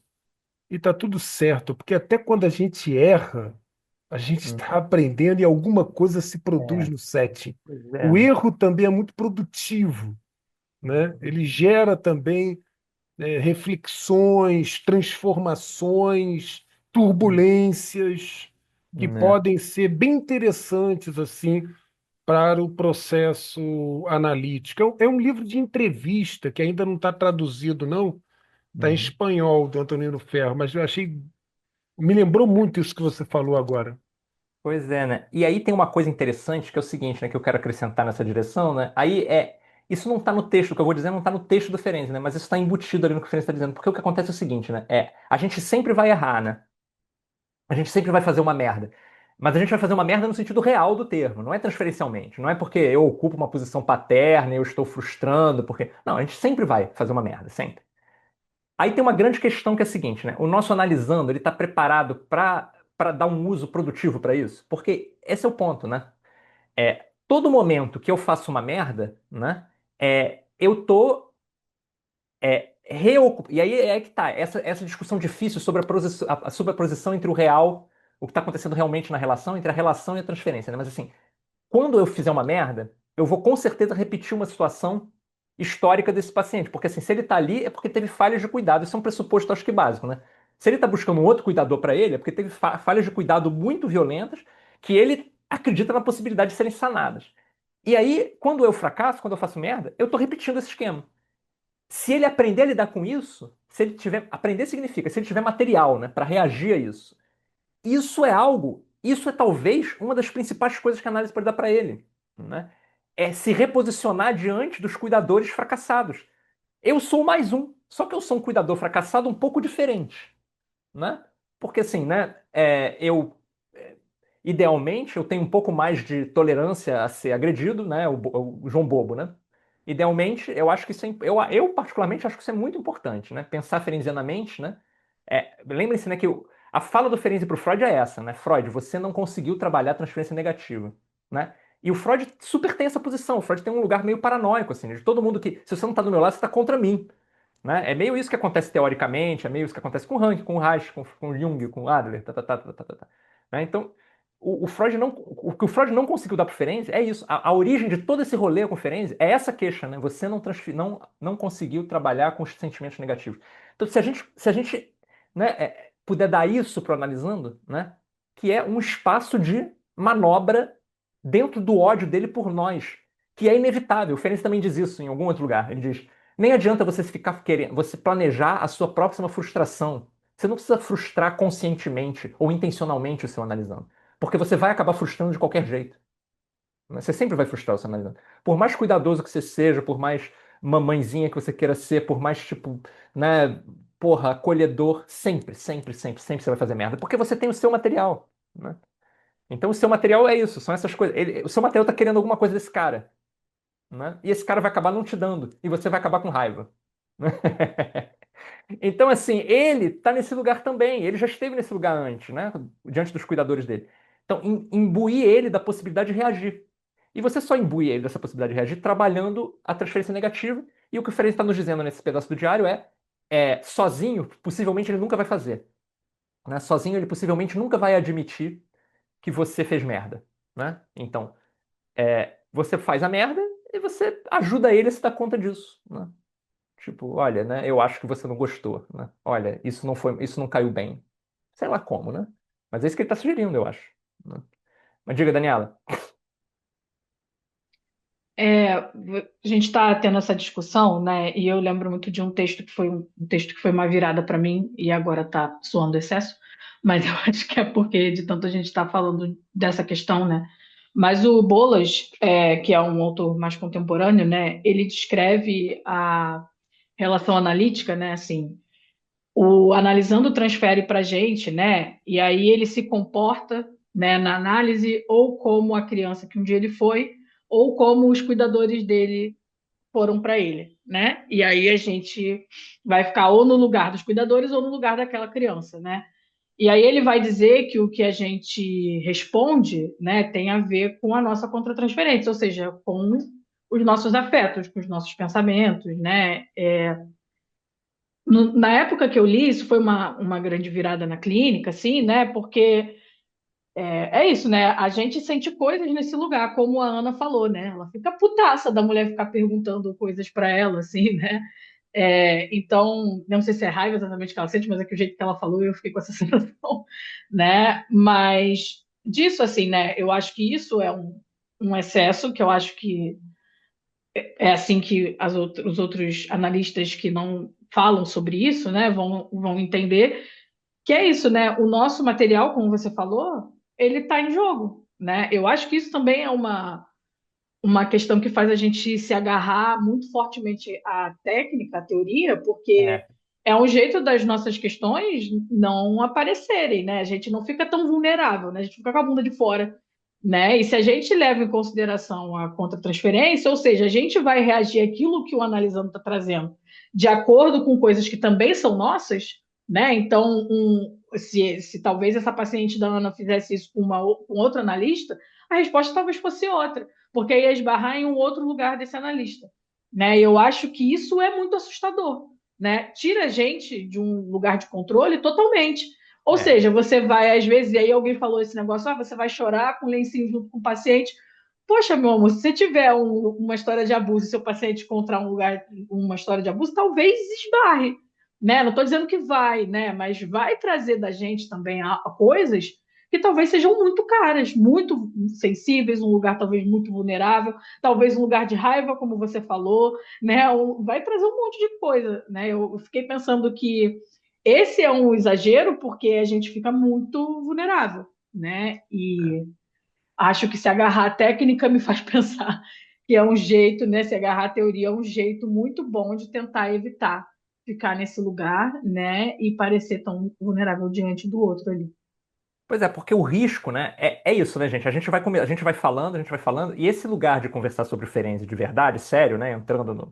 e tá tudo certo, porque até quando a gente erra, a gente hum, está aprendendo e alguma coisa se produz é, no setting. pois é, O né? erro também é muito produtivo, né? Ele gera também reflexões, transformações, Hum, turbulências que é, podem ser bem interessantes assim para o processo analítico. É um livro de entrevista que ainda não está traduzido, não. Está em uhum. espanhol, do Antonino Ferro, mas eu achei, me lembrou muito isso que você falou agora. Pois é, né? E aí tem uma coisa interessante que é o seguinte, né, que eu quero acrescentar nessa direção, né? Isso não está no texto, o que eu vou dizer não está no texto do Ferenczi, né? Mas isso está embutido ali no que o Ferenczi está dizendo, porque o que acontece é o seguinte, né? A gente sempre vai errar, né? A gente sempre vai fazer uma merda. Mas a gente vai fazer uma merda no sentido real do termo, não é transferencialmente. Não é porque eu ocupo uma posição paterna e eu estou frustrando, porque. Não, a gente sempre vai fazer uma merda, sempre. Aí tem uma grande questão que é a seguinte, né? O nosso analisando, ele está preparado para dar um uso produtivo para isso? Porque esse é o ponto, né? Todo momento que eu faço uma merda, né? Eu tô e aí é que tá, essa discussão difícil sobre a sobreposição entre o real, o que está acontecendo realmente na relação, entre a relação e a transferência, né? Mas assim, quando eu fizer uma merda, eu vou com certeza repetir uma situação histórica desse paciente. Porque assim, se ele está ali, é porque teve falhas de cuidado. Isso é um pressuposto, acho que básico, né? Se ele está buscando um outro cuidador para ele, é porque teve falhas de cuidado muito violentas que ele acredita na possibilidade de serem sanadas. E aí, quando eu fracasso, quando eu faço merda, eu estou repetindo esse esquema. Se ele aprender a lidar com isso, se ele tiver. Aprender significa se ele tiver material, né, para reagir a isso. Isso é talvez uma das principais coisas que a análise pode dar para ele, né? É se reposicionar diante dos cuidadores fracassados. Eu sou mais um, só que eu sou um cuidador fracassado um pouco diferente, né? Porque assim, né? Idealmente, eu tenho um pouco mais de tolerância a ser agredido, né? O João Bobo, né? Idealmente, eu acho que isso eu particularmente acho que isso é muito importante, né? Pensar ferenzianamente, né? Lembrem-se, né, que a fala do Ferenczi para o Freud é essa, né? Freud, você não conseguiu trabalhar a transferência negativa, né? E o Freud super tem essa posição. O Freud tem um lugar meio paranoico, assim, de todo mundo que, se você não está do meu lado, você está contra mim, né? É meio isso que acontece teoricamente, é meio isso que acontece com Rank, com Reich, com Jung, com Adler, né? Então, o que o Freud não conseguiu dar para o Ferenczi é isso. A origem de todo esse rolê com o Ferenczi é essa queixa, né? Você não conseguiu trabalhar com os sentimentos negativos. Então, se a gente né, puder dar isso para o analisando, né, que é um espaço de manobra dentro do ódio dele por nós, que é inevitável. O Ferenczi também diz isso em algum outro lugar. Ele diz: nem adianta você ficar querendo, você planejar a sua próxima frustração. Você não precisa frustrar conscientemente ou intencionalmente o seu analisando, porque você vai acabar frustrando de qualquer jeito. Né? Você sempre vai frustrar o seu analisando. Por mais cuidadoso que você seja, por mais mamãezinha que você queira ser, por mais tipo, né, porra, acolhedor, sempre você vai fazer merda, porque você tem o seu material, né? Então o seu material é isso, são essas coisas. O seu material tá querendo alguma coisa desse cara, né? E esse cara vai acabar não te dando, e você vai acabar com raiva. Então, assim, ele está nesse lugar também. Ele já esteve nesse lugar antes, né? Diante dos cuidadores dele. Então, imbuir ele da possibilidade de reagir. E você só imbui ele dessa possibilidade de reagir trabalhando a transferência negativa. E o que o Ferenczi está nos dizendo nesse pedaço do diário sozinho, possivelmente ele nunca vai fazer. Né? Sozinho, ele possivelmente nunca vai admitir que você fez merda. Né? Então, você faz a merda e você ajuda ele a se dar conta disso. Né? Tipo, olha, né? Eu acho que você não gostou, né? Olha, isso não caiu bem. Sei lá como, né? Mas é isso que ele está sugerindo, eu acho. Né? Mas diga, Daniela. A gente está tendo essa discussão, né? E eu lembro muito de um texto que foi um texto que foi uma virada para mim e agora está soando excesso, mas eu acho que é porque de tanto a gente estar falando dessa questão, né? Mas o Bolas, que é um autor mais contemporâneo, né? Ele descreve a relação analítica, né? Assim, o analisando transfere para a gente, né? E aí ele se comporta, né, na análise ou como a criança que um dia ele foi, ou como os cuidadores dele foram para ele, né? E aí a gente vai ficar ou no lugar dos cuidadores ou no lugar daquela criança, né? E aí ele vai dizer que o que a gente responde, né, tem a ver com a nossa contratransferência, ou seja, com os nossos afetos, com os nossos pensamentos, né? Na época que eu li, isso foi uma grande virada na clínica, assim, né? Porque é isso, né? A gente sente coisas nesse lugar, como a Ana falou, né? Ela fica putaça da mulher ficar perguntando coisas para ela, assim, né? Então, não sei se é raiva exatamente que ela sente, mas é que o jeito que ela falou, eu fiquei com essa sensação, né? Mas disso, assim, né? Eu acho que isso é um excesso, que eu acho que é assim que os outros analistas que não falam sobre isso, né, vão entender que é isso, né? O nosso material, como você falou, ele está em jogo, né? Eu acho que isso também é uma questão que faz a gente se agarrar muito fortemente à técnica, à teoria, porque É, é um jeito das nossas questões não aparecerem, né? A gente não fica tão vulnerável, né? A gente fica com a bunda de fora né? E se a gente leva em consideração a contratransferência, ou seja, a gente vai reagir àquilo que o analisando está trazendo, de acordo com coisas que também são nossas, né? Então, se talvez essa paciente da Ana fizesse isso com outro analista, a resposta talvez fosse outra, porque aí ia esbarrar em um outro lugar desse analista, né? Eu acho que isso é muito assustador, né? Tira a gente de um lugar de controle totalmente. Ou É. seja, você vai, às vezes, e aí alguém falou esse negócio, você vai chorar com lencinho junto com o paciente. Poxa, meu amor, se você tiver uma história de abuso e seu paciente encontrar um lugar, uma história de abuso, talvez esbarre, né? Não estou dizendo que vai, né? Mas vai trazer da gente também coisas que talvez sejam muito caras, muito sensíveis, um lugar talvez muito vulnerável, talvez um lugar de raiva, como você falou, né? Vai trazer um monte de coisa, né? Eu fiquei pensando que esse é um exagero porque a gente fica muito vulnerável, né? E acho que se agarrar à técnica me faz pensar que é um jeito, né? Se agarrar à teoria é um jeito muito bom de tentar evitar ficar nesse lugar, né? E parecer tão vulnerável diante do outro ali. Pois é, porque o risco, né, é isso, né, gente? A gente vai falando, e esse lugar de conversar sobre Ferenzi de verdade, sério, né, entrando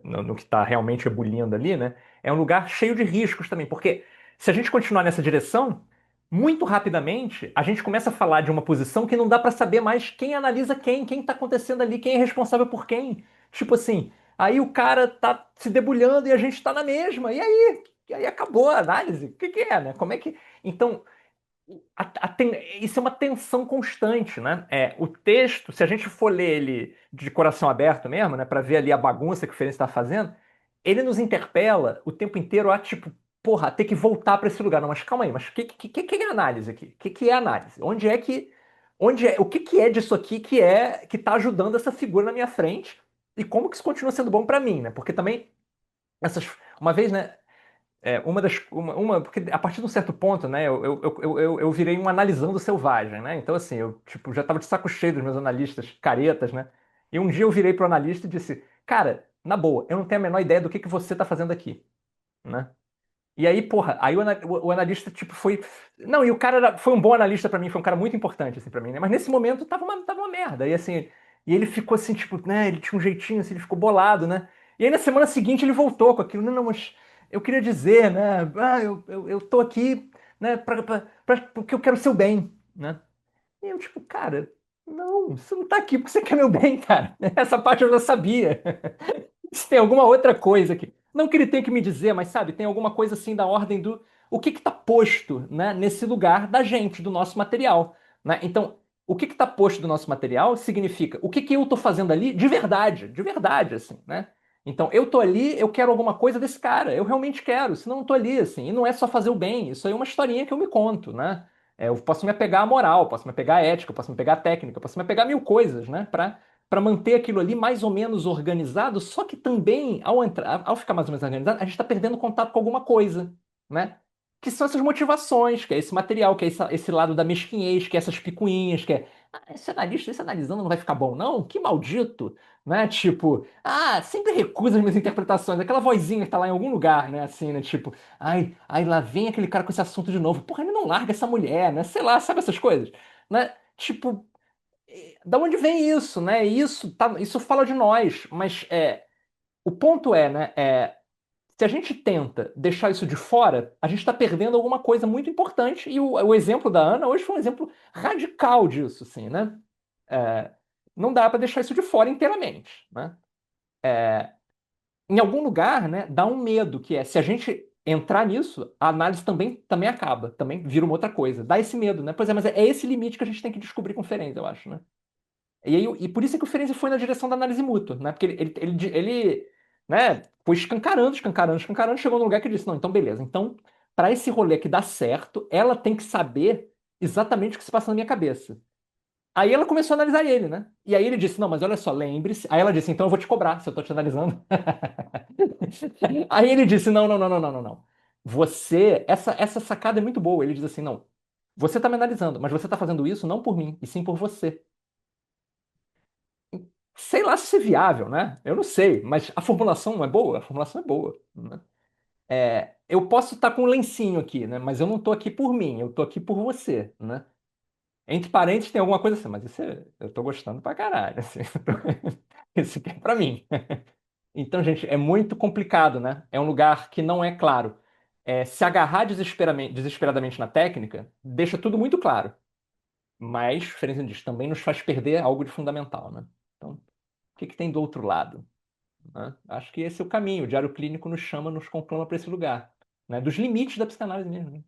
no que está realmente ebulindo ali, né, é um lugar cheio de riscos também, porque se a gente continuar nessa direção, muito rapidamente a gente começa a falar de uma posição que não dá para saber mais quem analisa quem está acontecendo ali, quem é responsável por quem. Tipo assim, aí o cara tá se debulhando e a gente tá na mesma, e aí? E aí acabou a análise. O que que é, né? Como é que. Então, isso é uma tensão constante, né? O texto, se a gente for ler ele de coração aberto mesmo, né, para ver ali a bagunça que o Ferenc está fazendo, ele nos interpela o tempo inteiro a tipo, porra, ter que voltar para esse lugar. Não, mas calma aí, mas que é análise aqui? Que é análise? O que é disso aqui que está ajudando essa figura na minha frente e como que isso continua sendo bom para mim, né? Porque também uma vez, né? Porque a partir de um certo ponto, né, eu virei um analisando selvagem, né? Então, assim, eu tipo, já estava de saco cheio dos meus analistas caretas, né? E um dia eu virei pro analista e disse, cara, na boa, eu não tenho a menor ideia do que você está fazendo aqui, né? E aí, porra, aí o analista, tipo, foi. Não, e o cara foi um bom analista pra mim, foi um cara muito importante, assim, pra mim, né? Mas nesse momento tava uma merda. E assim, e ele ficou assim, tipo, né? Ele tinha um jeitinho, assim, ele ficou bolado, né? E aí na semana seguinte ele voltou com aquilo. Não, não, mas eu queria dizer, né? Eu tô aqui, né, porque eu quero o seu bem, né? E eu, tipo, cara, não, você não tá aqui porque você quer meu bem, cara. Essa parte eu já sabia. Se tem alguma outra coisa aqui. Não que ele tenha que me dizer, mas sabe, tem alguma coisa assim da ordem do o que está posto, né, nesse lugar da gente, do nosso material, né? Então, o que está posto do nosso material significa o que eu estou fazendo ali de verdade, assim, né? Então, eu tô ali, eu quero alguma coisa desse cara, eu realmente quero, senão eu não tô ali, assim. E não é só fazer o bem, isso aí é uma historinha que eu me conto, né? Eu posso me apegar à moral, posso me apegar à ética, posso me apegar à técnica, posso me apegar a mil coisas, né? Para manter aquilo ali mais ou menos organizado, só que também, ao ficar mais ou menos organizado, a gente está perdendo contato com alguma coisa, né? Que são essas motivações, que é esse material, que é esse lado da mesquinhez, que é essas picuinhas, que é esse analista, esse analisando não vai ficar bom, não? Que maldito, né? Tipo, sempre recusa as minhas interpretações, aquela vozinha que tá lá em algum lugar, né? Assim, né? Tipo, lá vem aquele cara com esse assunto de novo, porra, ele não larga essa mulher, né? Sei lá, sabe essas coisas, né? Tipo, da onde vem isso, né? Isso fala de nós, mas o ponto é, né? Se a gente tenta deixar isso de fora, a gente está perdendo alguma coisa muito importante. E o exemplo da Ana hoje foi um exemplo radical disso, assim, né? É, não dá para deixar isso de fora inteiramente, né? Em algum lugar, né, dá um medo, que é se a gente entrar nisso, a análise também acaba, também vira uma outra coisa. Dá esse medo, né? Pois é, mas é esse limite que a gente tem que descobrir com o Ferenc, eu acho, né? E por isso é que o Ferenczi foi na direção da análise mútua, né? Porque né, foi escancarando, escancarando, escancarando, chegou num lugar que ele disse, não, então beleza. Então, para esse rolê que dá certo, ela tem que saber exatamente o que se passa na minha cabeça. Aí ela começou a analisar ele, né? E aí ele disse, não, mas olha só, lembre-se. Aí ela disse, então eu vou te cobrar se eu tô te analisando. Aí ele disse, não, não, não, não, não, não, não. Essa sacada é muito boa. Ele diz assim, não, você tá me analisando, mas você tá fazendo isso não por mim, e sim por você. Sei lá se isso é viável, né? Eu não sei, mas a formulação não é boa? A formulação é boa, né? Eu posso estar com um lencinho aqui, né? Mas eu não estou aqui por mim, eu estou aqui por você, né? Entre parênteses tem alguma coisa assim, mas eu tô gostando pra caralho, assim. Isso aqui é pra mim. Então, gente, é muito complicado, né? É um lugar que não é claro. Se agarrar desesperadamente na técnica, deixa tudo muito claro. Mas, diferente disso, também nos faz perder algo de fundamental, né? Então, o que tem do outro lado? Né? Acho que esse é o caminho. O diário clínico nos chama, nos conclama para esse lugar, né? Dos limites da psicanálise mesmo. Né?